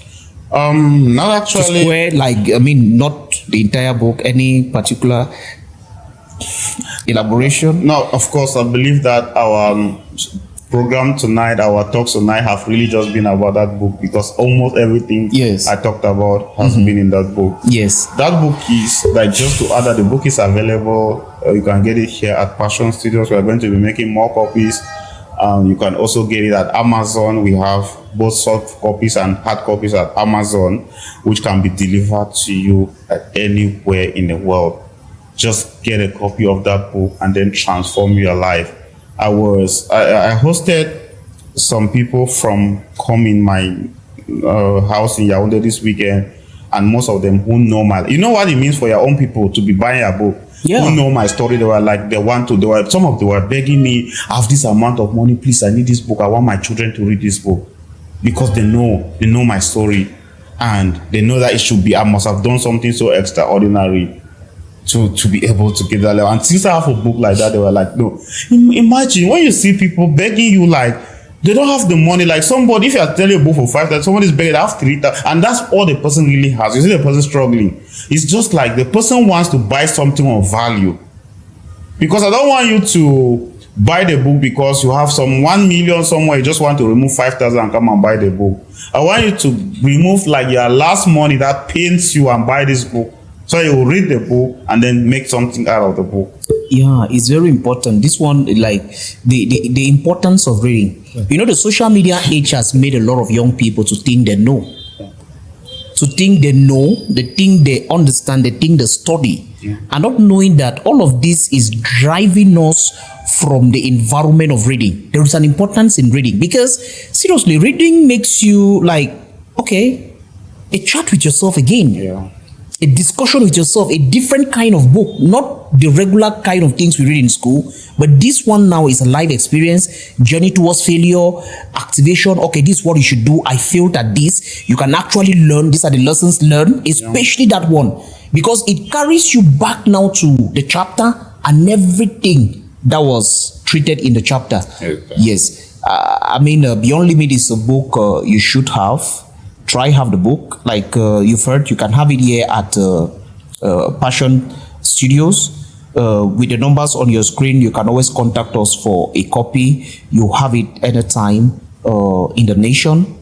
Not actually. Square, not the entire book, any particular elaboration? No, of course, I believe that our program tonight, our talks tonight have really just been about that book, because almost everything Yes. I talked about has been in that book. Yes. That book is, like, just to add that the book is available. You can get it here at Passion Studios. We are going to be making more copies. You can also get it at Amazon. We have both soft copies and hard copies at Amazon, which can be delivered to you at anywhere in the world. Just get a copy of that book and then transform your life. I hosted some people from coming my house in Yaoundé this weekend, and most of them who know you know what it means for your own people to be buying a book. Yeah. Who know my story. They were like, some of them were begging me, I have this amount of money, please, I need this book. I want my children to read this book, because they know my story, and they know that I must have done something so extraordinary to be able to get that level. And since I have a book like that, they were like, no. Imagine when you see people begging you, like, they don't have the money. Like, somebody, if you are telling a book for 5,000, somebody's begging, they have 3,000, and that's all the person really has. You see the person struggling. It's just like the person wants to buy something of value. Because I don't want you to buy the book because you have some 1 million somewhere, you just want to remove 5,000 and come and buy the book. I want you to remove like your last money that pains you and buy this book. So you will read the book and then make something out of the book. Yeah, it's very important. This one, like the importance of reading. You know, the social media age has made a lot of young people to think they know. To think they know, they think they understand, they think they study. And not knowing that all of this is driving us from the environment of reading. There is an importance in reading, because seriously, reading makes you like, okay, a chat with yourself again. Yeah. A discussion with yourself, a different kind of book, not the regular kind of things we read in school, but this one now is a life experience, journey towards failure, activation. Okay, this is what you should do. I failed at this. You can actually learn. These are the lessons learned, especially that one, because it carries you back now to the chapter and everything that was treated in the chapter. Okay. Yes. Beyond Limit is a book you should have. Try have the book. Like you've heard, you can have it here at Passion Studios. With the numbers on your screen, you can always contact us for a copy. You have it anytime in the nation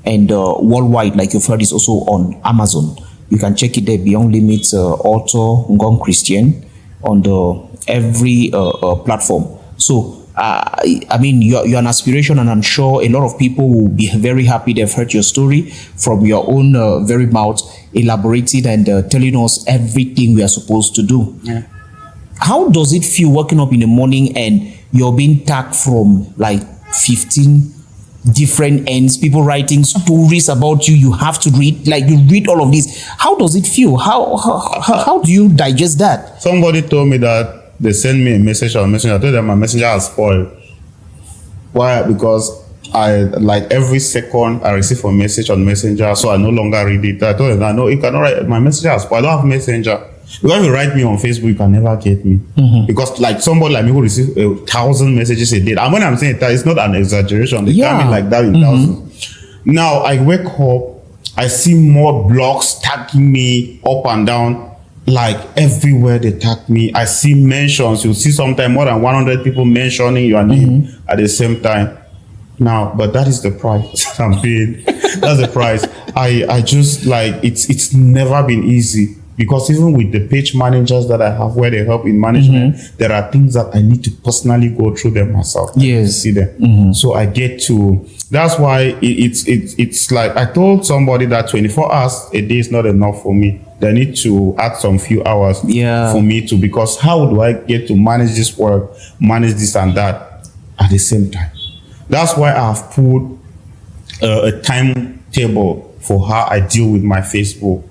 and worldwide. Like you've heard, it's also on Amazon. You can check it there. Beyond Limits author Ngong Christian on every platform. So you're an aspiration, and I'm sure a lot of people will be very happy they've heard your story from your own very mouth, elaborating and telling us everything we are supposed to do. Yeah. How does it feel waking up in the morning and you're being tagged from like 15 different ends, people writing stories about you? You have to read, like you read all of this. How does it feel? How do you digest that? Somebody told me that they send me a message on Messenger. I told them my Messenger has spoiled. Why? Because every second I receive a message on Messenger, so I no longer read it. I told them, I know you cannot write, my Messenger has spoiled. I don't have Messenger. Because if you write me on Facebook, you can never get me. Because like somebody like me who receives 1,000 messages a day. And when I'm saying that, it's not an exaggeration. They come in like that in thousands. Now I wake up, I see more blogs tagging me up and down. Like everywhere they tag me, I see mentions. You see sometimes more than 100 people mentioning your name at the same time. Now, but that is the price I'm paying. That's the price. I just like it's never been easy, because even with the page managers that I have where they help in management, there are things that I need to personally go through them myself. Yes. See them. So I get to. That's why it's like I told somebody that 24 hours a day is not enough for me. They need to add some few hours for me to, because how do I get to manage this work, manage this and that at the same time? That's why I have put a timetable for how I deal with my Facebook.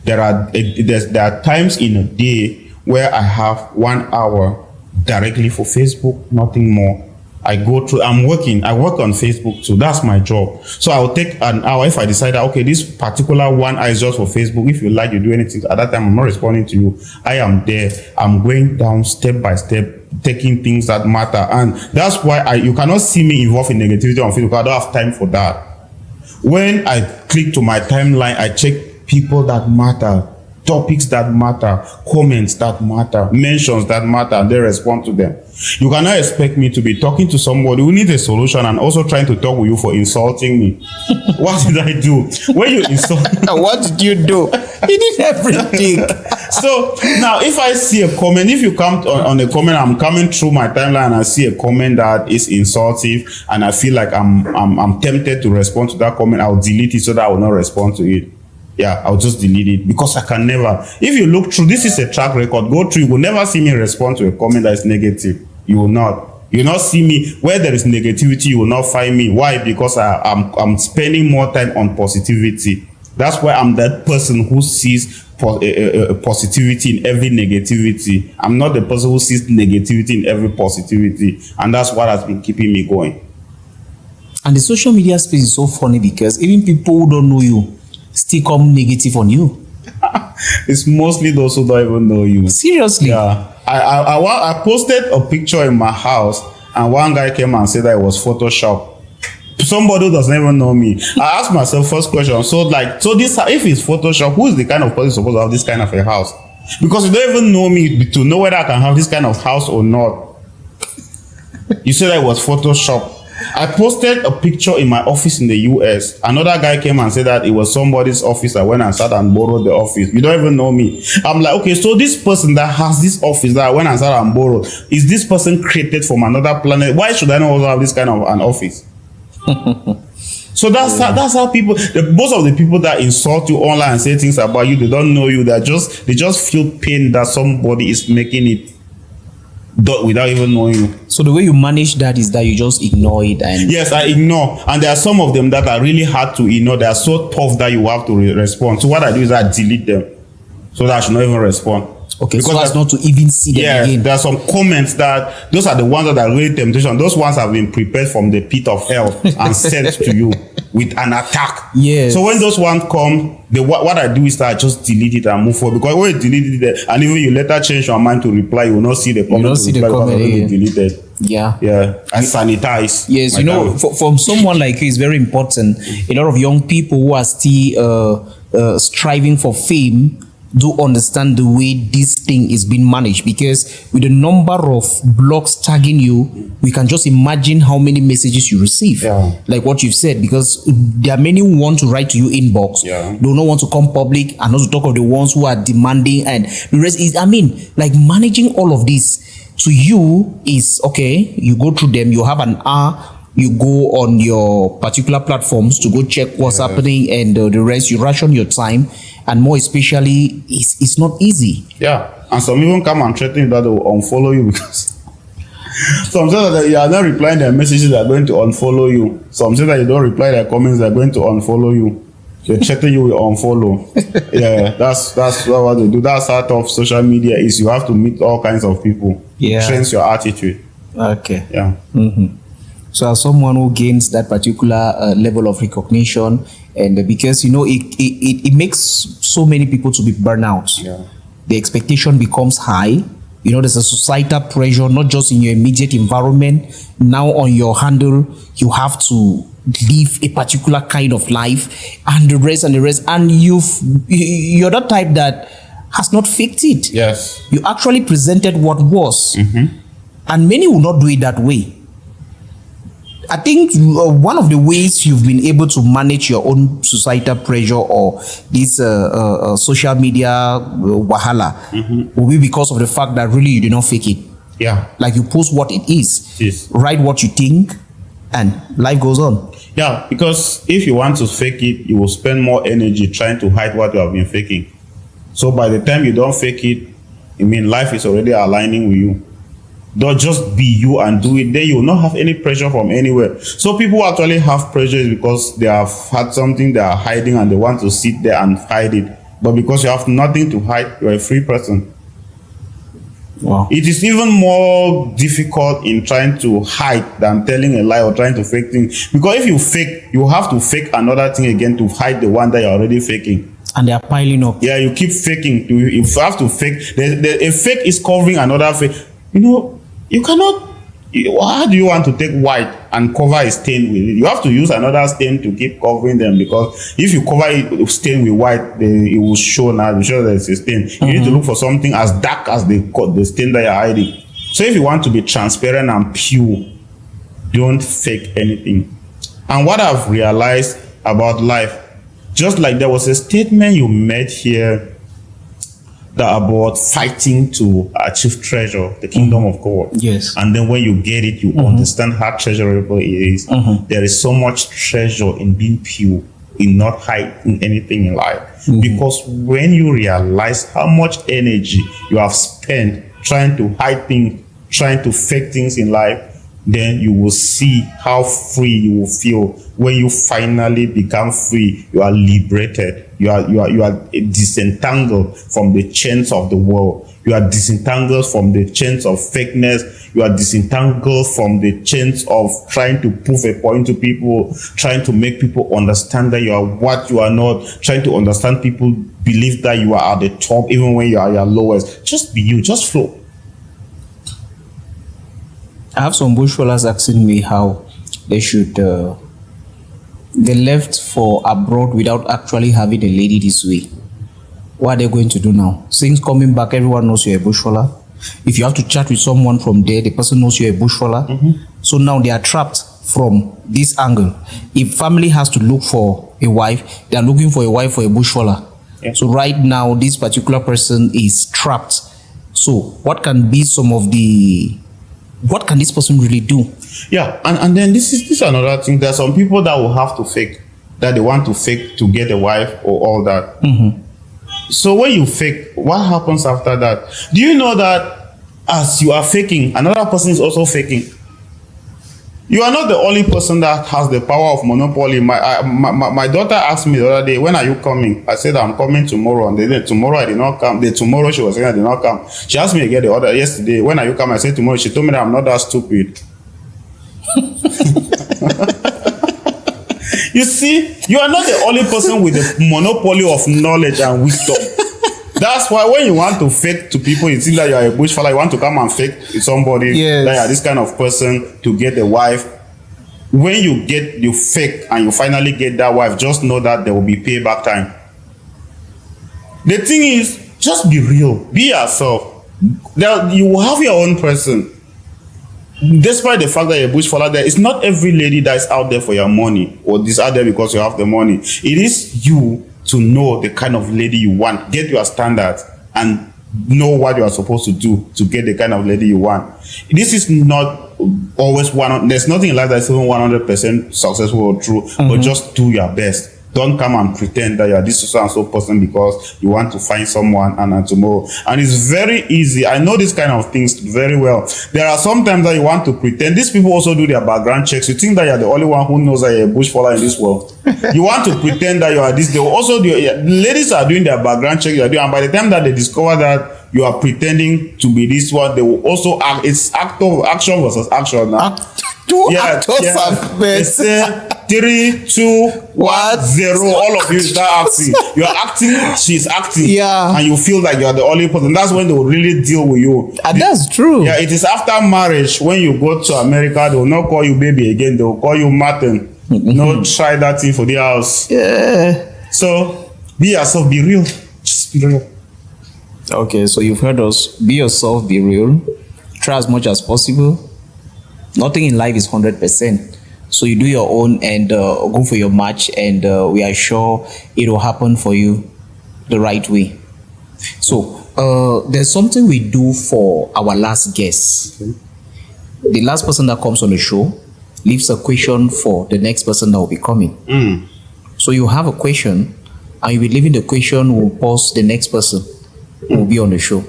There are times in a day where I have 1 hour directly for Facebook, nothing more. I go through, I work on Facebook too. That's my job. So I'll take an hour if I decide that, okay, this particular one is just for Facebook. If you like, you do anything. At that time, I'm not responding to you. I am there. I'm going down step by step, taking things that matter. And that's why you cannot see me involved in negativity on Facebook. I don't have time for that. When I click to my timeline, I check people that matter, topics that matter, comments that matter, mentions that matter, and they respond to them. You cannot expect me to be talking to somebody who needs a solution and also trying to talk with you for insulting me. What did I do? When you insult What did you do? You did everything. So now if I see a comment, if you come on a comment, I'm coming through my timeline and I see a comment that is insultive and I feel like I'm tempted to respond to that comment, I'll delete it so that I will not respond to it. Yeah, I'll just delete it because I can never. If you look through, this is a track record. Go through, you will never see me respond to a comment that is negative. You will not. You will not see me where there is negativity. You will not find me. Why? Because I'm spending more time on positivity. That's why I'm that person who sees positivity in every negativity. I'm not the person who sees negativity in every positivity, and that's what has been keeping me going. And the social media space is so funny because even people who don't know you still come negative on you. It's mostly those who don't even know you. Seriously? Yeah. I posted a picture in my house and one guy came and said that it was Photoshop. Somebody who doesn't even know me. I asked myself first question. So this, if it's Photoshop, who is the kind of person supposed to have this kind of a house? Because you don't even know me to know whether I can have this kind of house or not. You said that it was Photoshop. I posted a picture in my office in the US. Another guy came and said that it was somebody's office. I went and sat and borrowed the office. You don't even know me. I'm like, okay, so this person that has this office that I went and sat and borrowed, is this person created from another planet? Why should I not also have this kind of an office? So that's how people, most of the people that insult you online and say things about you, they don't know you. They just feel pain that somebody is making it without even knowing you. So the way you manage that is that you just ignore it. And yes, I ignore. And there are some of them that are really hard to ignore. They are so tough that you have to respond. So what I do is I delete them so that I should not even respond. Okay, because so as not to even see them again. There are some comments that those are the ones that are really temptation. Those ones have been prepared from the pit of hell and sent to you with an attack. Yes. So when those ones come, what I do is that I just delete it and move forward. Because when you delete it, and even you later change your mind to reply, you will not see the comment. You will not see the comment again. Deleted. Yeah. Yeah. And sanitize. Yes, you know, from someone like you, it's very important. A lot of young people who are still striving for fame do understand the way this thing is being managed, because with the number of blogs tagging you, we can just imagine how many messages you receive. Yeah. Like what you've said, because there are many who want to write to you inbox, do not want to come public, and not to talk of the ones who are demanding, and the rest is, I mean, like managing all of this to you is okay. You go through them, you have an hour, you go on your particular platforms to go check what's happening, and the rest, you ration your time. And more especially, it's not easy. Yeah, and some even come and threaten that they will unfollow you because some say that you are not replying their messages, they are going to unfollow you. Some say that you don't reply their comments, they are going to unfollow you. They're threatening you with unfollow. Yeah, that's what they do. That's how tough social media is. You have to meet all kinds of people. Yeah, trains your attitude. Okay. Yeah. Mm-hmm. So as someone who gains that particular level of recognition, and because, you know, it makes so many people to be burned out. Yeah. The expectation becomes high. You know, there's a societal pressure, not just in your immediate environment. Now on your handle, you have to live a particular kind of life, and the rest. And you're that type that has not faked it. Yes. You actually presented what was. Mm-hmm. And many will not do it that way. I think one of the ways you've been able to manage your own societal pressure or this social media wahala will be because of the fact that really you did not fake it. Yeah. Like you post what it is. Yes. Write what you think, and life goes on. Yeah, because if you want to fake it, you will spend more energy trying to hide what you have been faking. So by the time you don't fake it, I mean, life is already aligning with you. Don't just be you and do it. Then you will not have any pressure from anywhere. So people who actually have pressure is because they have had something they are hiding and they want to sit there and hide it. But because you have nothing to hide, you're a free person. Wow. It is even more difficult in trying to hide than telling a lie or trying to fake things. Because if you fake, you have to fake another thing again to hide the one that you're already faking. And they are piling up. Yeah, you keep faking. You have to fake. A fake is covering another fake. You know, you cannot. How do you want to take white and cover a stain with it? You have to use another stain to keep covering them, because if you cover it stain with white, it will show now. It shows that it's a stain. You need to look for something as dark as the stain that you're hiding. So if you want to be transparent and pure, don't fake anything. And what I've realized about life, just like there was a statement you made here that about fighting to achieve treasure, the kingdom of God. Yes. And then when you get it, you understand how treasurable it is. There is so much treasure in being pure, in not hiding anything in life. Because when you realize how much energy you have spent trying to hide things, trying to fake things in life, then you will see how free you will feel when you finally become free. You are liberated. You are disentangled from the chains of the world. You are disentangled from the chains of fakeness. You are disentangled from the chains of trying to prove a point to people, trying to make people understand that you are what you are not, trying to understand people believe that you are at the top even when you are at your lowest. Just be you. Just flow. I have some bushwallahs asking me how they should, they left for abroad without actually having a lady this way. What are they going to do now? Since coming back, everyone knows you're a bushwallah. If you have to chat with someone from there, the person knows you're a bushwallah. So now they are trapped from this angle. If family has to look for a wife, they are looking for a wife for a bushwallah. Yeah. So right now, this particular person is trapped. So what can be some of the... What can this person really do? Yeah, and then this is another thing. There are some people that will have to fake, that they want to fake to get a wife or all that. So when you fake, what happens after that? Do you know that as you are faking, another person is also faking? You are not the only person that has the power of monopoly. My daughter asked me the other day, when are you coming? I said, I'm coming tomorrow. And then tomorrow I did not come. Tomorrow she was saying I did not come. She asked me again the other yesterday, when are you coming? I said tomorrow. She told me that I'm not that stupid. You see, you are not the only person with the monopoly of knowledge and wisdom. That's why when you want to fake to people, you think that you are a bushfella, you want to come and fake somebody, that you are this kind of person to get a wife. When you fake and you finally get that wife, just know that there will be payback time. The thing is, just be real, be yourself. You will have your own person. Despite the fact that you're a bushfella, there is not every lady that is out there for your money or is out there because you have the money. It is you to know the kind of lady you want, get your standards, and know what you are supposed to do to get the kind of lady you want. This is not always there's nothing in life that's even 100% successful or true, but just do your best. Don't come and pretend that you are this so and so person because you want to find someone and tomorrow. And it's very easy. I know this kind of things very well. There are some times that you want to pretend. These people also do their background checks. You think that you're the only one who knows that you're a bushfella in this world. You want to pretend that you are this. They will also do. Ladies are doing their background check. And by the time that they discover that you are pretending to be this one, they will also act. It's action versus action now. They say 3, 2, 1, 0. All of you start acting. You are acting. She's acting. Yeah. And you feel like you are the only person. That's when they will really deal with you. And that's true. Yeah. It is after marriage when you go to America, they will not call you baby again. They will call you Martin. No, try that thing for the house. Yeah. So be yourself. Be real. Just be real. Okay. So you've heard us. Be yourself. Be real. Try as much as possible. Nothing in life is 100%. So you do your own and go for your match, and we are sure it will happen for you the right way. So there's something we do for our last guest. Okay. The last person that comes on the show leaves a question for the next person that will be coming. So you have a question, and you'll be leaving the question, we'll pause the next person who will be on the show.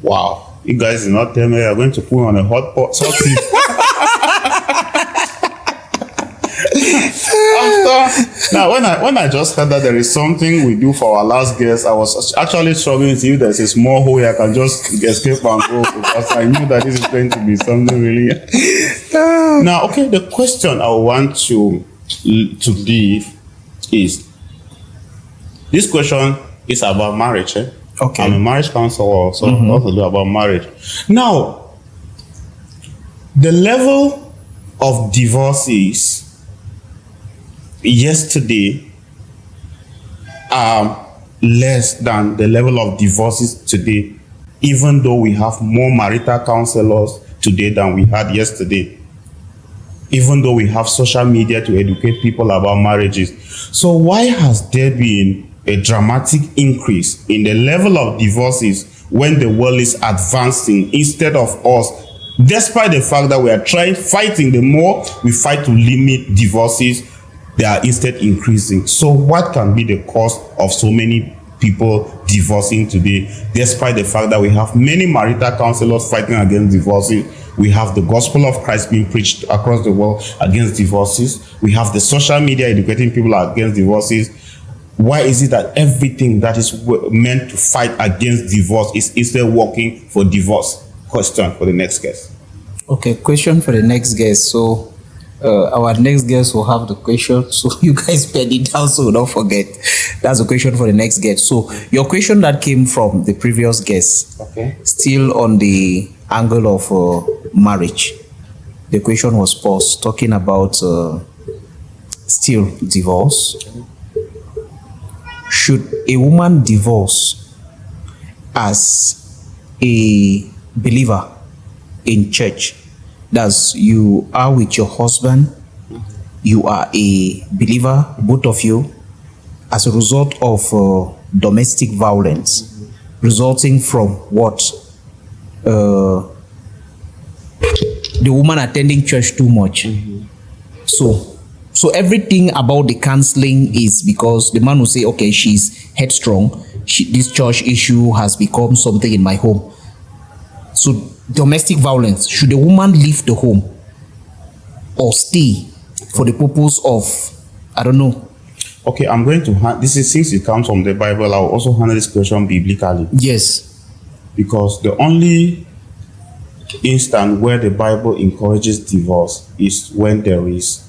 Wow. You guys did not tell me you're going to put on a hot pot. Now, when I just heard that there is something we do for our last guest, I was actually struggling to see if there's a small hole I can just escape and go, because I knew that this is going to be something really. Now, okay, the question I want to leave is, this question is about marriage. Okay. I'm a marriage counselor, so also do about marriage. Now, the level of divorces yesterday are less than the level of divorces today, even though we have more marital counselors today than we had yesterday, even though we have social media to educate people about marriages. So why has there been a dramatic increase in the level of divorces when the world is advancing instead of us, despite the fact that we are fighting? The more we fight to limit divorces, they are instead increasing. So what can be the cause of so many people divorcing today, despite the fact that we have many marital counselors fighting against divorces? We have the gospel of Christ being preached across the world against divorces. We have the social media educating people against divorces. Why is it that everything that is meant to fight against divorce is instead working for divorce? Question for the next guest. Okay, question for the next guest. So our next guest will have the question. So you guys pen it down so don't forget. That's the question for the next guest. So your question that came from the previous guest, okay, still on the angle of marriage. The question was posed talking about still divorce. Should a woman divorce as a believer in church? That's, you are with your husband, you are a believer, both of you, as a result of domestic violence, resulting from what? The woman attending church too much. So everything about the counseling is because the man will say, okay, she's headstrong. This church issue has become something in my home. So domestic violence, should a woman leave the home or stay for the purpose of, I don't know. Okay, I'm going to, this is, since it comes from the Bible, I'll also handle this question biblically. Yes. Because the only instant where the Bible encourages divorce is when there is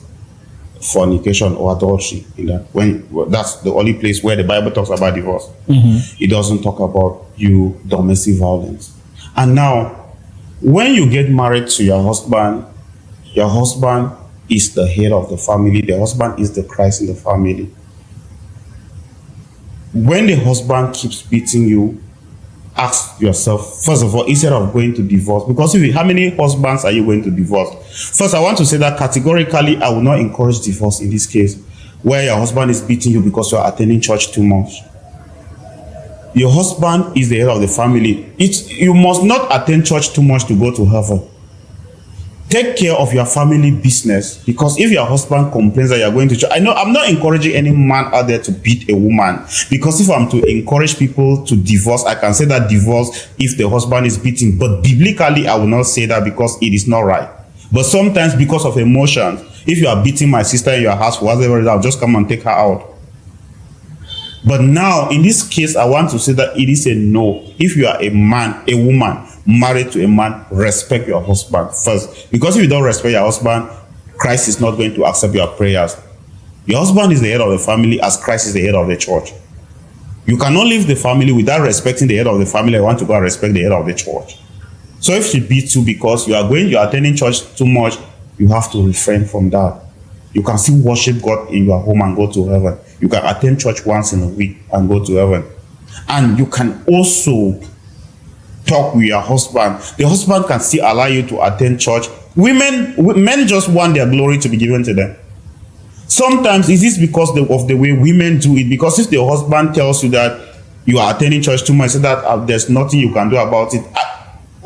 fornication or adultery. That's the only place where the Bible talks about divorce. It doesn't talk about domestic violence. And now, when you get married to your husband is the head of the family. The husband is the Christ in the family. When the husband keeps beating you, ask yourself, first of all, instead of going to divorce, because how many husbands are you going to divorce? First, I want to say that categorically, I will not encourage divorce in this case, where your husband is beating you because you are attending church too much. Your husband is the head of the family. You must not attend church too much to go to heaven. Take care of your family business, because if your husband complains that you're going to church, I know I'm not encouraging any man out there to beat a woman, because if I'm to encourage people to divorce, I can say that divorce if the husband is beating, but biblically I will not say that because it is not right. But sometimes because of emotions, if you are beating my sister in your house for whatever reason, I'll just come and take her out. But now, in this case, I want to say that it is a no. If you are a woman married to a man, respect your husband first. Because if you don't respect your husband, Christ is not going to accept your prayers. Your husband is the head of the family as Christ is the head of the church. You cannot leave the family without respecting the head of the family. I want to go and respect the head of the church. So if she beats you because you are attending church too much, you have to refrain from that. You can still worship God in your home and go to heaven. You can attend church once in a week and go to heaven. And you can also talk with your husband. The husband can still allow you to attend church. Men just want their glory to be given to them. Sometimes it is because of the way women do it. Because if the husband tells you that you are attending church too much, so that there's nothing you can do about it,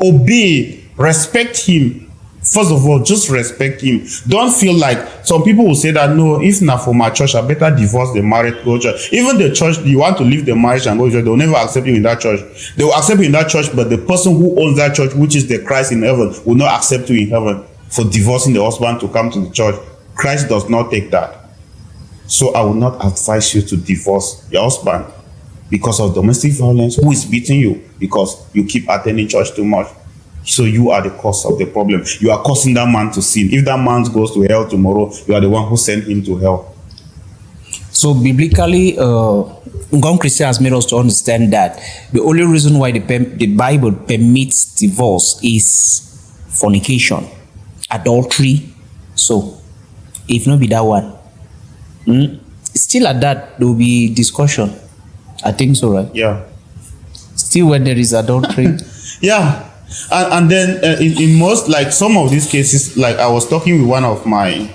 obey, respect him. First of all, just respect him. Don't feel like some people will say that, no, if not for my church, I better divorce the married, go to church. Even the church, you want to leave the marriage and go to church, they'll never accept you in that church. They will accept you in that church, but the person who owns that church, which is the Christ in heaven, will not accept you in heaven for divorcing the husband to come to the church. Christ does not take that. So I will not advise you to divorce your husband because of domestic violence. Who is beating you? Because you keep attending church too much. So you are the cause of the problem. You are causing that man to sin. If that man goes to hell tomorrow, you are the one who sent him to hell. So biblically, Ngong Christian has made us to understand that the only reason why the Bible permits divorce is fornication, adultery. So if not be that one, still at that there will be discussion. I think so, right? Yeah. Still when there is adultery. Yeah. And then in most, like some of these cases, like I was talking with one of my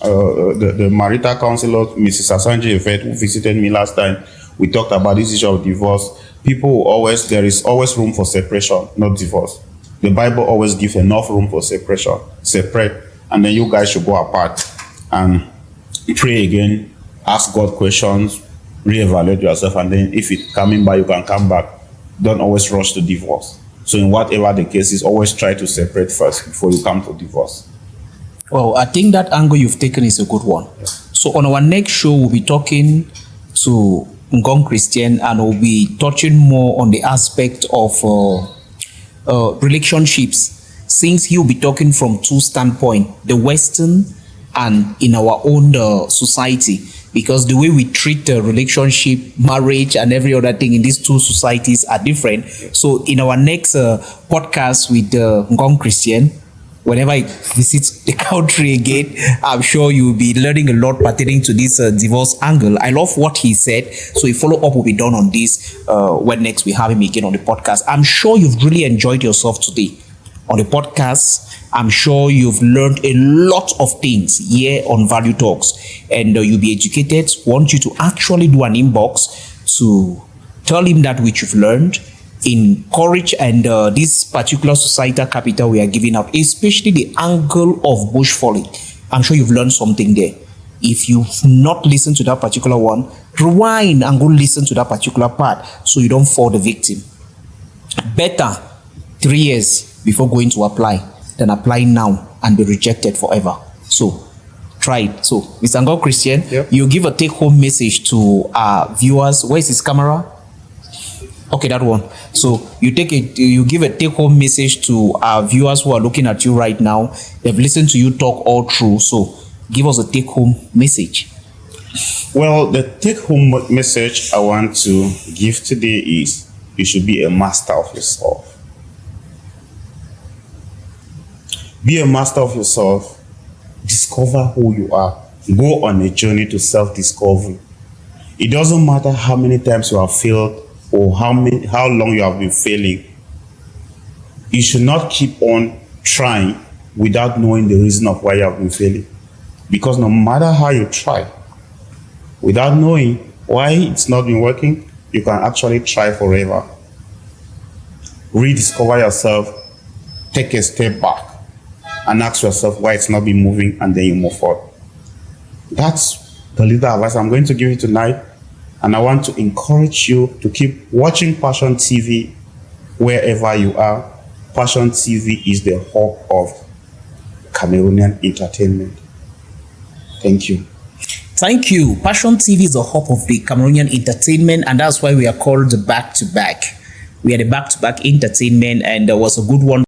the marital counselor, Mrs. Asanje Effet, who visited me last time. We talked about this issue of divorce. There is always room for separation, not divorce. The Bible always gives enough room for separation. Separate, and then you guys should go apart and pray again, ask God questions, reevaluate yourself, and then if it's coming back, you can come back. Don't always rush to divorce. So in whatever the case is, always try to separate first before you come to divorce. Well, I think that angle you've taken is a good one. Yeah. So on our next show, we'll be talking to Ngong Christian, and we'll be touching more on the aspect of relationships, since he'll be talking from two standpoints, the Western and in our own society, because the way we treat relationship, marriage, and every other thing in these two societies are different. So in our next podcast with Ngong Christian, whenever I visit the country again, I'm sure you'll be learning a lot pertaining to this divorce angle. I love what he said. So a follow-up will be done on this when next we have him again on the podcast. I'm sure you've really enjoyed yourself today on the podcast. I'm sure you've learned a lot of things here on Value Talks, and you'll be educated. Want you to actually do an inbox to tell him that which you've learned, encourage, and this particular societal capital we are giving out, especially the angle of bush falling. I'm sure you've learned something there. If you've not listened to that particular one, rewind and go listen to that particular part so you don't fall the victim. Better 3 years before going to apply than apply now and be rejected forever. So try it. So Mr. Ngong Christian, yep. You give a take-home message to our viewers. Where is his camera? Okay, that one. So you give a take-home message to our viewers who are looking at you right now. They've listened to you talk all through. So give us a take-home message. Well, the take-home message I want to give today is you should be a master of yourself. Be a master of yourself. Discover who you are. Go on a journey to self-discovery. It doesn't matter how many times you have failed or how long you have been failing. You should not keep on trying without knowing the reason of why you have been failing. Because no matter how you try, without knowing why it's not been working, you can actually try forever. Rediscover yourself, take a step back, and ask yourself why it's not been moving, and then you move forward. That's the little advice I'm going to give you tonight. And I want to encourage you to keep watching Passion TV wherever you are. Passion TV is the hub of Cameroonian entertainment. Thank you. Thank you. Passion TV is the hub of the Cameroonian entertainment, and that's why we are called the back-to-back. We are the back-to-back entertainment, and there was a good one